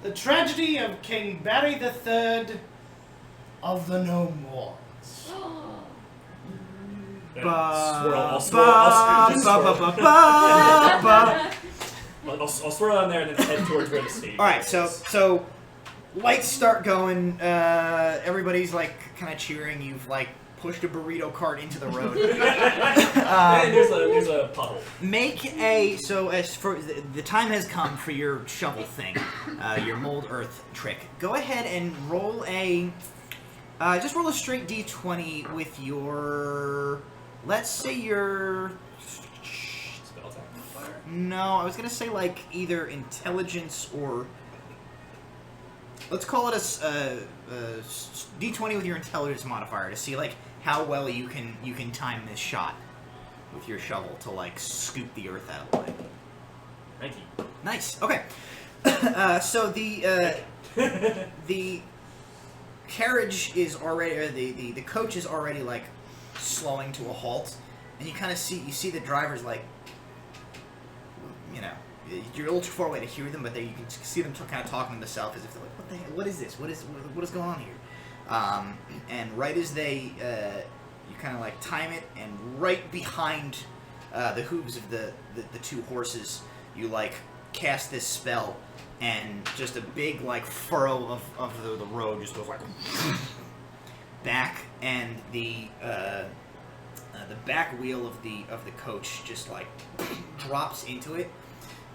the tragedy of King Barry III of the Gnome Wars. I'll swirl on there and then head towards where the stage All right, is. so lights start going. Everybody's like kind of cheering. You've like pushed a burrito cart into the road. And there's a puddle. Make a as for the time has come for your shovel thing, your mold earth trick. Go ahead and roll a just roll a straight d20 with your, let's say your. Spell attack modifier. No, I was gonna say like either intelligence or. Let's call it a d20 with your intelligence modifier to see like how well you can time this shot with your shovel to like scoop the earth out of the way. 19. Nice. Okay. So the carriage is already, or the coach is already like slowing to a halt, and you kind of see the drivers like, you know, you're a little too far away to hear them, but you can see them kind of talking to themselves as if they're like, what the hell? What is this? What is going on here? And right as they you kind of like time it, and right behind the hooves of the two horses, you like cast this spell, and just a big like furrow of the road just goes like back, and the back wheel of the coach just like drops into it,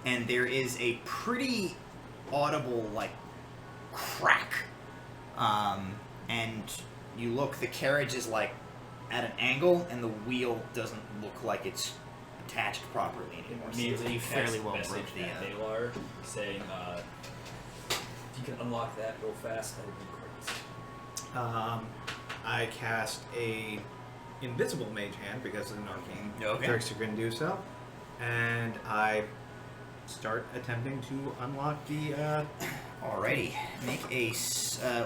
and there is a pretty audible like crack, and you look, the carriage is like at an angle, and the wheel doesn't look like it's attached properly anymore. So Immediately you fairly well message broke the. at Baylor saying, if you can unlock that real fast, that would be great. I cast a invisible mage hand because an arcane Okay. trickster can do so, and I start attempting to unlock the. Alrighty, make a.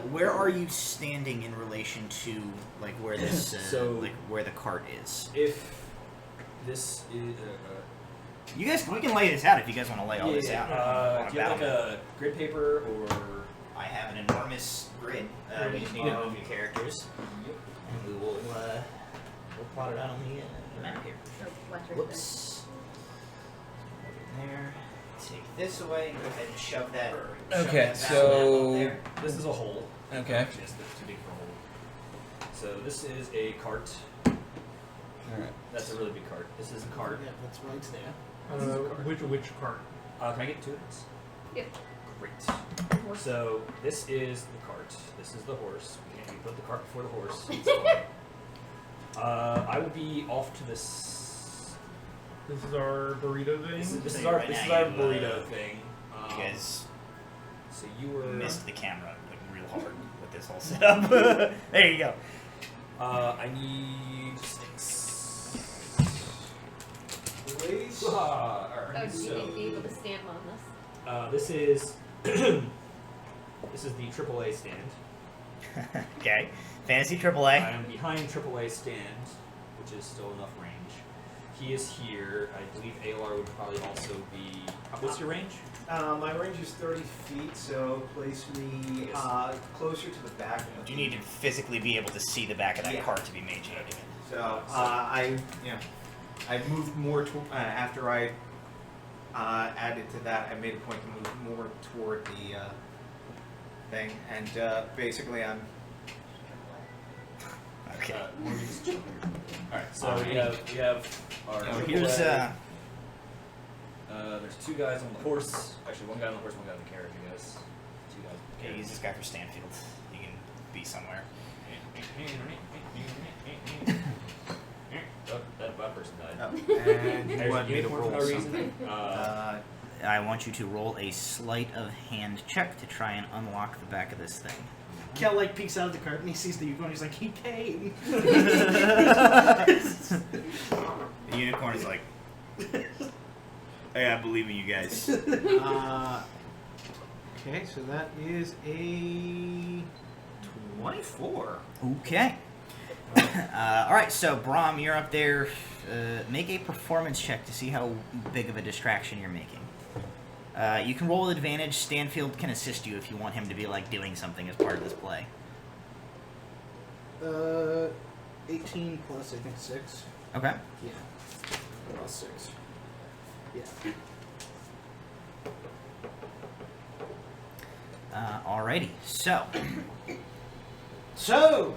Where are you standing in relation to like where this So- like where the cart is? If this is... You guys, we can lay this out if you guys want to lay all this out. on do you have like battle. a grid paper or... I have an enormous grid. We just need to move your characters, and we will we'll plot it out on the map here. So, watch your Whoops. Over there. Take this away and go ahead and shove that. Okay, shove that so- map up there. This is a hole. Okay. Yes, that's too big for a hole. So this is a cart. Alright. That's a really big cart. This is a cart. Yeah, that's right there. Which cart? Can I get 2 of these? Yep. Great. So this is the cart. This is the horse. We put the cart before the horse. It's fine. I will be off to this. This is our burrito thing. This is So our right now our you, burrito thing. You guys So you were. missed the camera like real hard with this whole setup. There you go. I need 6. Oh, Alright, to so be able to stand on this. this is this is the AAA stand. Okay. Fantasy I AAA. am behind AAA stand, which is still enough range. He is here. I believe ALR would probably also be. What's your range? My range is 30 feet, so place me closer to the back. Of You need to physically be able to see the back of that Yeah. cart to be mage handed. So I moved more after I added to that. I made a point to move more toward the thing, and basically I'm. Okay. Alright, so we have our. Oh, AAA, here's There's 2 guys on the horse. Actually, 1 guy on the horse, 1 guy on the carriage, I guess. 2 guys on the Okay, carriage. use this guy for Stanfield. He can be somewhere. Oh, that person died. Oh. And you There's want a me to unicorn roll for no reason. something? I want you to roll a sleight of hand check to try and unlock the back of this thing. Kel like peeks out of the curtain. He sees the unicorn. He's like, he came. The unicorn is like, hey, I believe in you guys. Okay, so that is a 24. Okay. All right, so Brahm, you're up there. Make a performance check to see how big of a distraction you're making. You can roll with advantage. Stanfield can assist you if you want him to be like doing something as part of this play. 18 plus, I think, 6. Okay. Yeah. Plus 6. Yeah. Alrighty, so So,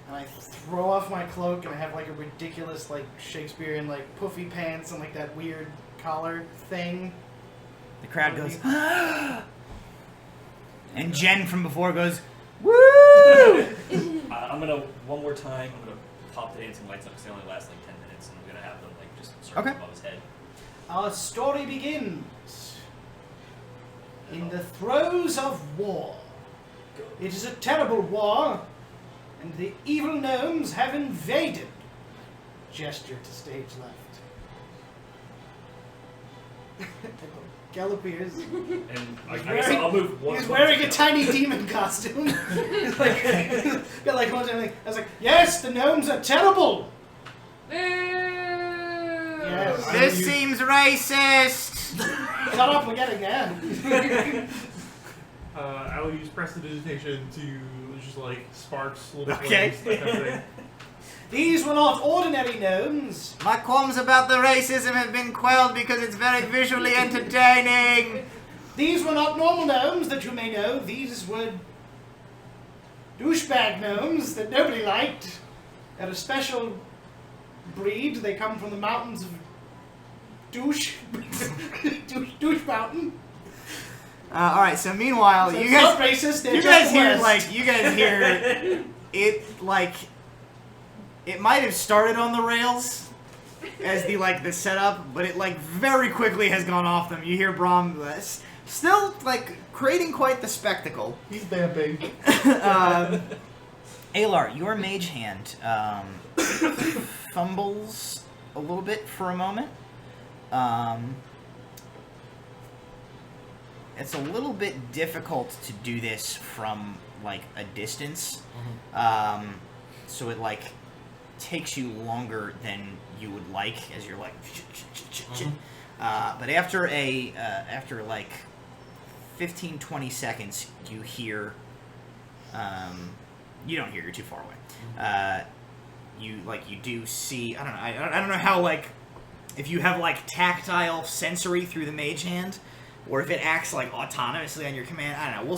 and I throw off my cloak and I have like a ridiculous like Shakespearean like puffy pants and like that weird collar thing. the crowd goes, and Jen from before goes, woo! I'm gonna, one more time, I'm gonna pop the dancing lights up because they only last like 10 minutes, and I'm gonna have them like just circle Okay. above his head. Our story begins in the throes of war. It is a terrible war, and the evil gnomes have invaded. Gesture to stage left. Kel appears. And I He's guess wearing- I'll move one. He's wearing a tiny demon costume. He's like, got like one time, I was like, yes, the gnomes are terrible. Boo! Yes. This seems racist. Shut up, we're getting there. I will use prestidigitation to just like sparks, little Okay. flames, that kind of thing. These were not ordinary gnomes. My qualms about the racism have been quelled because it's very visually entertaining. These were not normal gnomes that you may know. These were douchebag gnomes that nobody liked. They're a special breed. They come from the mountains of douche. douche mountain. All right. So meanwhile, So you it's guys, not racist. They're you just guys hear West. like you guys hear it like it might have started on the rails as the setup, but it like very quickly has gone off them. You hear Brahm still like creating quite the spectacle. He's vamping. Alar, your mage hand fumbles a little bit for a moment. It's a little bit difficult to do this from like a distance, so it like takes you longer than you would like as you're like. But after like 15-20 seconds, you hear. You don't hear. You're too far away. You do see. I don't know. I don't know how like if you have like tactile sensory through the mage hand, or if it acts like autonomously on your command. I don't know.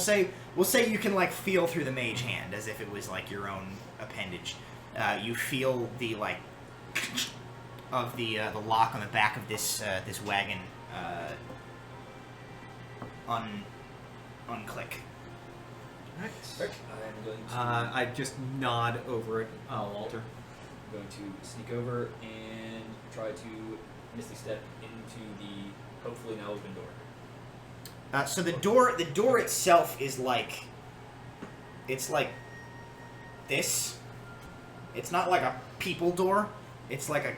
We'll say you can like feel through the mage hand as if it was like your own appendage. You feel the like of the lock on the back of this wagon unclick. Nice. I'm going to, I just nod over at Walter. I'm going to sneak over and try to misty step into the hopefully now open door. So the door itself is like, it's like this. It's not like a people door. It's like a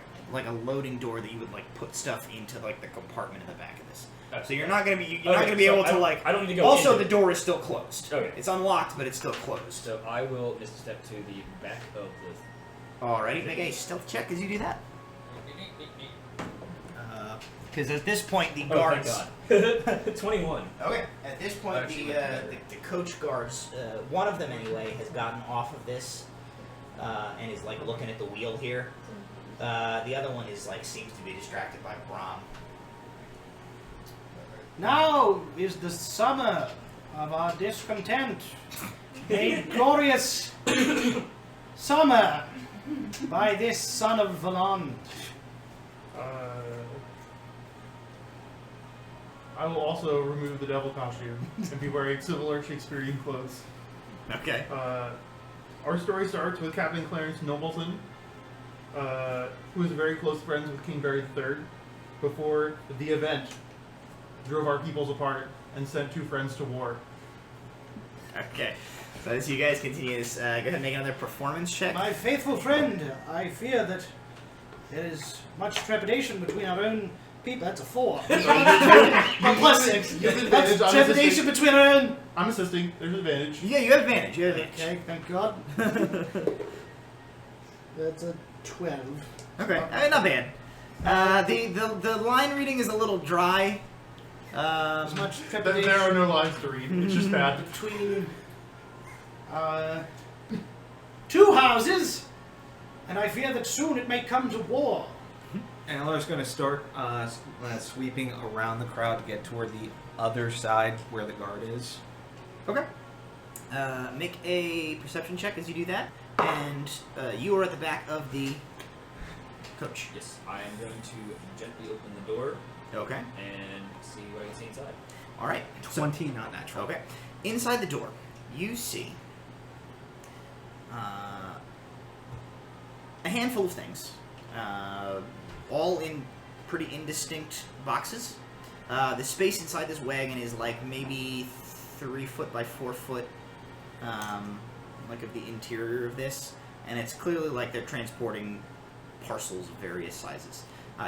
loading door that you would like put stuff into like the compartment in the back of this. So you're not gonna be able to like. I don't need to go. Also, into the door is still closed. Okay. It's unlocked, but it's still closed. So I will misty step to the back of the. Alrighty, make a stealth check as you do that. Because at this point the guards. Oh, thank God. 21. Okay. At this point, Actually, the coach guards, one of them anyway, has gotten off of this and is like looking at the wheel here. The other one is like seems to be distracted by Brahm. Now is the summer of our discontent. A glorious summer by this son of Valon. I will also remove the devil costume and be wearing similar Shakespearean clothes. Okay. Our story starts with Captain Clarence Nobleson, who is very close friends with King Barry III, before the event drove our peoples apart and sent 2 friends to war. Okay. So as you guys continue this, go ahead and make another performance check. My faithful friend, I fear that there is much trepidation between our own people. That's a 4. But plus 6. Advantage, That's I'm trepidation assisting. between our own. I'm assisting. There's an advantage. Yeah, you have advantage. You have advantage. Okay, thank God. That's a 12. Okay, not bad. The line reading is a little dry. As much There trepidation are no lines to read. It's just bad. between 2 houses, and I fear that soon it may come to war. Angler's going to start sweeping around the crowd to get toward the other side where the guard is. Okay. Make a perception check as you do that, and you are at the back of the coach. Yes, I am going to gently open the door Okay. and see what I can see inside. All right. 20, not natural. Okay. Inside the door, you see a handful of things, all in pretty indistinct boxes. The space inside this wagon is like maybe 3 foot by 4 foot, like of the interior of this, and it's clearly like they're transporting parcels of various sizes.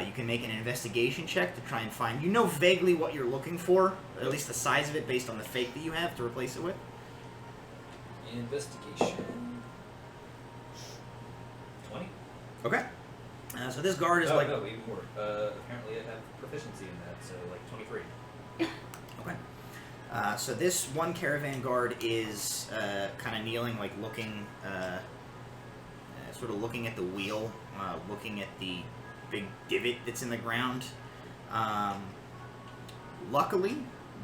You can make an investigation check to try and find, you know vaguely what you're looking for, or at least the size of it based on the fake that you have to replace it with. Investigation. 20? Okay. So this guard is Oh, like... no, even more. Apparently I have proficiency in that, so like 23. Okay. So this one caravan guard is kind of kneeling, like looking, sort of looking at the wheel, looking at the big divot that's in the ground. Luckily,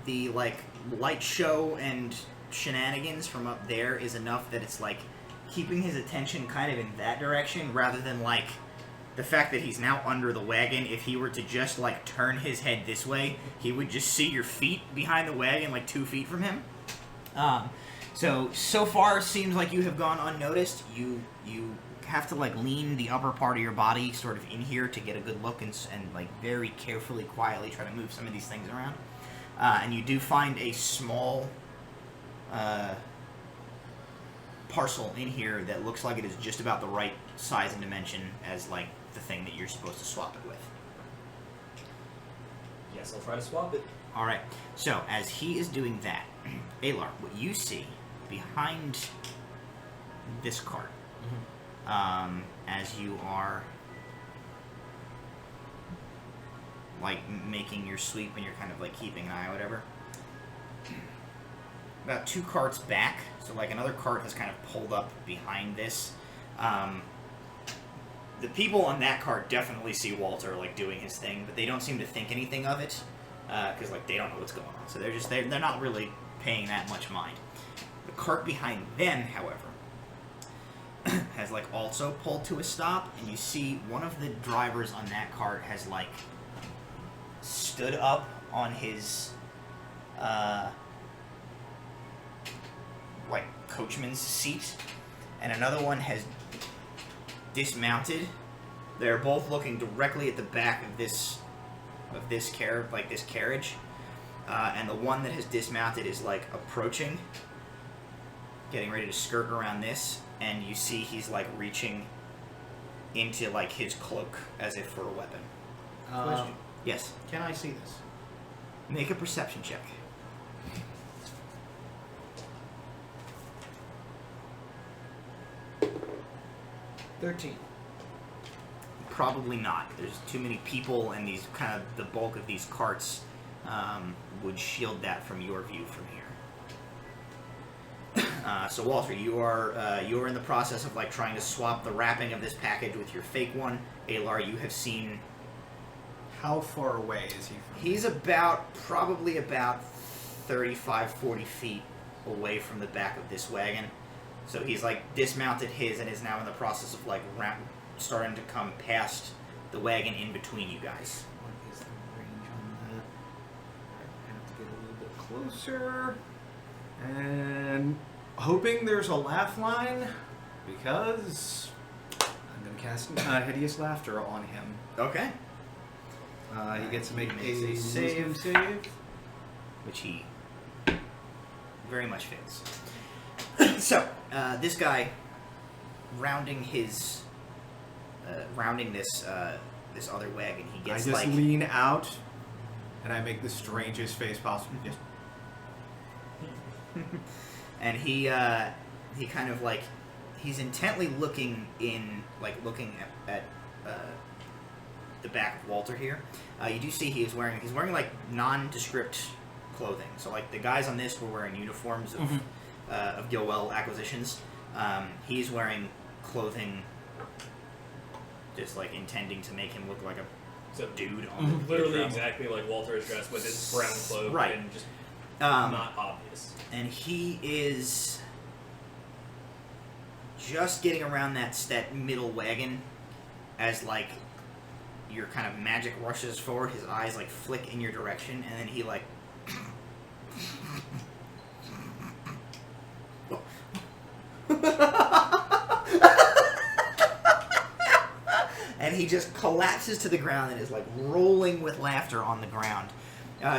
the like light show and shenanigans from up there is enough that it's like keeping his attention kind of in that direction rather than like the fact that he's now under the wagon. If he were to just like turn his head this way, he would just see your feet behind the wagon like 2 feet from him. So far seems like you have gone unnoticed. You have to like lean the upper part of your body sort of in here to get a good look and like very carefully, quietly try to move some of these things around. And you do find a small parcel in here that looks like it is just about the right size and dimension as like the thing that you're supposed to swap it with. Yes, I'll try to swap it. All right. So as he is doing that, Alar, what you see behind this cart, as you are like making your sweep and you're kind of like keeping an eye or whatever, about 2 carts back, so like another cart has kind of pulled up behind this. The people on that cart definitely see Walter like doing his thing, but they don't seem to think anything of it because like they don't know what's going on, so they're not really paying that much mind. The cart behind them, however, has like also pulled to a stop, and you see one of the drivers on that cart has like stood up on his like coachman's seat, and another one has dismounted. They're both looking directly at the back of this carriage, and the one that has dismounted is like approaching, getting ready to skirt around this, and you see he's like reaching into like his cloak as if for a weapon. Question. Yes. Can I see this? Make a perception check. $13. Probably not. There's too many people, and these kind of the bulk of these carts would shield that from your view from here. So Walter, you are in the process of like trying to swap the wrapping of this package with your fake one. Alar, you have seen. How far away is he from He's probably about 35, 40 feet away from the back of this wagon. So he's like dismounted his and is now in the process of like starting to come past the wagon in between you guys. What is the range on closer and hoping there's a laugh line because I'm going to cast Hideous Laughter on him. Okay. He gets to make He a makes a wisdom save. save. Which he very much fails. So, this guy rounding this this other wagon, he I gets just like lean out and I make the strangest face possible. Just and he kind of like he's intently looking at the back of Walter here. You do see he's wearing like nondescript clothing. So like the guys on this were wearing uniforms of Gilwell Acquisitions. He's wearing clothing just like intending to make him look like a So dude on the literally travel. exactly like Walter is dressed with his brown cloak Right. and just Um, not obvious. and he is just getting around that middle wagon as like your kind of magic rushes forward. His eyes like flick in your direction, and then he like and he just collapses to the ground and is like rolling with laughter on the ground.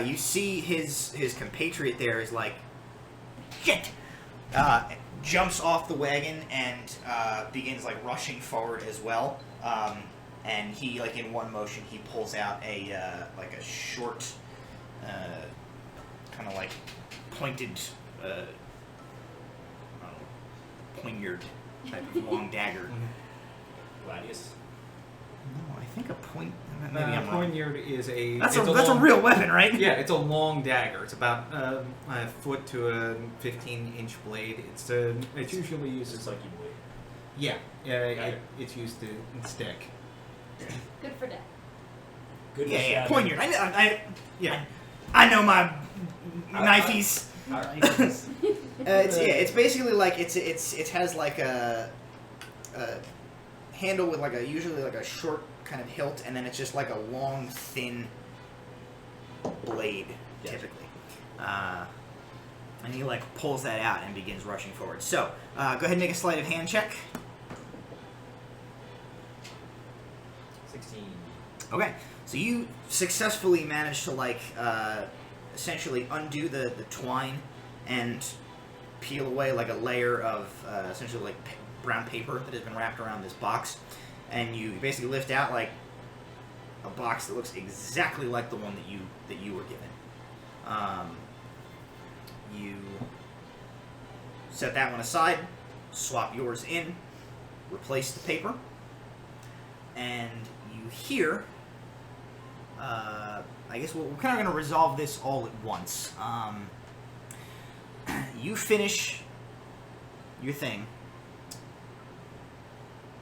You see his compatriot there is like, shit! Jumps off the wagon and begins like rushing forward as well. And he like in one motion he pulls out a like a short, kind of like pointed, poignard type of long dagger. Gladius. No, I think a point. Maybe I'm wrong. Poignard is a. That's it's a long- real weapon, right? Yeah, it's a long dagger. It's about a foot to a 15-inch blade. It's usually used It's as like you believe. yeah, Okay. it's used to stick. Good for that. Good Yeah, for yeah, stabbing. poignard. I know my knifeys. It's basically like it has like a handle with like usually like a short kind of hilt, and then it's just like a long thin blade typically. And he like pulls that out and begins rushing forward. So go ahead and make a sleight of hand check. 16. Okay, so you successfully managed to like essentially undo the twine and peel away like a layer of essentially like brown paper that has been wrapped around this box, and you basically lift out like a box that looks exactly like the one that you were given. You set that one aside, swap yours in, replace the paper, and you hear. I guess we're kind of going to resolve this all at once. You finish your thing.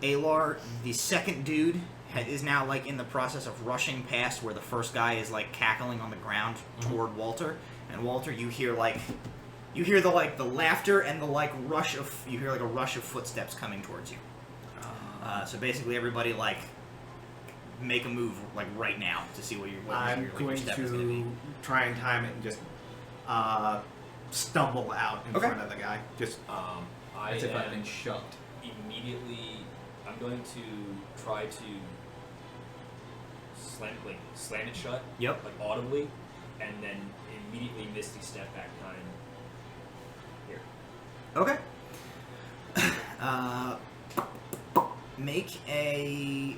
Alar, the second dude, is now like in the process of rushing past where the first guy is like cackling on the ground toward Walter. And Walter, you hear the laughter and the like rush of a rush of footsteps coming towards you. So basically, everybody like make a move like right now to see what your I'm your going step is going to be. to try and time it and just stumble out in Okay. front of the guy. Just I as if I've am been shoved. immediately. I'm going to try to slam it shut. Yep. Like audibly, and then immediately Misty step back time. Here. Okay. Make a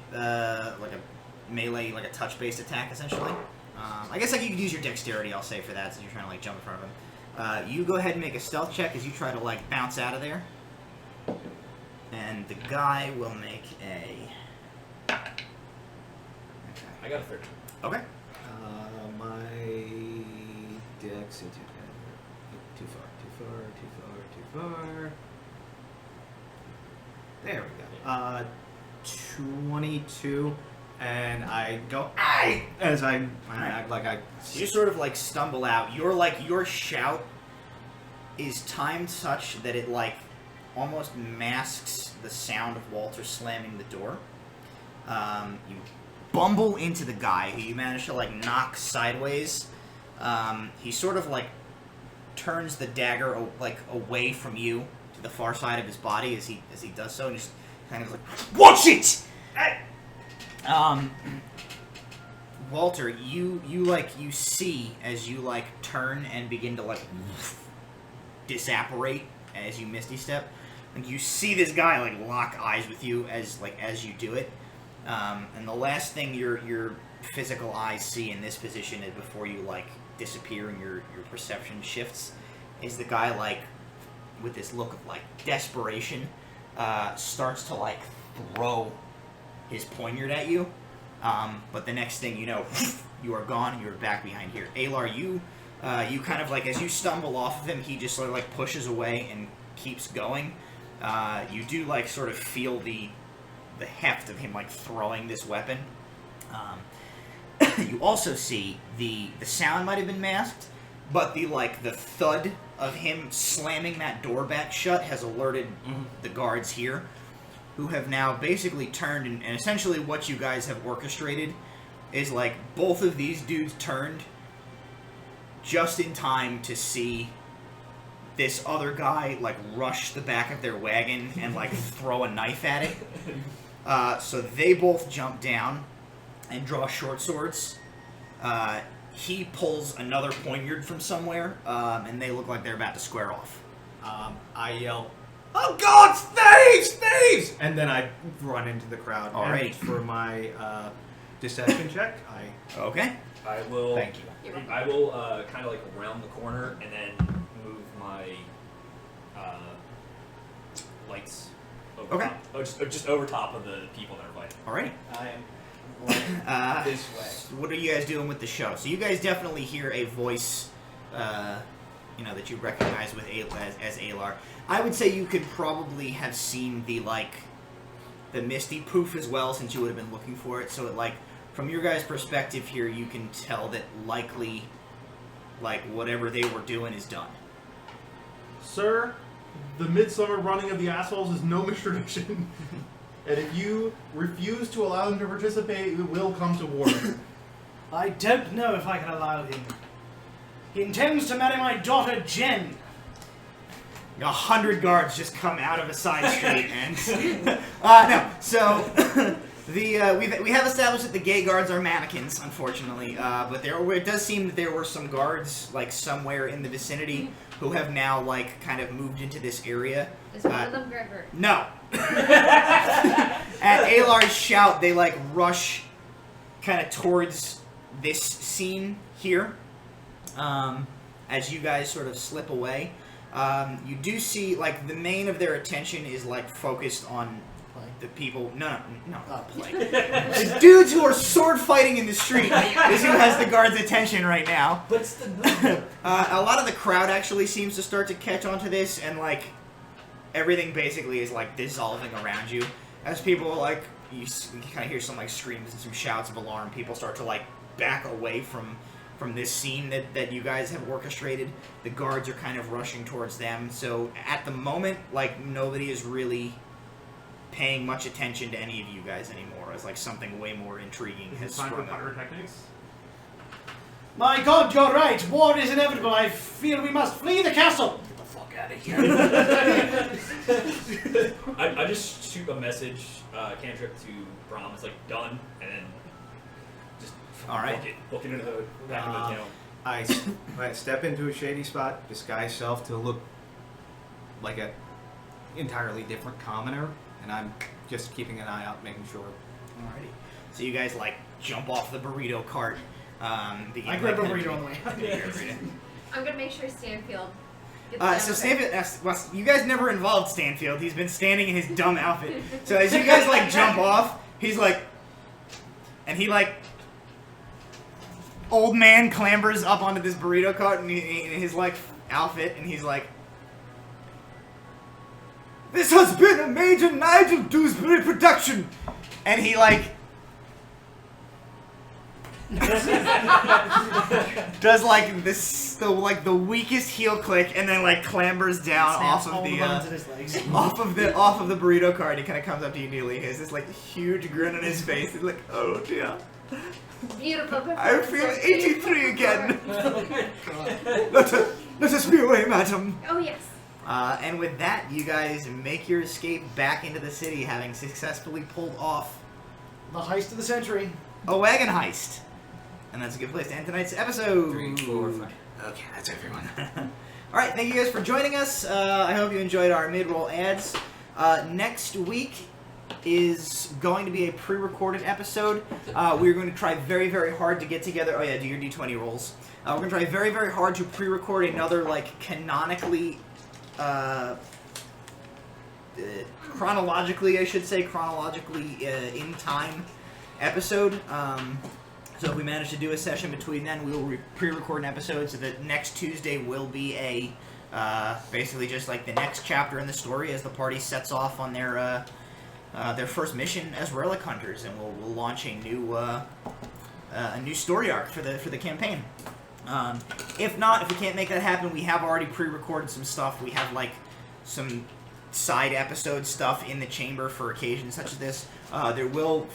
like a melee, like a touch-based attack, essentially. I guess like you could use your dexterity, I'll say, for that, since you're trying to like jump in front of him. You go ahead and make a stealth check as you try to like bounce out of there, and the guy will make a. Okay. I got a 13. Okay. My dex into too far. There we go. 22, and I go "Aye!" as I act like I. So you sort of like stumble out. Your shout is timed such that it like almost masks the sound of Walter slamming the door. You bumble into the guy who you manage to like knock sideways. He sort of like turns the dagger like away from you to the far side of his body as he does so, and just kind of like, watch it. Walter, you see as you like turn and begin to like disapparate as you misty step. Like you see this guy like lock eyes with you as you do it, and the last thing your physical eyes see in this position is before you like disappear and your perception shifts, is the guy like with this look of like desperation starts to like throw his poignard at you, but the next thing you know, you are gone and you're back behind here. Alar, you kind of like as you stumble off of him, he just sort of like pushes away and keeps going. You do like sort of feel the heft of him like throwing this weapon. You also see the sound might have been masked, but the thud of him slamming that door back shut has alerted the guards here, who have now basically turned, and essentially what you guys have orchestrated is like both of these dudes turned just in time to see this other guy like rush the back of their wagon and like throw a knife at it. So they both jump down and draw short swords. He pulls another poignard from somewhere, and they look like they're about to square off. I yell, "Oh God, thieves! Thieves!" And then I run into the crowd. All right. And for my deception check, Okay. I will. Thank you. I will kind of like round the corner and then move my lights over Okay. top. Oh, just over top of the people that are fighting. All right. I am going this way. What are you guys doing with the show? So you guys definitely hear a voice, that you recognize with as Alar. I would say you could probably have seen the Misty poof as well, since you would have been looking for it. So from your guys' perspective here, you can tell that likely, whatever they were doing is done. Sir, the midsummer running of the assholes is no mistradition. And if you refuse to allow them to participate, it will come to war. I don't know if I can allow him. He intends to marry my daughter, Jen. 100 guards just come out of a side street and no. So we have established that the gay guards are mannequins, unfortunately. But it does seem that there were some guards somewhere in the vicinity who have now kind of moved into this area. Is one of them Gregor? No. At Alar's shout, they rush kind of towards this scene here. As you guys sort of slip away, you do see the main of their attention is focused on the people. No, not play. The dudes who are sword fighting in the street is who has the guards' attention right now. What's the number? A lot of the crowd actually seems to start to catch on to this, and everything basically is dissolving around you. As people you kind of hear some screams and some shouts of alarm. People start to back away from this scene that you guys have orchestrated. The guards are kind of rushing towards them. So at the moment, nobody is really paying much attention to any of you guys anymore, as something way more intriguing has Is it time for sprung up. pyrotechnics? My God, you're right. War is inevitable. I feel we must flee the castle. Get the fuck out of here. I just shoot a message, cantrip to Brahm. It's done, and then just All right. book it into the back of the town. I step into a shady spot, disguise self to look like a entirely different commoner, and I'm just keeping an eye out, making sure. Alrighty. So you guys jump off the burrito cart. I grab a burrito on the way. I'm gonna make sure Stanfield gets the So outfit. Stanfield, you guys never involved Stanfield. He's been standing in his dumb outfit. So as you guys jump off, he's and he old man clambers up onto this burrito cart in his outfit, and he's "This has been a major Nigel Dewsbury production," and he does the weakest heel click, and then clambers down off of the off of the burrito cart. He kind of comes up to you, Neely. He has this huge grin on his face. He's "Oh dear, Beautiful. I'm feeling 83 again." Let us be away, madam. Oh yes. And with that, you guys make your escape back into the city, having successfully pulled off The heist of the century. a wagon heist. And that's a good place to end tonight's episode. 3, 4, 5. Okay, that's everyone. Alright, thank you guys for joining us. I hope you enjoyed our mid-roll ads. Next week is going to be a pre-recorded episode. We're going to try very, very hard to get together. Oh yeah, do your D20 rolls. We're going to try very, very hard to pre-record another, like, canonically... chronologically, I should say, in time episode. So if we manage to do a session between then, we will pre-record an episode so that next Tuesday will be a basically just like the next chapter in the story as the party sets off on their first mission as relic hunters, and we'll launch a new story arc for the campaign. If not, if we can't make that happen, we have already pre-recorded some stuff. We have like some side episode stuff in the chamber for occasions such as this. There will,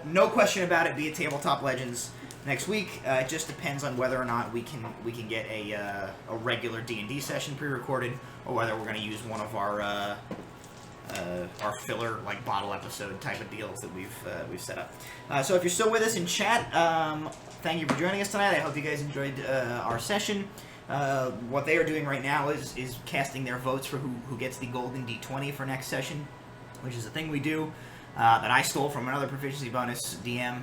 no question about it, be a Tabletop Legends next week. It just depends on whether or not we can get a regular D&D session pre-recorded, or whether we're going to use one of our filler, like, bottle episode type of deals that we've set up. So if you're still with us in chat, thank you for joining us tonight. I hope you guys enjoyed our session. What they are doing right now is casting their votes for who gets the golden D20 for next session, which is a thing we do that I stole from another proficiency bonus DM,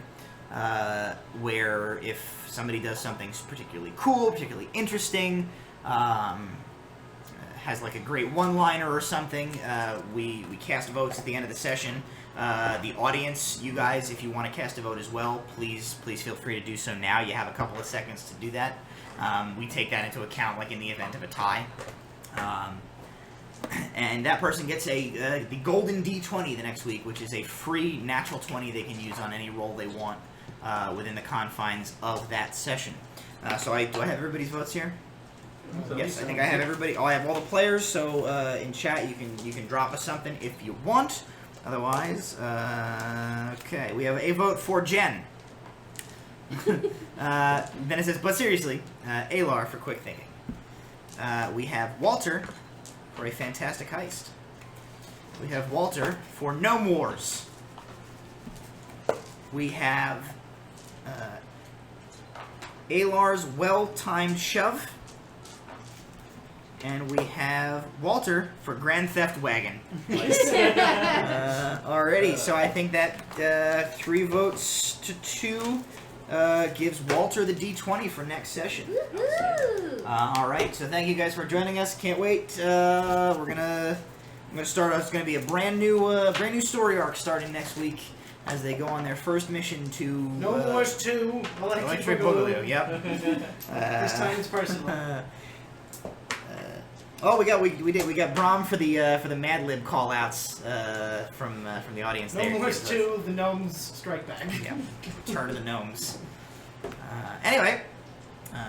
where if somebody does something particularly cool, particularly interesting, has like a great one-liner or something, we cast votes at the end of the session. The audience, you guys, if you want to cast a vote as well, please feel free to do so now. You have a couple of seconds to do that. We take that into account, like in the event of a tie. And that person gets the golden D20 the next week, which is a free natural 20 they can use on any roll they want within the confines of that session. Do I have everybody's votes here? Yes, I think I have everybody. I have all the players. So in chat, you can drop us something if you want. Otherwise, okay, we have a vote for Jen. Then it says, but seriously, Alar for quick thinking. We have Walter for a fantastic heist. We have Walter for Gnome Wars. We have Alar's well-timed shove. And we have Walter for Grand Theft Wagon. Alrighty, so I think that 3 votes to 2 gives Walter the D20 for next session. Alright, so thank you guys for joining us. Can't wait. I'm gonna start. It's gonna be a brand new story arc starting next week as they go on their first mission to No Wars 2. Electric Boogaloo. Yep. This time it's personal. Oh, we got Brom for the Mad Lib call outs from the audience there. No Wars 2, the gnomes strike back. Yeah, turn to the gnomes. Anyway,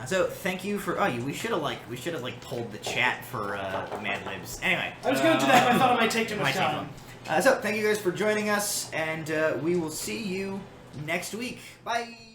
so thank you for. We should have pulled the chat for Mad Libs. Anyway, I was going to do that, but I thought it might take too much time. So thank you guys for joining us, and we will see you next week. Bye.